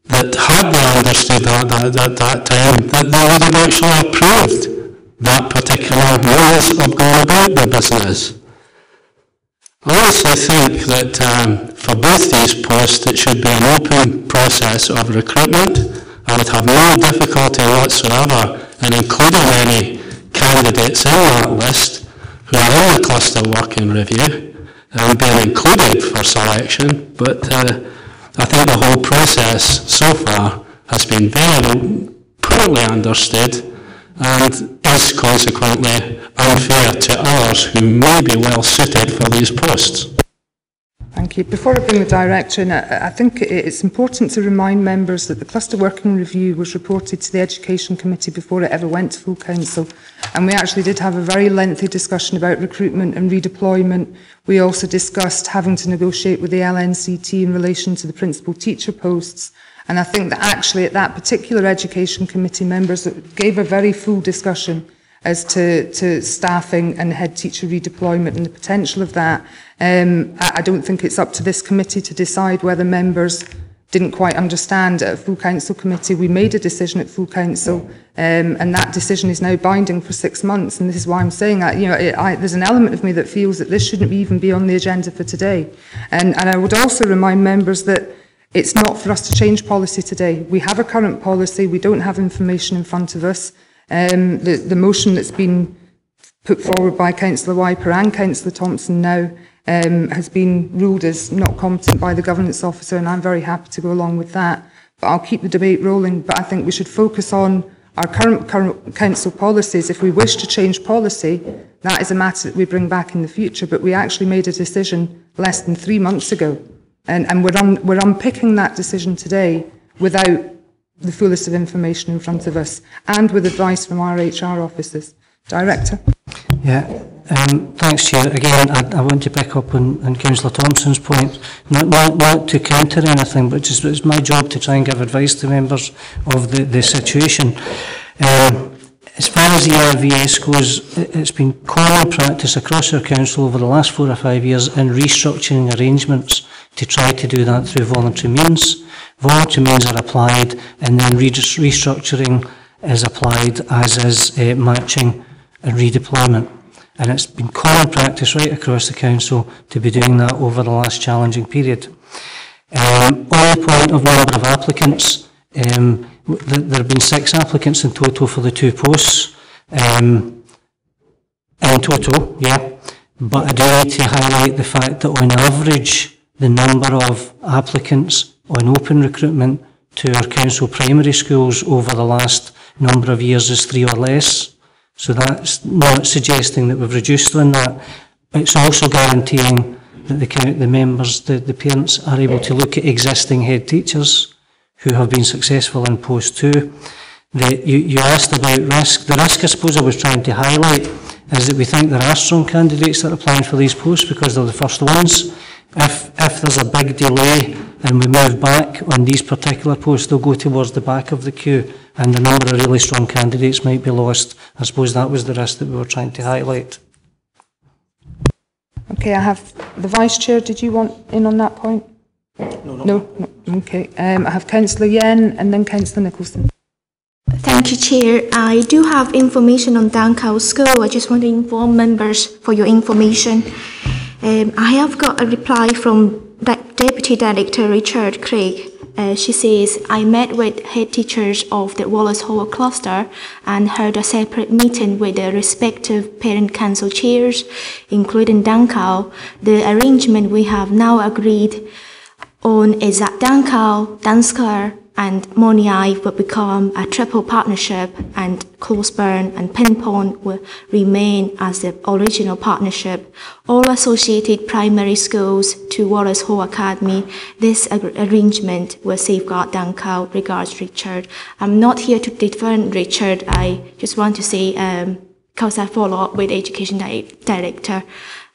Speaker 11: that had they understood that at that time, that they would have actually approved that particular means of going about the business. I also think that for both these posts it should be an open process of recruitment. I would have no difficulty whatsoever in including any candidates in that list who are in the cluster working review and being included for selection, but I think the whole process so far has been very poorly understood and is consequently unfair to others who may be well suited for these posts.
Speaker 1: Thank you. Before I bring the Director in, I think it's important to remind members that the Cluster Working Review was reported to the Education Committee before it ever went to full council, and we actually did have a very lengthy discussion about recruitment and redeployment. We also discussed having to negotiate with the LNCT in relation to the principal teacher posts, and I think that actually at that particular Education Committee members gave a very full discussion as to staffing and head teacher redeployment and the potential of that. I don't think it's up to this committee to decide whether members didn't quite understand at a full council committee. We made a decision at full council, and that decision is now binding for 6 months, and this is why I'm saying that. There's an element of me that feels that this shouldn't even be on the agenda for today. And I would also remind members that it's not for us to change policy today. We have a current policy, we don't have information in front of us. The motion that's been put forward by Councillor Wiper and Councillor Thompson now has been ruled as not competent by the governance officer, and I'm very happy to go along with that. but I'll keep the debate rolling. But I think we should focus on our current council policies. If we wish to change policy, that is a matter that we bring back in the future. But we actually made a decision less than 3 months ago, and we're unpicking that decision today without the fullest of information in front of us, and with advice from our HR officers. Director.
Speaker 6: Yeah, thanks, Chair. Again, I want to pick up on Councillor Thompson's point, not to counter anything, but just it's my job to try and give advice to members of the situation. As far as the RVS goes, it's been common practice across our council over the last 4 or 5 years in restructuring arrangements to try to do that through voluntary means. Voluntary means are applied, and then restructuring is applied, as is matching and redeployment. And it's been common practice right across the council to be doing that over the last challenging period. On the point of number of applicants, there have been 6 applicants in total for the 2 posts. In total, yeah. But I do need to highlight the fact that on average, the number of applicants on open recruitment to our council primary schools over the last number of years is 3 or less. So that's not suggesting that we've reduced on that. It's also guaranteeing that the members, the parents, are able to look at existing head teachers who have been successful in post 2. You asked about risk. The risk, I suppose, I was trying to highlight is that we think there are strong candidates that are applying for these posts because they're the first ones. If there's a big delay and we move back on these particular posts, they'll go towards the back of the queue and the number of really strong candidates might be lost. I suppose that was the risk that we were trying to highlight.
Speaker 1: Okay, I have the Vice Chair. Did you want in on that point? No. Okay. I have Councillor Yen and then Councillor Nicholson.
Speaker 13: Thank you, Chair. I do have information on Dankow School. I just want to inform members for your information. I have got a reply from Deputy Director Richard Craig. She says, I met with head teachers of the Wallace Hall cluster and held a separate meeting with the respective parent council chairs, including Dankow. The arrangement we have now agreed on is that Dankow, Danskar and Moniai will become a triple partnership, and Closeburn and Pinpond will remain as the original partnership. All associated primary schools to Wallace Hall Academy. This arrangement will safeguard Dankow. Regards, Richard. I'm not here to defend Richard. I just want to say, because I follow up with Education Director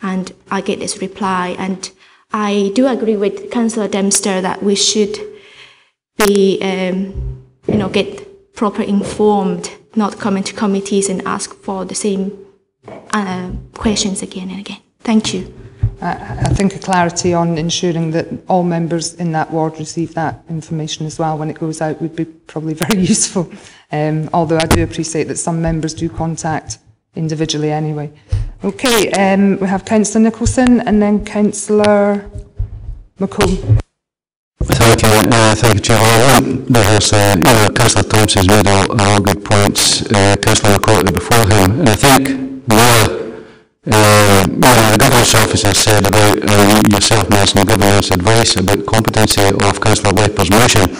Speaker 13: and I get this reply, and I do agree with Councillor Dempster that we should be, get proper informed, not come into committees and ask for the same questions again and again. Thank you.
Speaker 1: I think a clarity on ensuring that all members in that ward receive that information as well when it goes out would be probably very useful. Although I do appreciate that some members do contact individually anyway. Okay, we have Councillor Nicholson and then Councillor McComb.
Speaker 12: Thank you, Chair. Councillor Thompson's made all good points. Councillor McCarthy before him, and I think the governance officer said about yourself, Nelson, the governance advice about competency of Councillor Wipper's motion.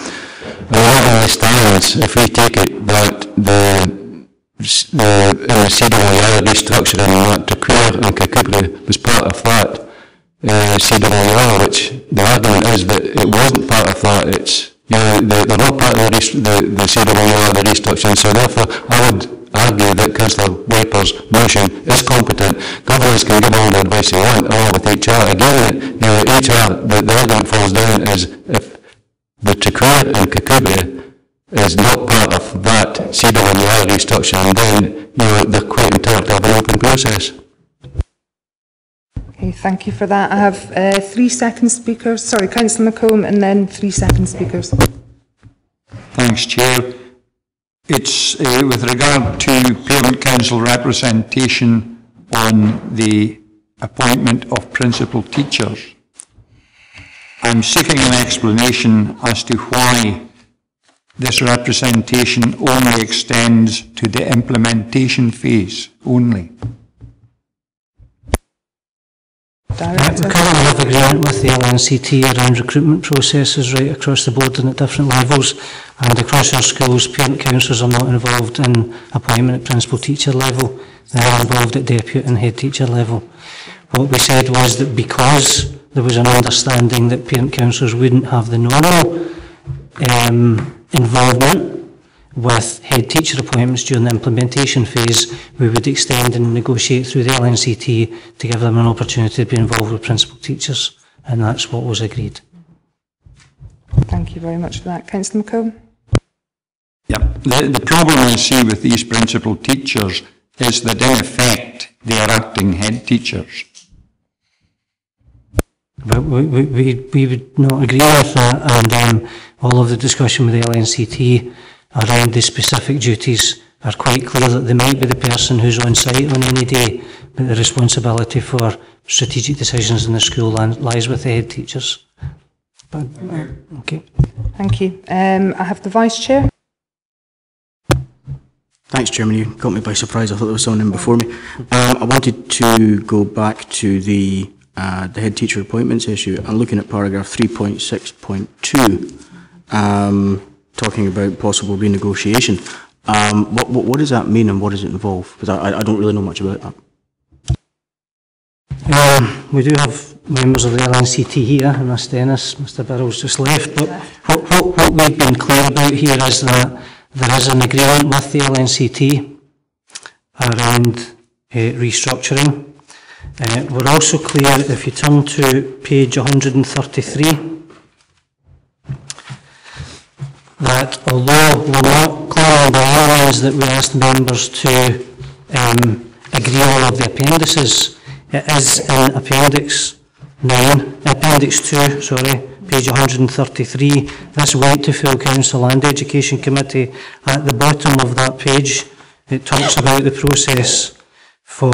Speaker 12: That stands if we take it that the CWR restructuring that to Queer and Kakubri was part of that. CWR, which the argument is that it wasn't part of that. It's they're not part of the CWR, the restructuring. So therefore, I would argue that Councillor Wipper's motion is competent. Governors can give all the advice they want, along with HR. Again, HR, the argument falls down is if the Queer and Kakubri is not part of that CWR restructuring, then they're quite entitled to have an open process.
Speaker 1: Okay, thank you for that. I have 3 second speakers. Sorry, Councillor McComb, and then 3 second speakers.
Speaker 8: Thanks, Chair. It's with regard to Parent Council representation on the appointment of principal teachers. I'm seeking an explanation as to why this representation only extends to the implementation phase only.
Speaker 1: Director.
Speaker 6: We currently have agreement with the LNCT around recruitment processes right across the board and at different levels, and across our schools, parent councillors are not involved in appointment at principal teacher level. They are involved at deputy and head teacher level. What we said was that because there was an understanding that parent councillors wouldn't have the normal involvement with head teacher appointments during the implementation phase, we would extend and negotiate through the LNCT to give them an opportunity to be involved with principal teachers, and that's what was agreed.
Speaker 1: Thank you very much for that. Councillor McComb?
Speaker 8: Yeah, the problem I see with these principal teachers is that in effect they are acting head teachers.
Speaker 6: But we would not agree with that, and all of the discussion with the LNCT around the specific duties are quite clear that they might be the person who's on site on any day, but the responsibility for strategic decisions in the school lies with the head teachers. But, okay.
Speaker 1: Thank you. I have the Vice Chair.
Speaker 3: Thanks, Chairman. You caught me by surprise. I thought there was someone in before me. I wanted to go back to the head teacher appointments issue and looking at paragraph 3.6.2. Talking about possible renegotiation. What does that mean and what does it involve? Because I don't really know much about that.
Speaker 6: We do have members of the LNCT here, and Ms Dennis, Mr Burrell's just left, but what we've been clear about here is that there is an agreement with the LNCT around restructuring. We're also clear, if you turn to page 133, that although we're not clear on the lines that we asked members to agree on of the appendices, it is in Appendix 2, page 133. This went to full Council and Education Committee. At the bottom of that page, it talks about the process for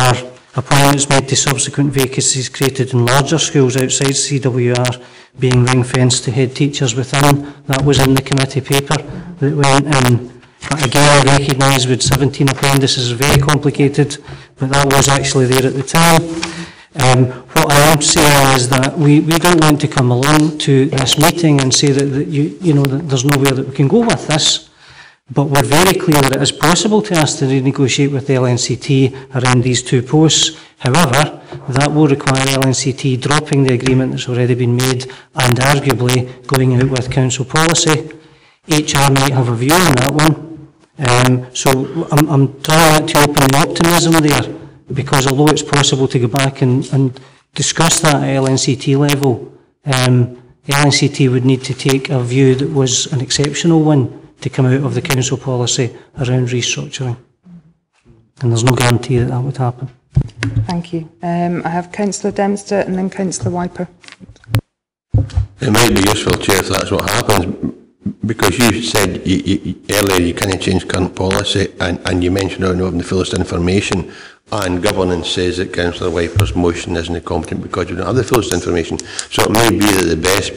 Speaker 6: appointments made to subsequent vacancies created in larger schools outside CWR being ring-fenced to head teachers within. That was in the committee paper that went in. But again, I recognise with 17 appendices is very complicated, but that was actually there at the time. What I am saying is that we don't want to come along to this meeting and say that that there's nowhere that we can go with this. But we're very clear that it is possible to ask to renegotiate with the LNCT around these two posts. However, that will require LNCT dropping the agreement that's already been made and arguably going out with council policy. HR might have a view on that one. So I'm trying to open the optimism there, because although it's possible to go back and discuss that at LNCT level, LNCT would need to take a view that was an exceptional one to come out of the council policy around restructuring. And there's no guarantee that that would happen.
Speaker 1: Thank you. I have Councillor Dempster and then Councillor Wiper.
Speaker 15: It might be useful, Chair, if that's what happens, because you said earlier you can't change current policy, and you mentioned not having the fullest information, and governance says that Councillor Wiper's motion isn't competent because you don't have the fullest information. So it may be that the best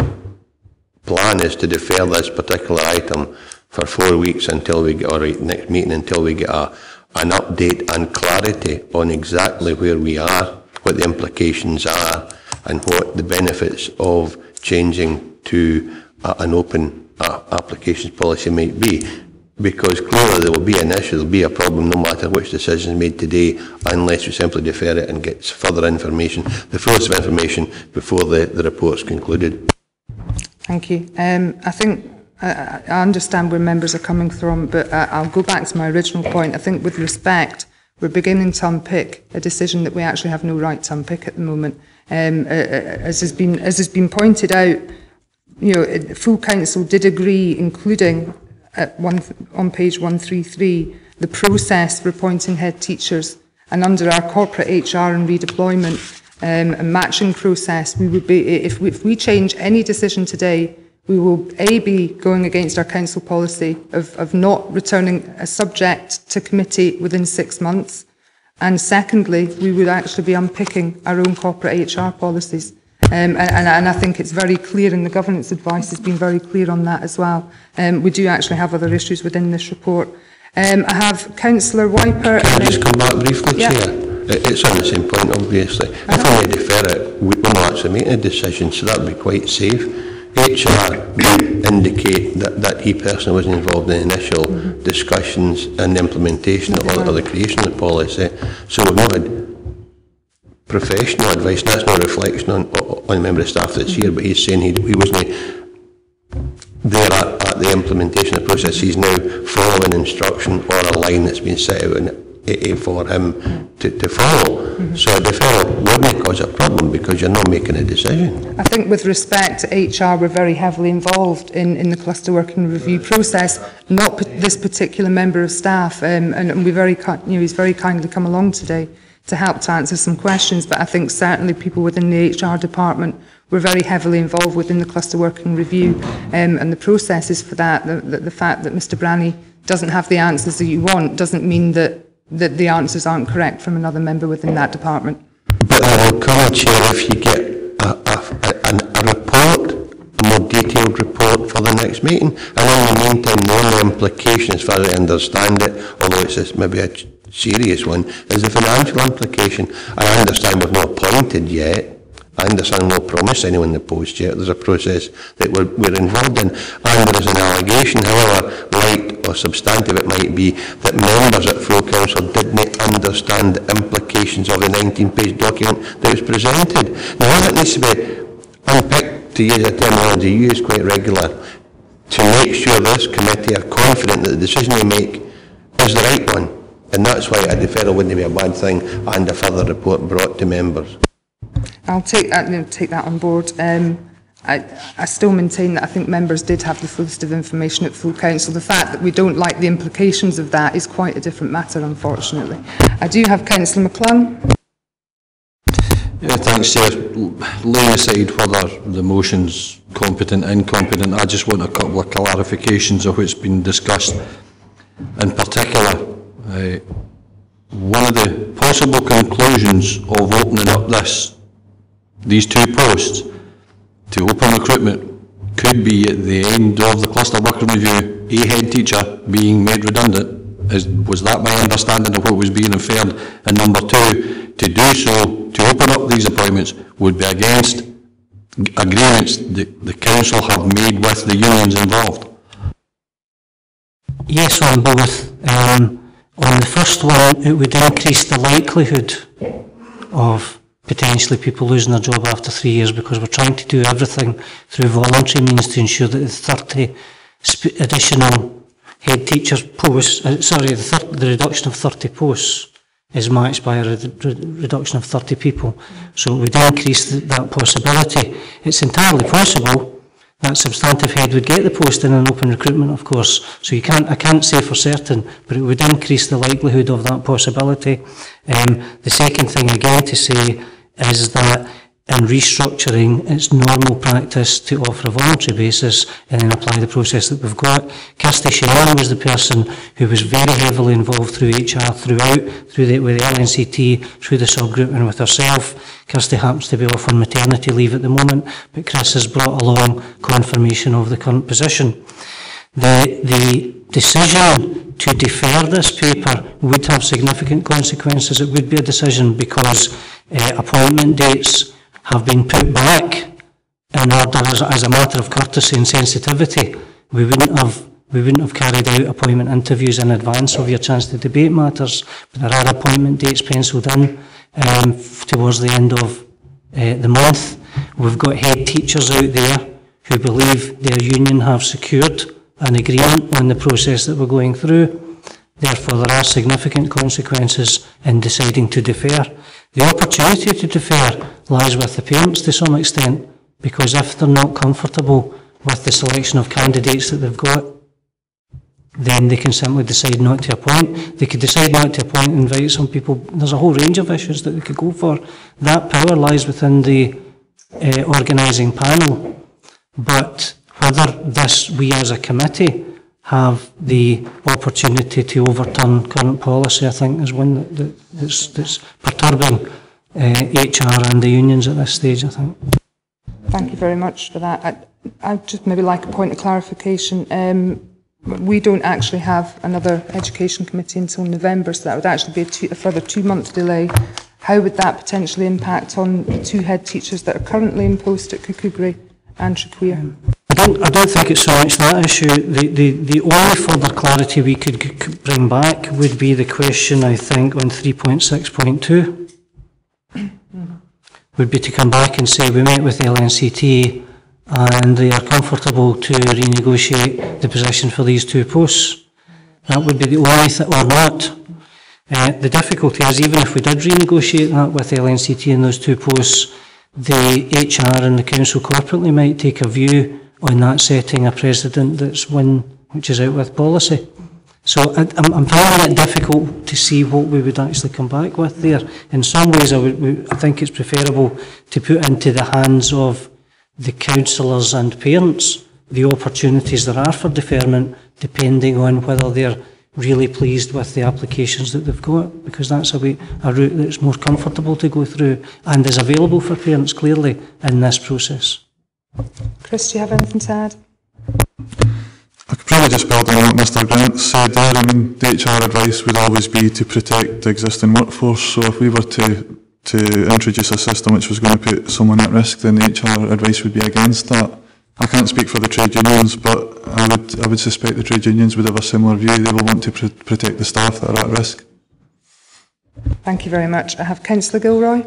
Speaker 15: plan is to defer this particular item for 4 weeks until we get, or next meeting, until we get an update and clarity on exactly where we are, what the implications are, and what the benefits of changing to an open applications policy might be. Because clearly there will be an issue, there will be a problem no matter which decision is made today, unless we simply defer it and get further information, the fullest of information, before the report's concluded.
Speaker 1: Thank you. I think I understand where members are coming from, but I'll go back to my original point. I think with respect, we're beginning to unpick a decision that we actually have no right to unpick at the moment. As has been pointed out, full council did agree, including on page 133, the process for appointing head teachers, and under our corporate HR and redeployment and matching process, we would be, if we change any decision today, we will be going against our council policy of not returning a subject to committee within 6 months, and secondly, we would actually be unpicking our own corporate HR policies. And I think it's very clear, and the governance advice has been very clear on that as well. We do actually have other issues within this report. I have Councillor Wiper.
Speaker 15: Can I just come back briefly, Chair? It's on the same point, obviously. If we defer it, we're not actually making a decision, so that would be quite safe. HR did indicate that he personally wasn't involved in the initial discussions and implementation or the creation of the policy. So we've not had professional advice, and that's no reflection on a member of staff that's here, but he's saying he wasn't there at the implementation of the process. He's now following instruction or a line that's been set out for him to follow. So a deferral wouldn't cause a problem because you're not making a decision.
Speaker 1: I think with respect to HR, we're very heavily involved in the cluster working review process, not this particular member of staff, and we he's very kindly come along today to help to answer some questions, but I think certainly people within the HR department were very heavily involved within the cluster working review and the processes for that. The fact that Mr Branney doesn't have the answers that you want doesn't mean that the answers aren't correct from another member within that department.
Speaker 15: But I will come, Chair, if you get a report, a more detailed report for the next meeting, and in the meantime, the only implication, as far as I understand it, although it's maybe a serious one, is the financial implication. And I understand we've not appointed yet. I understand no promise anyone in the post yet. There's a process that we're involved in, and there is an allegation, however light or substantive it might be, that members at full council didn't understand the implications of the 19-page document that was presented. Now that needs to be unpicked, to use a terminology you use quite regular, to make sure this committee are confident that the decision they make is the right one, and that's why a deferral wouldn't be a bad thing and a further report brought to members.
Speaker 1: I'll take that on board. I still maintain that I think members did have the fullest of information at full council. The fact that we don't like the implications of that is quite a different matter, unfortunately. I do have Councillor McClung.
Speaker 12: Yeah, thanks, Chair. Laying aside whether the motion's competent, incompetent, I just want a couple of clarifications of what's been discussed. In particular, one of the possible conclusions of opening up these two posts to open recruitment could be at the end of the cluster working review, a head teacher being made redundant. Was that my understanding of what was being inferred? And number two, to do so, to open up these appointments, would be against agreements that the council have made with the unions involved?
Speaker 6: Yes, on both. On the first one, it would increase the likelihood of potentially people losing their job after 3 years, because we're trying to do everything through voluntary means to ensure that the 30 additional head teachers posts, the reduction of 30 posts is matched by a reduction of 30 people. So it would increase that possibility. It's entirely possible that substantive head would get the post in an open recruitment, of course. So I can't say for certain, but it would increase the likelihood of that possibility. The second thing again to say is that in restructuring, it's normal practice to offer a voluntary basis and then apply the process that we've got. Kirsty Shannon was the person who was very heavily involved through HR throughout, with the LNCT, through the subgroup and with herself. Kirsty happens to be off on maternity leave at the moment, but Chris has brought along confirmation of the current position. The decision to defer this paper would have significant consequences. It would be a decision because appointment dates have been put back in order as a matter of courtesy and sensitivity. We wouldn't have carried out appointment interviews in advance of your chance to debate matters, but there are appointment dates penciled in towards the end of the month. We've got head teachers out there who believe their union have secured an agreement on the process that we're going through. Therefore, there are significant consequences in deciding to defer. The opportunity to defer lies with the parents to some extent, because if they're not comfortable with the selection of candidates that they've got, then they can simply decide not to appoint. They could decide not to appoint and invite some people. There's a whole range of issues that they could go for. That power lies within the organising panel. But whether we as a committee have the opportunity to overturn current policy, I think is one that's perturbing HR and the unions at this stage, I think. Thank
Speaker 1: you very much for that. I'd just maybe like a point of clarification. we don't actually have another education committee until November, so that would actually be a further 2-month delay. How would that potentially impact on the 2 head teachers that are currently in post at Kukubri and Trequeer?
Speaker 6: I don't think it's so much that issue. The only further clarity we could bring back would be the question, I think, on 3.6.2. Would be to come back and say we met with the LNCT and they are comfortable to renegotiate the position for these 2 posts. That would be the only thing, or not. The difficulty is, even if we did renegotiate that with the LNCT in those 2 posts, the HR and the council corporately might take a view on that setting a precedent that's one which is out with policy. So I'm finding it difficult to see what we would actually come back with there. In some ways, I think it's preferable to put into the hands of the councillors and parents the opportunities there are for deferment, depending on whether they're really pleased with the applications that they've got, because that's a route that's more comfortable to go through and is available for parents clearly in this process.
Speaker 1: Chris, do you have anything to add?
Speaker 21: I could probably just build on what Mr Grant said there. I mean, the HR advice would always be to protect the existing workforce, so if we were to introduce a system which was going to put someone at risk, then the HR advice would be against that. I can't speak for the trade unions, but I would suspect the trade unions would have a similar view. They will want to protect the staff that are at risk.
Speaker 1: Thank you very much. I have Councillor Gilroy.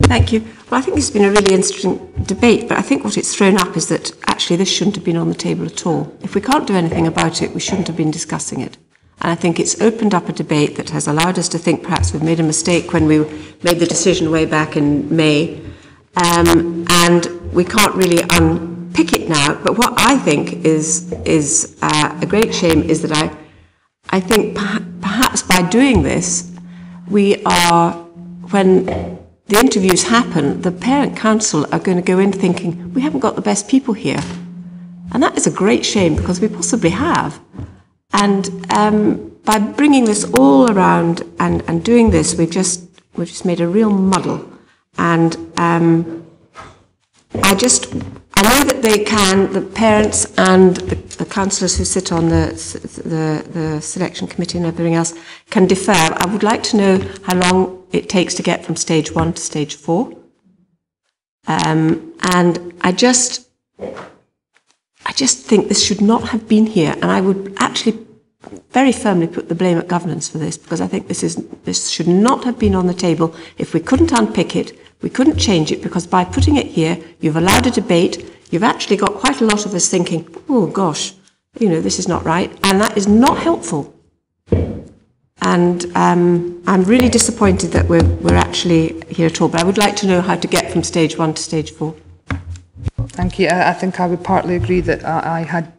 Speaker 2: Thank you. Well, I think this has been a really interesting debate, but I think what it's thrown up is that actually this shouldn't have been on the table at all. If we can't do anything about it, we shouldn't have been discussing it. And I think it's opened up a debate that has allowed us to think perhaps we've made a mistake when we made the decision way back in May. And we can't really unpick it now. But what I think is a great shame is that I think perhaps by doing this, we are, when the interviews happen, the parent council are going to go in thinking, we haven't got the best people here. And that is a great shame, because we possibly have. And by bringing this all around and doing this, we've just made a real muddle. And I know that the parents and the councillors who sit on the selection committee and everything else can defer. I would like to know how long it takes to get from stage 1 to stage 4. And I just think this should not have been here, and I would actually very firmly put the blame at governance for this, because I think this should not have been on the table. If we couldn't unpick it, we couldn't change it, because by putting it here, you've allowed a debate. You've actually got quite a lot of us thinking, oh gosh, this is not right, and that is not helpful. And I'm really disappointed that we're actually here at all, but I would like to know how to get from stage 1 to stage 4.
Speaker 1: Thank you. I think I would partly agree that I had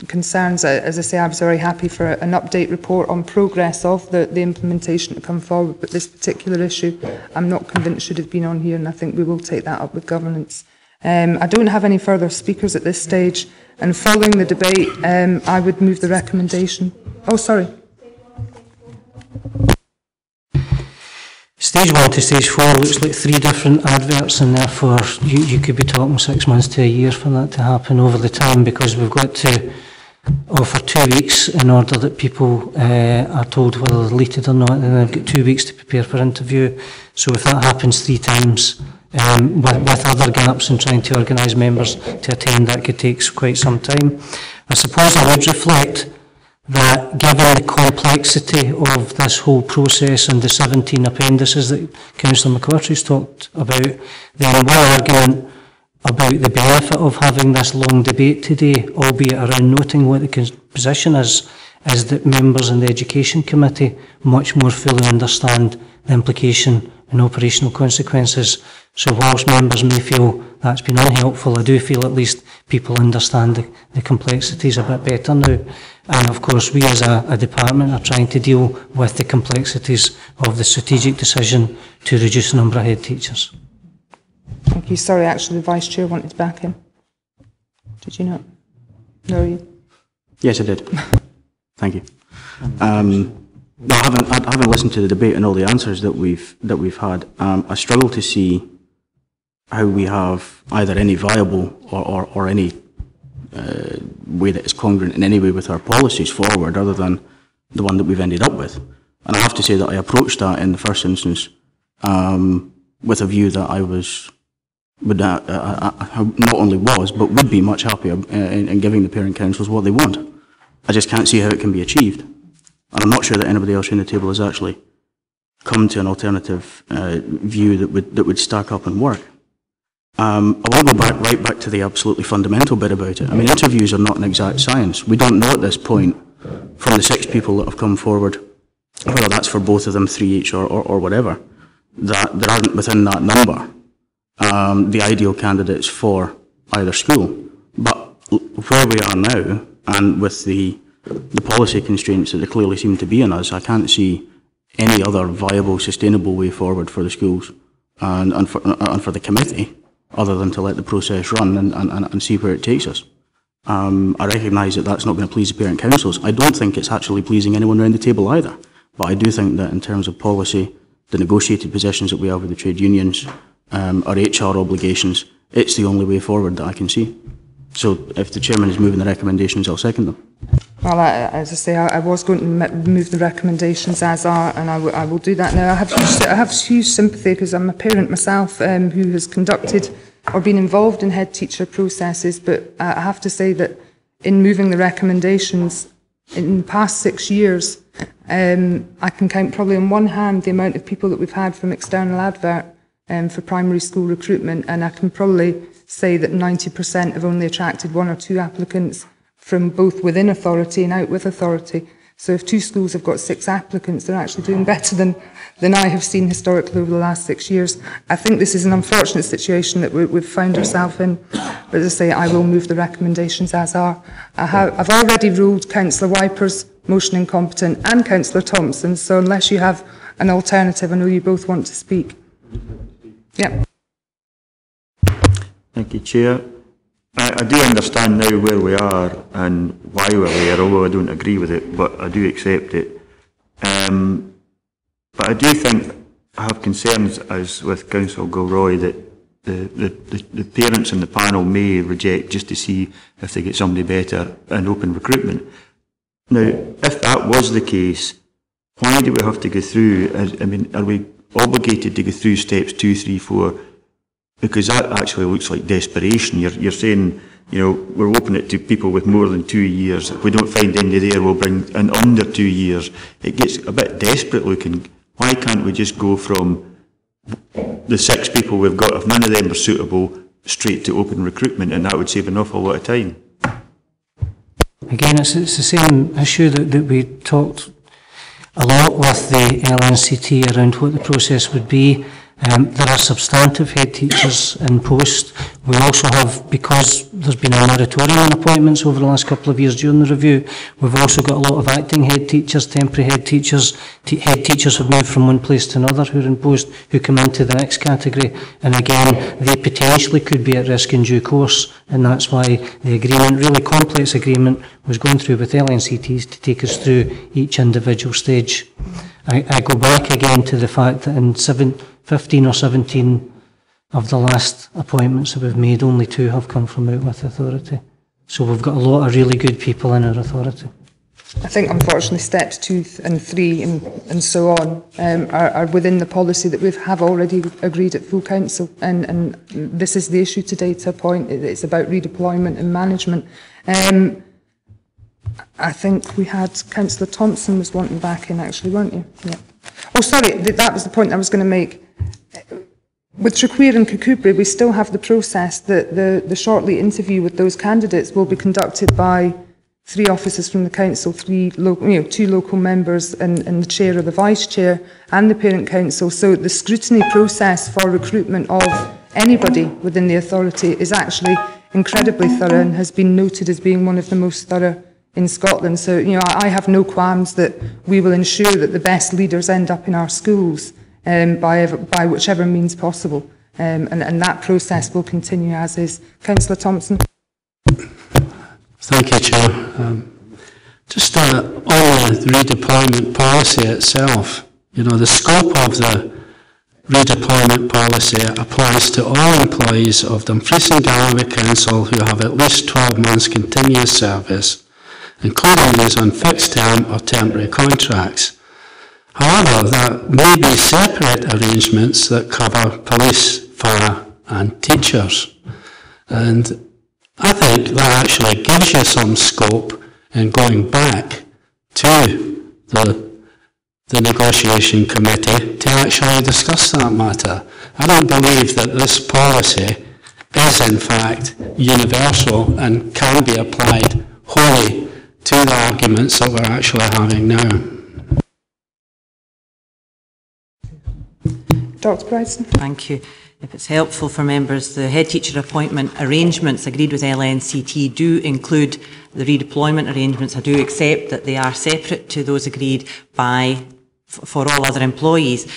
Speaker 1: concerns. As I say, I was very happy for an update report on progress of the implementation to come forward, but this particular issue I'm not convinced should have been on here, and I think we will take that up with governance. I don't have any further speakers at this stage, and following the debate I would move the recommendation. Oh, sorry.
Speaker 6: Stage 1 to stage 4 looks like 3 different adverts, and therefore you could be talking 6 months to a year for that to happen over the time, because we've got to offer 2 weeks in order that people are told whether they're deleted or not, and then they've got 2 weeks to prepare for interview. So if that happens 3 times, with other gaps in trying to organise members to attend, that could take quite some time. I suppose I would reflect that given the complexity of this whole process and the 17 appendices that Councillor McCortry's talked about, then one argument about the benefit of having this long debate today, albeit around noting what the position is that members in the Education Committee much more fully understand the implication and operational consequences. So whilst members may feel that's been unhelpful, I do feel at least people understand the complexities a bit better now. And of course we as a department are trying to deal with the complexities of the strategic decision to reduce the number of head teachers.
Speaker 1: Thank you. Sorry, actually the Vice Chair wanted back in. Did you not? No, you?
Speaker 3: Yes, I did. Thank you. No, I haven't listened to the debate and all the answers that we've had. I struggle to see how we have either any viable or any way that is congruent in any way with our policies forward, other than the one that we've ended up with. And I have to say that I approached that in the first instance with a view that I not only was, but would be much happier in giving the parent councils what they want. I just can't see how it can be achieved. And I'm not sure that anybody else around the table has actually come to an alternative view that would stack up and work. I want to go right back to the absolutely fundamental bit about it. I mean, interviews are not an exact science. We don't know at this point, from the 6 people that have come forward, whether that's for both of them, 3 each or whatever, that there aren't within that number the ideal candidates for either school. But where we are now, and with the policy constraints that there clearly seem to be on us, I can't see any other viable, sustainable way forward for the schools and for the committee, other than to let the process run and see where it takes us. I recognise that that's not going to please the parent councils. I don't think it's actually pleasing anyone around the table either. But I do think that in terms of policy, the negotiated positions that we have with the trade unions, our HR obligations, it's the only way forward that I can see. So if the chairman is moving the recommendations, I'll second them.
Speaker 1: Well, as I say, I was going to move the recommendations as are, and I will do that now. I have huge sympathy, because I'm a parent myself who has conducted or been involved in head teacher processes, but I have to say that in moving the recommendations in the past 6 years, I can count probably on one hand the amount of people that we've had from external advert for primary school recruitment, and I can probably say that 90% have only attracted 1 or 2 applicants from both within authority and out with authority. So if 2 schools have got 6 applicants, they're actually doing better than I have seen historically over the last 6 years. I think this is an unfortunate situation that we've found ourselves in. But as I say, I will move the recommendations as are. I've already ruled Councillor Wipers motion incompetent and Councillor Thompson, so unless you have an alternative, I know you both want to speak. Yeah.
Speaker 4: Thank you, Chair. I do understand now where we are and why we're there, although I don't agree with it, but I do accept it. But I do think I have concerns, as with Councillor Gilroy, that the parents in the panel may reject just to see if they get somebody better in open recruitment. Now, if that was the case, why do we have to go through, I mean, are we obligated to go through steps 2, 3, 4? Because that actually looks like desperation. You're saying, you know, we're open it to people with more than 2 years. If we don't find anybody there, we'll bring in under 2 years. It gets a bit desperate looking. Why can't we just go from the 6 people we've got, if none of them are suitable, straight to open recruitment, and that would save an awful lot of time?
Speaker 6: Again, it's the same issue that we talked a lot with the LNCT around what the process would be. There are substantive head teachers in post. We also have, because there's been a moratorium on appointments over the last couple of years during the review, we've also got a lot of acting head teachers, temporary head teachers. Head teachers have moved from one place to another who are in post, who come into the next category. And again, they potentially could be at risk in due course. And that's why the agreement, really complex agreement, was going through with LNCTs to take us through each individual stage. I go back again to the fact that in 15 or 17 of the last appointments that we've made, only 2 have come from out with authority. So we've got a lot of really good people in our authority.
Speaker 1: I think, unfortunately, steps 2 and 3 and so on are within the policy that we have already agreed at full council. And this is the issue today, to a point. It's about redeployment and management. I think we had Councillor Thompson was wanting back in, actually, weren't you? Yeah. Oh, sorry, that was the point I was going to make. With Trequeer and Kirkcudbright, we still have the process that the shortly interview with those candidates will be conducted by 3 officers from the council, 2 local members and the chair or the vice chair and the parent council. So the scrutiny process for recruitment of anybody within the authority is actually incredibly thorough and has been noted as being one of the most thorough in Scotland. So, you know, I have no qualms that we will ensure that the best leaders end up in our schools by whichever means possible. And that process will continue as is. Councillor Thompson.
Speaker 11: Thank you, Chair. Just on the redeployment policy itself, you know, the scope of the redeployment policy applies to all employees of Dumfries and Galloway Council who have at least 12 months continuous service, including those on fixed term or temporary contracts. However, there may be separate arrangements that cover police, fire and teachers. And I think that actually gives you some scope in going back to the negotiation committee to actually discuss that matter. I don't believe that this policy is in fact universal and can be applied wholly to the arguments that we're actually having now.
Speaker 1: Dr. Bryson.
Speaker 19: Thank you. If it's helpful for members, the head teacher appointment arrangements agreed with LNCT do include the redeployment arrangements. I do accept that they are separate to those agreed for all other employees,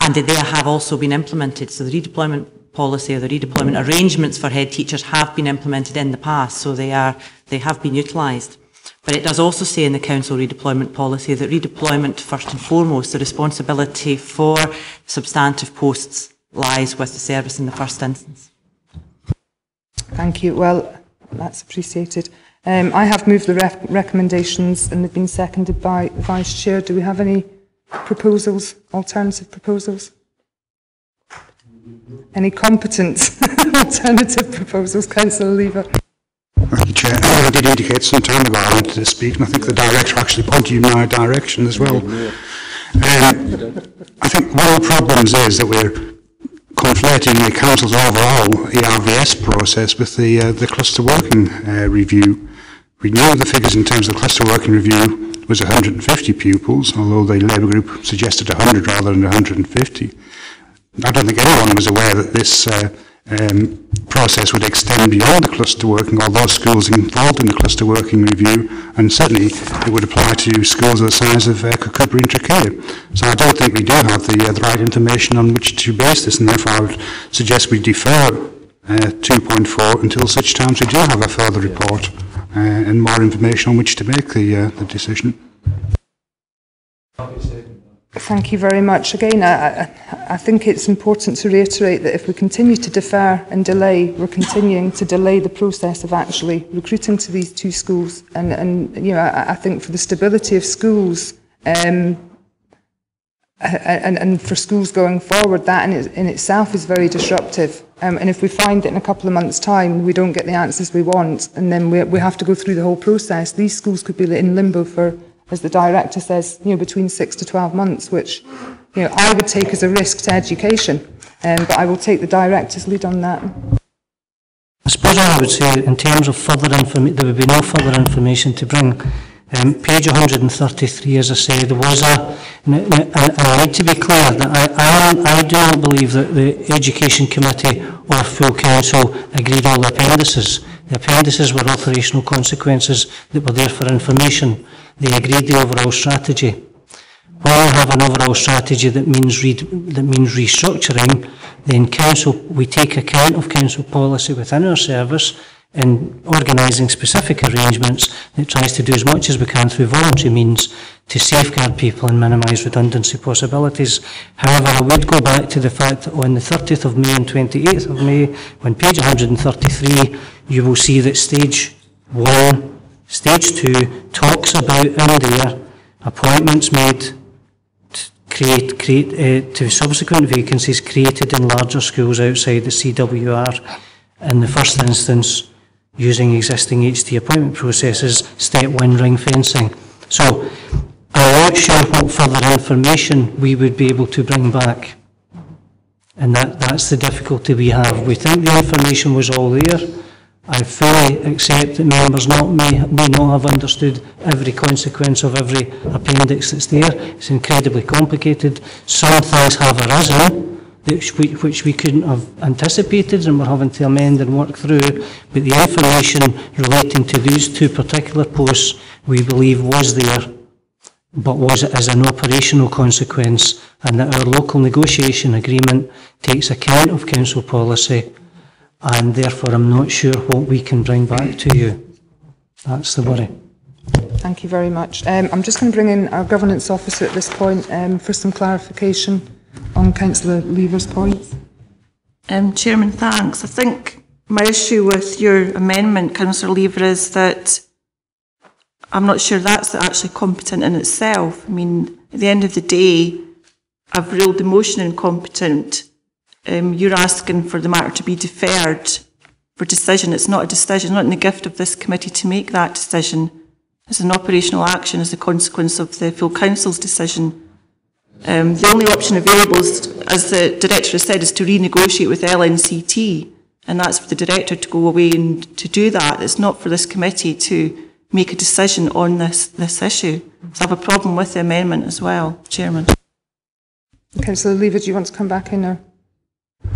Speaker 19: and that they have also been implemented. So the redeployment policy or the redeployment arrangements for head teachers have been implemented in the past, so they have been utilised. But it does also say in the council redeployment policy that redeployment, first and foremost, the responsibility for substantive posts lies with the service in the first instance.
Speaker 1: Thank you. Well, that's appreciated. I have moved the recommendations and they've been seconded by the Vice Chair. Do we have any proposals, alternative proposals? Any competent alternative proposals? Councillor Lever.
Speaker 9: Thank you, Chair. I did indicate some time ago I wanted to speak, and I think the Director actually pointed you in my direction as well. I think one of the problems is that we're conflating the Council's overall ERVS process with the cluster working review. We know the figures in terms of the cluster working review was 150 pupils, although the Labour group suggested 100 rather than 150. I don't think anyone was aware that this process would extend beyond the cluster working, or those schools involved in the cluster working review, and certainly it would apply to schools of the size of Kirkcudbright and Traquair. So I don't think we do have the right information on which to base this, and therefore I would suggest we defer 2.4 until such times we do have a further report and more information on which to make the decision.
Speaker 1: Thank you very much. Again, I think it's important to reiterate that if we continue to defer and delay, we're continuing to delay the process of actually recruiting to these two schools. And you know, I think for the stability of schools and for schools going forward, that in itself is very disruptive. And if we find that in a couple of months' time we don't get the answers we want, and then we have to go through the whole process, these schools could be in limbo for, as the Director says, you know, between 6 to 12 months, which, you know, I would take as a risk to education. But I will take the Director's lead on that.
Speaker 6: I suppose I would say, in terms of further information, there would be no further information to bring. Page 133, as I say, there was and I need to be clear that I do not believe that the Education Committee or full Council agreed all the appendices. The appendices were operational consequences that were there for information. They agreed the overall strategy. When we have an overall strategy that means restructuring, then we take account of Council policy within our service in organising specific arrangements that tries to do as much as we can through voluntary means to safeguard people and minimise redundancy possibilities. However, I would go back to the fact that on the 30th of May and 28th of May, on page 133, you will see that stage 1, stage 2 talks about in there appointments made to subsequent vacancies created in larger schools outside the CWR. In the first instance, using existing HT appointment processes, step 1 ring fencing. So I'm not sure what further information we would be able to bring back. And that's the difficulty we have. We think the information was all there. I fully accept that members may not have understood every consequence of every appendix that's there. It's incredibly complicated. Some things have arisen which we couldn't have anticipated and we're having to amend and work through, but the information relating to these two particular posts we believe was there, but was as an operational consequence, and that our local negotiation agreement takes account of Council policy, and therefore I'm not sure what we can bring back to you. That's the worry.
Speaker 1: Thank you very much. I'm just going to bring in our Governance Officer at this point for some clarification. on Councillor Lever's points.
Speaker 22: Chairman, thanks. I think my issue with your amendment, Councillor Lever, is that I'm not sure that's actually competent in itself. I mean, at the end of the day, I've ruled the motion incompetent. You're asking for the matter to be deferred for decision. It's not a decision, not in the gift of this committee to make that decision. It's an operational action as a consequence of the full council's decision. The only option available, as the director has said, is to renegotiate with LNCT, and that's for the director to go away and to do that. It's not for this committee to make a decision on this issue. So I have a problem with the amendment as well, Chairman.
Speaker 1: Councillor Lever, do you want to come back in? Or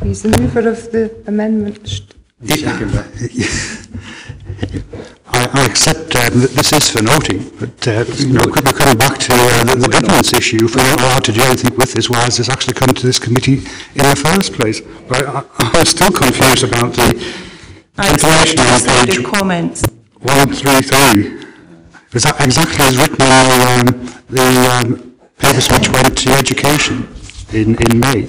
Speaker 1: he's the mover of the amendment.
Speaker 9: I accept that this is for noting, but we're coming back to the governance issue. If we're not allowed to do anything with this, why has this actually come to this committee in the first place? But I'm still confused about the information on page 133. Is that exactly as written in the papers which went to education in May?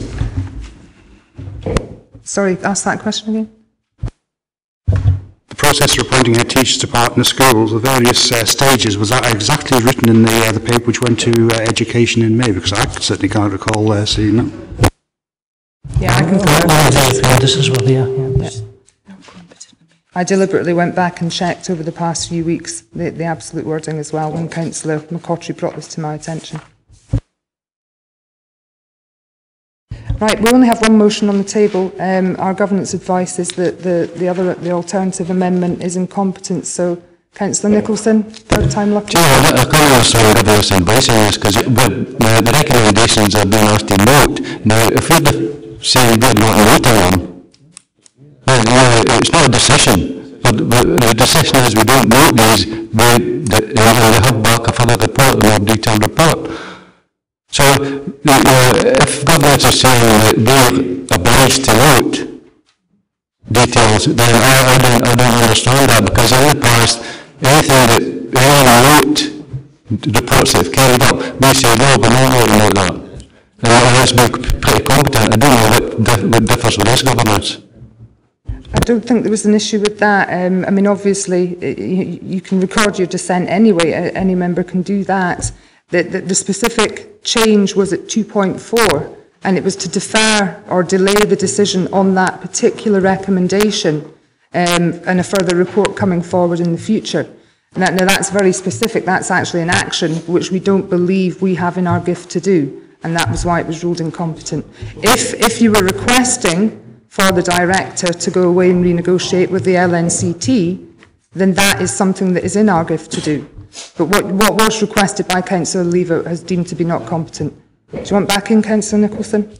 Speaker 1: Sorry, ask that question again.
Speaker 9: The process for appointing head teachers to partner schools, the various stages, was that exactly as written in the paper which went to education in May? Because I certainly can't recall seeing that.
Speaker 1: Yeah, I can
Speaker 6: This is what they are.
Speaker 1: Yeah. I deliberately went back and checked over the past few weeks the absolute wording as well when Councillor McCotry brought this to my attention. Right, we only have one motion on the table. Our governance advice is that the alternative amendment is incompetent. So, Councillor Nicholson, third time lucky.
Speaker 12: I can't understand governance advice on this because the recommendations are being asked to note. Now, if we're saying we're not noting them, it's not a decision. But the decision is we don't note these. We have back a further report, a more detailed report. So, if governments are saying that they're obliged to note details, then I don't understand that, because in the past, anything that note reports that have carried up, we say, no, we're not going to note that. And that's been pretty competent. I don't know what differs with this governance.
Speaker 1: I don't think there was an issue with that. I mean, obviously, you can record your dissent anyway. Any member can do that. The specific change was at 2.4, and it was to defer or delay the decision on that particular recommendation and a further report coming forward in the future. Now that's very specific. That's actually an action which we don't believe we have in our gift to do, and that was why it was ruled incompetent. If you were requesting for the director to go away and renegotiate with the LNCT, then that is something that is in our gift to do. But what was requested by Councillor Lever has deemed to be not competent. Do you want back in, Councillor Nicholson?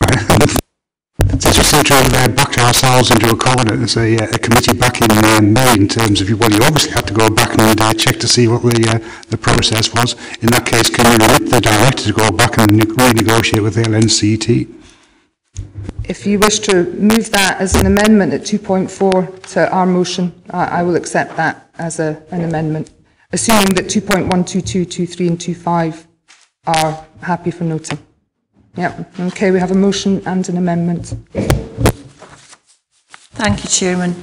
Speaker 9: It's just sort of backed ourselves into a corner as a committee back in May in terms of, well, you obviously had to go back and check to see what the process was. In that case, can you remit the director to go back and renegotiate with the LNCT?
Speaker 1: If you wish to move that as an amendment at 2.4 to our motion, I will accept that as an amendment, assuming that 2.1, 2.2, 2.3 and 2.5 are happy for noting. Yeah, okay, we have a motion and an amendment.
Speaker 22: Thank you, Chairman.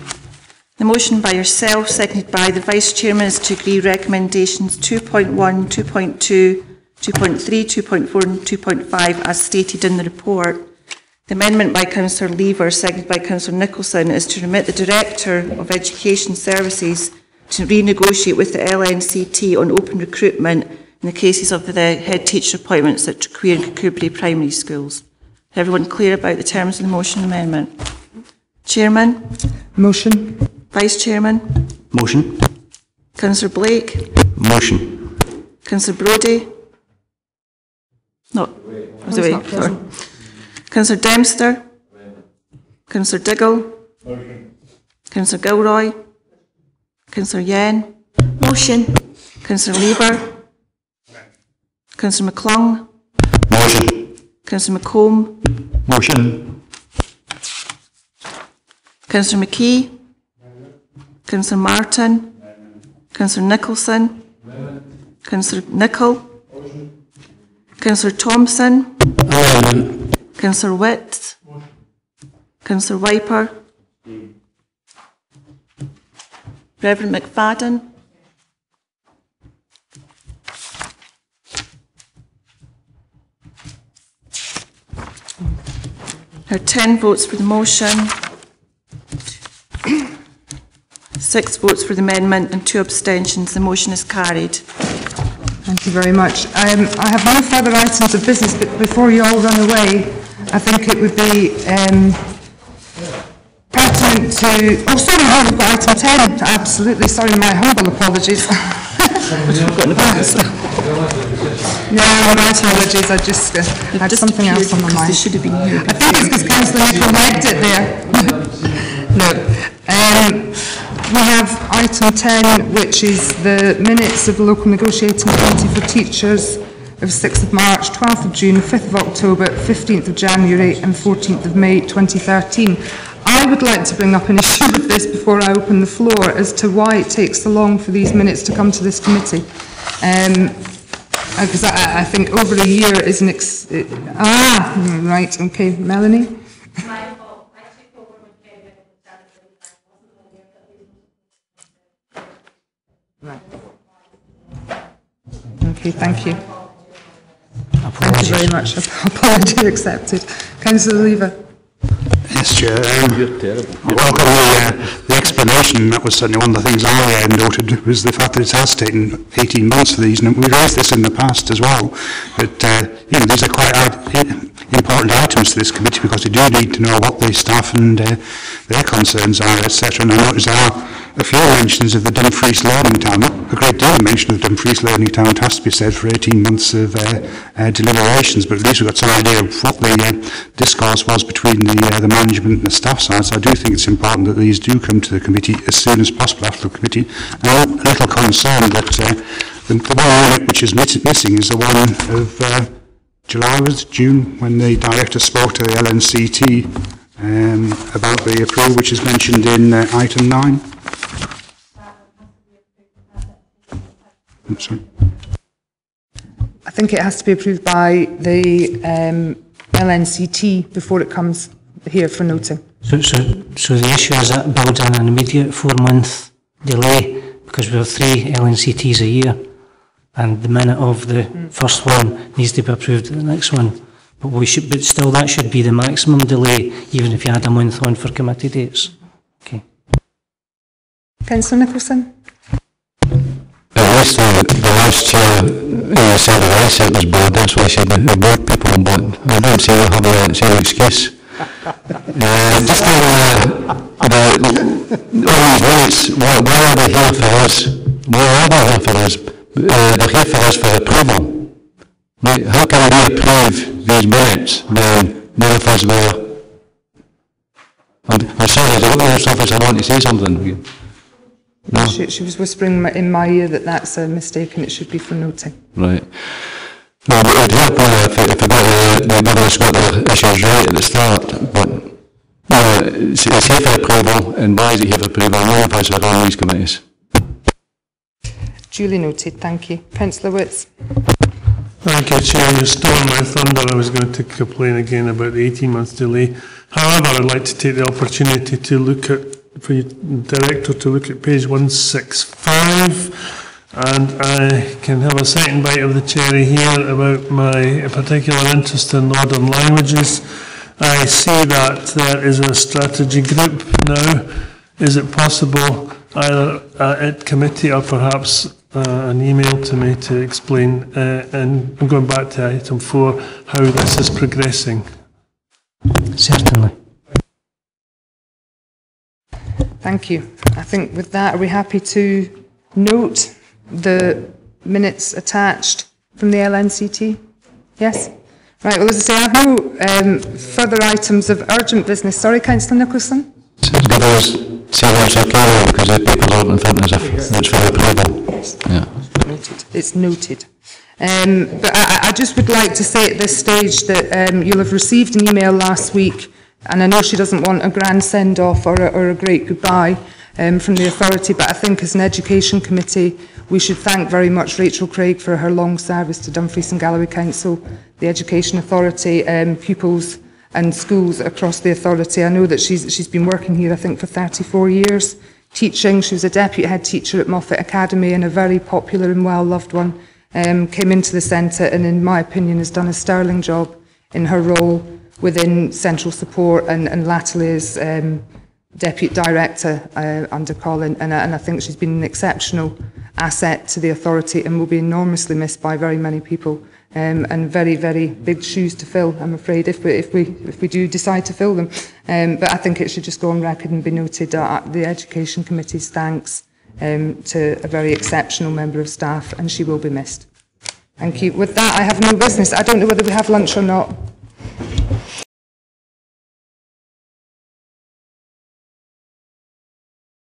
Speaker 22: The motion by yourself, seconded by the Vice Chairman, is to agree recommendations 2.1, 2.2, 2.3, 2.4 and 2.5 as stated in the report. The amendment by Councillor Lever, seconded by Councillor Nicholson, is to remit the Director of Education Services to renegotiate with the LNCT on open recruitment in the cases of the head teacher appointments at Traquair and Kirkcudbright primary schools. Is everyone clear about the terms of the motion amendment? Chairman?
Speaker 1: Motion.
Speaker 22: Vice Chairman?
Speaker 3: Motion.
Speaker 22: Councillor Blake?
Speaker 3: Motion.
Speaker 22: Councillor Brodie? No. Was it away? Sorry. Councillor Dempster? Councillor Diggle? Councillor Gilroy? Councillor Yen?
Speaker 13: Motion.
Speaker 22: Councillor Lever? Councillor McClung?
Speaker 3: Motion.
Speaker 22: Councillor McComb?
Speaker 3: Motion.
Speaker 22: Councillor McKee? Councillor Martin? Councillor Nicholson? Councillor Nicholl? Councillor Thompson.
Speaker 11: Amendment.
Speaker 22: Councillor Witt. Councillor Wiper. Reverend McFadden. There are 10 votes for the motion, 6 votes for the amendment and 2 abstentions. The motion is carried.
Speaker 1: Thank you very much. I have no further items of business, but before you all run away, I think it would be pertinent to... Oh, sorry, we've got item 10. Absolutely, sorry, my humble apologies. No, my apologies, I just had something else on my mind.
Speaker 22: They should have been here.
Speaker 1: I think it's because Councillor Nicholl legged it there. No. We have item 10, which is the minutes of the local negotiating committee for teachers of 6th of March, 12th of June, 5th of October, 15th of January and 14th of May 2013. I would like to bring up an issue with this before I open the floor as to why it takes so long for these minutes to come to this committee. Because I think over a year is an right, okay, Melanie? Right. Okay, thank you. Thank you very much. Apology accepted. Councillor Lever.
Speaker 9: Yes, Chair. I welcome the explanation. That was certainly one of the things I noted, was the fact that it has taken 18 months for these, and we raised this in the past as well. But these are quite important items to this committee, because we do need to know what the staff and their concerns are, etc. And I notice there are a few mentions of the Dumfries Learning Town. A great deal of mention of the Dumfries Learning Town, it has to be said, for 18 months of deliberations, but at least we've got some idea of what the discourse was between the management and the staff side. So I do think it's important that these do come to the committee as soon as possible after the committee. And I'm a little concerned that the one unit which is missing is the one of July, was it June, when the director spoke to the LNCT about the approval which is mentioned in item 9. Sorry.
Speaker 1: I think it has to be approved by the LNCT before it comes here for noting.
Speaker 6: So the issue is that builds in an immediate 4-month delay, because we have 3 LNCTs a year, and the minute of the first one needs to be approved at the next one. But still that should be the maximum delay, even if you had a month on for committee dates. Okay.
Speaker 1: Councillor Nicholson.
Speaker 12: At least the last chair said that I said this board, that's why I said the board people, but I don't see them having the same excuse. Just all these minutes, why are they here for us? Why are they here for us? They're here for us for approval. Right? How can we approve these minutes when none of us were? I'm sorry, I don't know if I want to say something. No.
Speaker 1: She was whispering in my ear that that's a mistake and it should be for noting.
Speaker 12: Right. No, but it would help if everyone's got their issues right at the start. But it's here for approval, and why is it here for approval? None of us are on these committees.
Speaker 1: Duly noted, thank you. Councillor Witts.
Speaker 5: Thank you, Chair. You stole my thunder. I was going to complain again about the 18 months delay. However, I'd like to take the opportunity to look at, for your Director to look at page 165, and I can have a second bite of the cherry here about my particular interest in modern languages. I see that there is a strategy group now. Is it possible, either at committee or perhaps an email to me to explain, and I'm going back to item 4, how this is progressing?
Speaker 6: Certainly.
Speaker 1: Thank you. I think with that, are we happy to note the minutes attached from the LNCT? Yes? Right, well, as I say, I have no further items of urgent business. Sorry, Councillor Nicholson?
Speaker 12: Because the paper's open in front as if it's for approval.
Speaker 1: Yes. Yeah. It's noted. But I just would like to say at this stage that you'll have received an email last week, and I know she doesn't want a grand send-off or a great goodbye, from the authority, but I think as an education committee we should thank very much Rachel Craig for her long service to Dumfries and Galloway Council, the Education Authority, pupils and schools across the authority. I know that she's been working here, I think, for 34 years, teaching. She was a deputy head teacher at Moffat Academy and a very popular and well-loved one. Came into the centre and, in my opinion, has done a sterling job in her role within central support and latterly as deputy director under Colin. And I think she's been an exceptional asset to the authority and will be enormously missed by very many people. And very, very big shoes to fill, I'm afraid, if we do decide to fill them. But I think it should just go on record and be noted that the Education Committee's thanks to a very exceptional member of staff, and she will be missed. Thank you. With that, I have no business. I don't know whether we have lunch or not.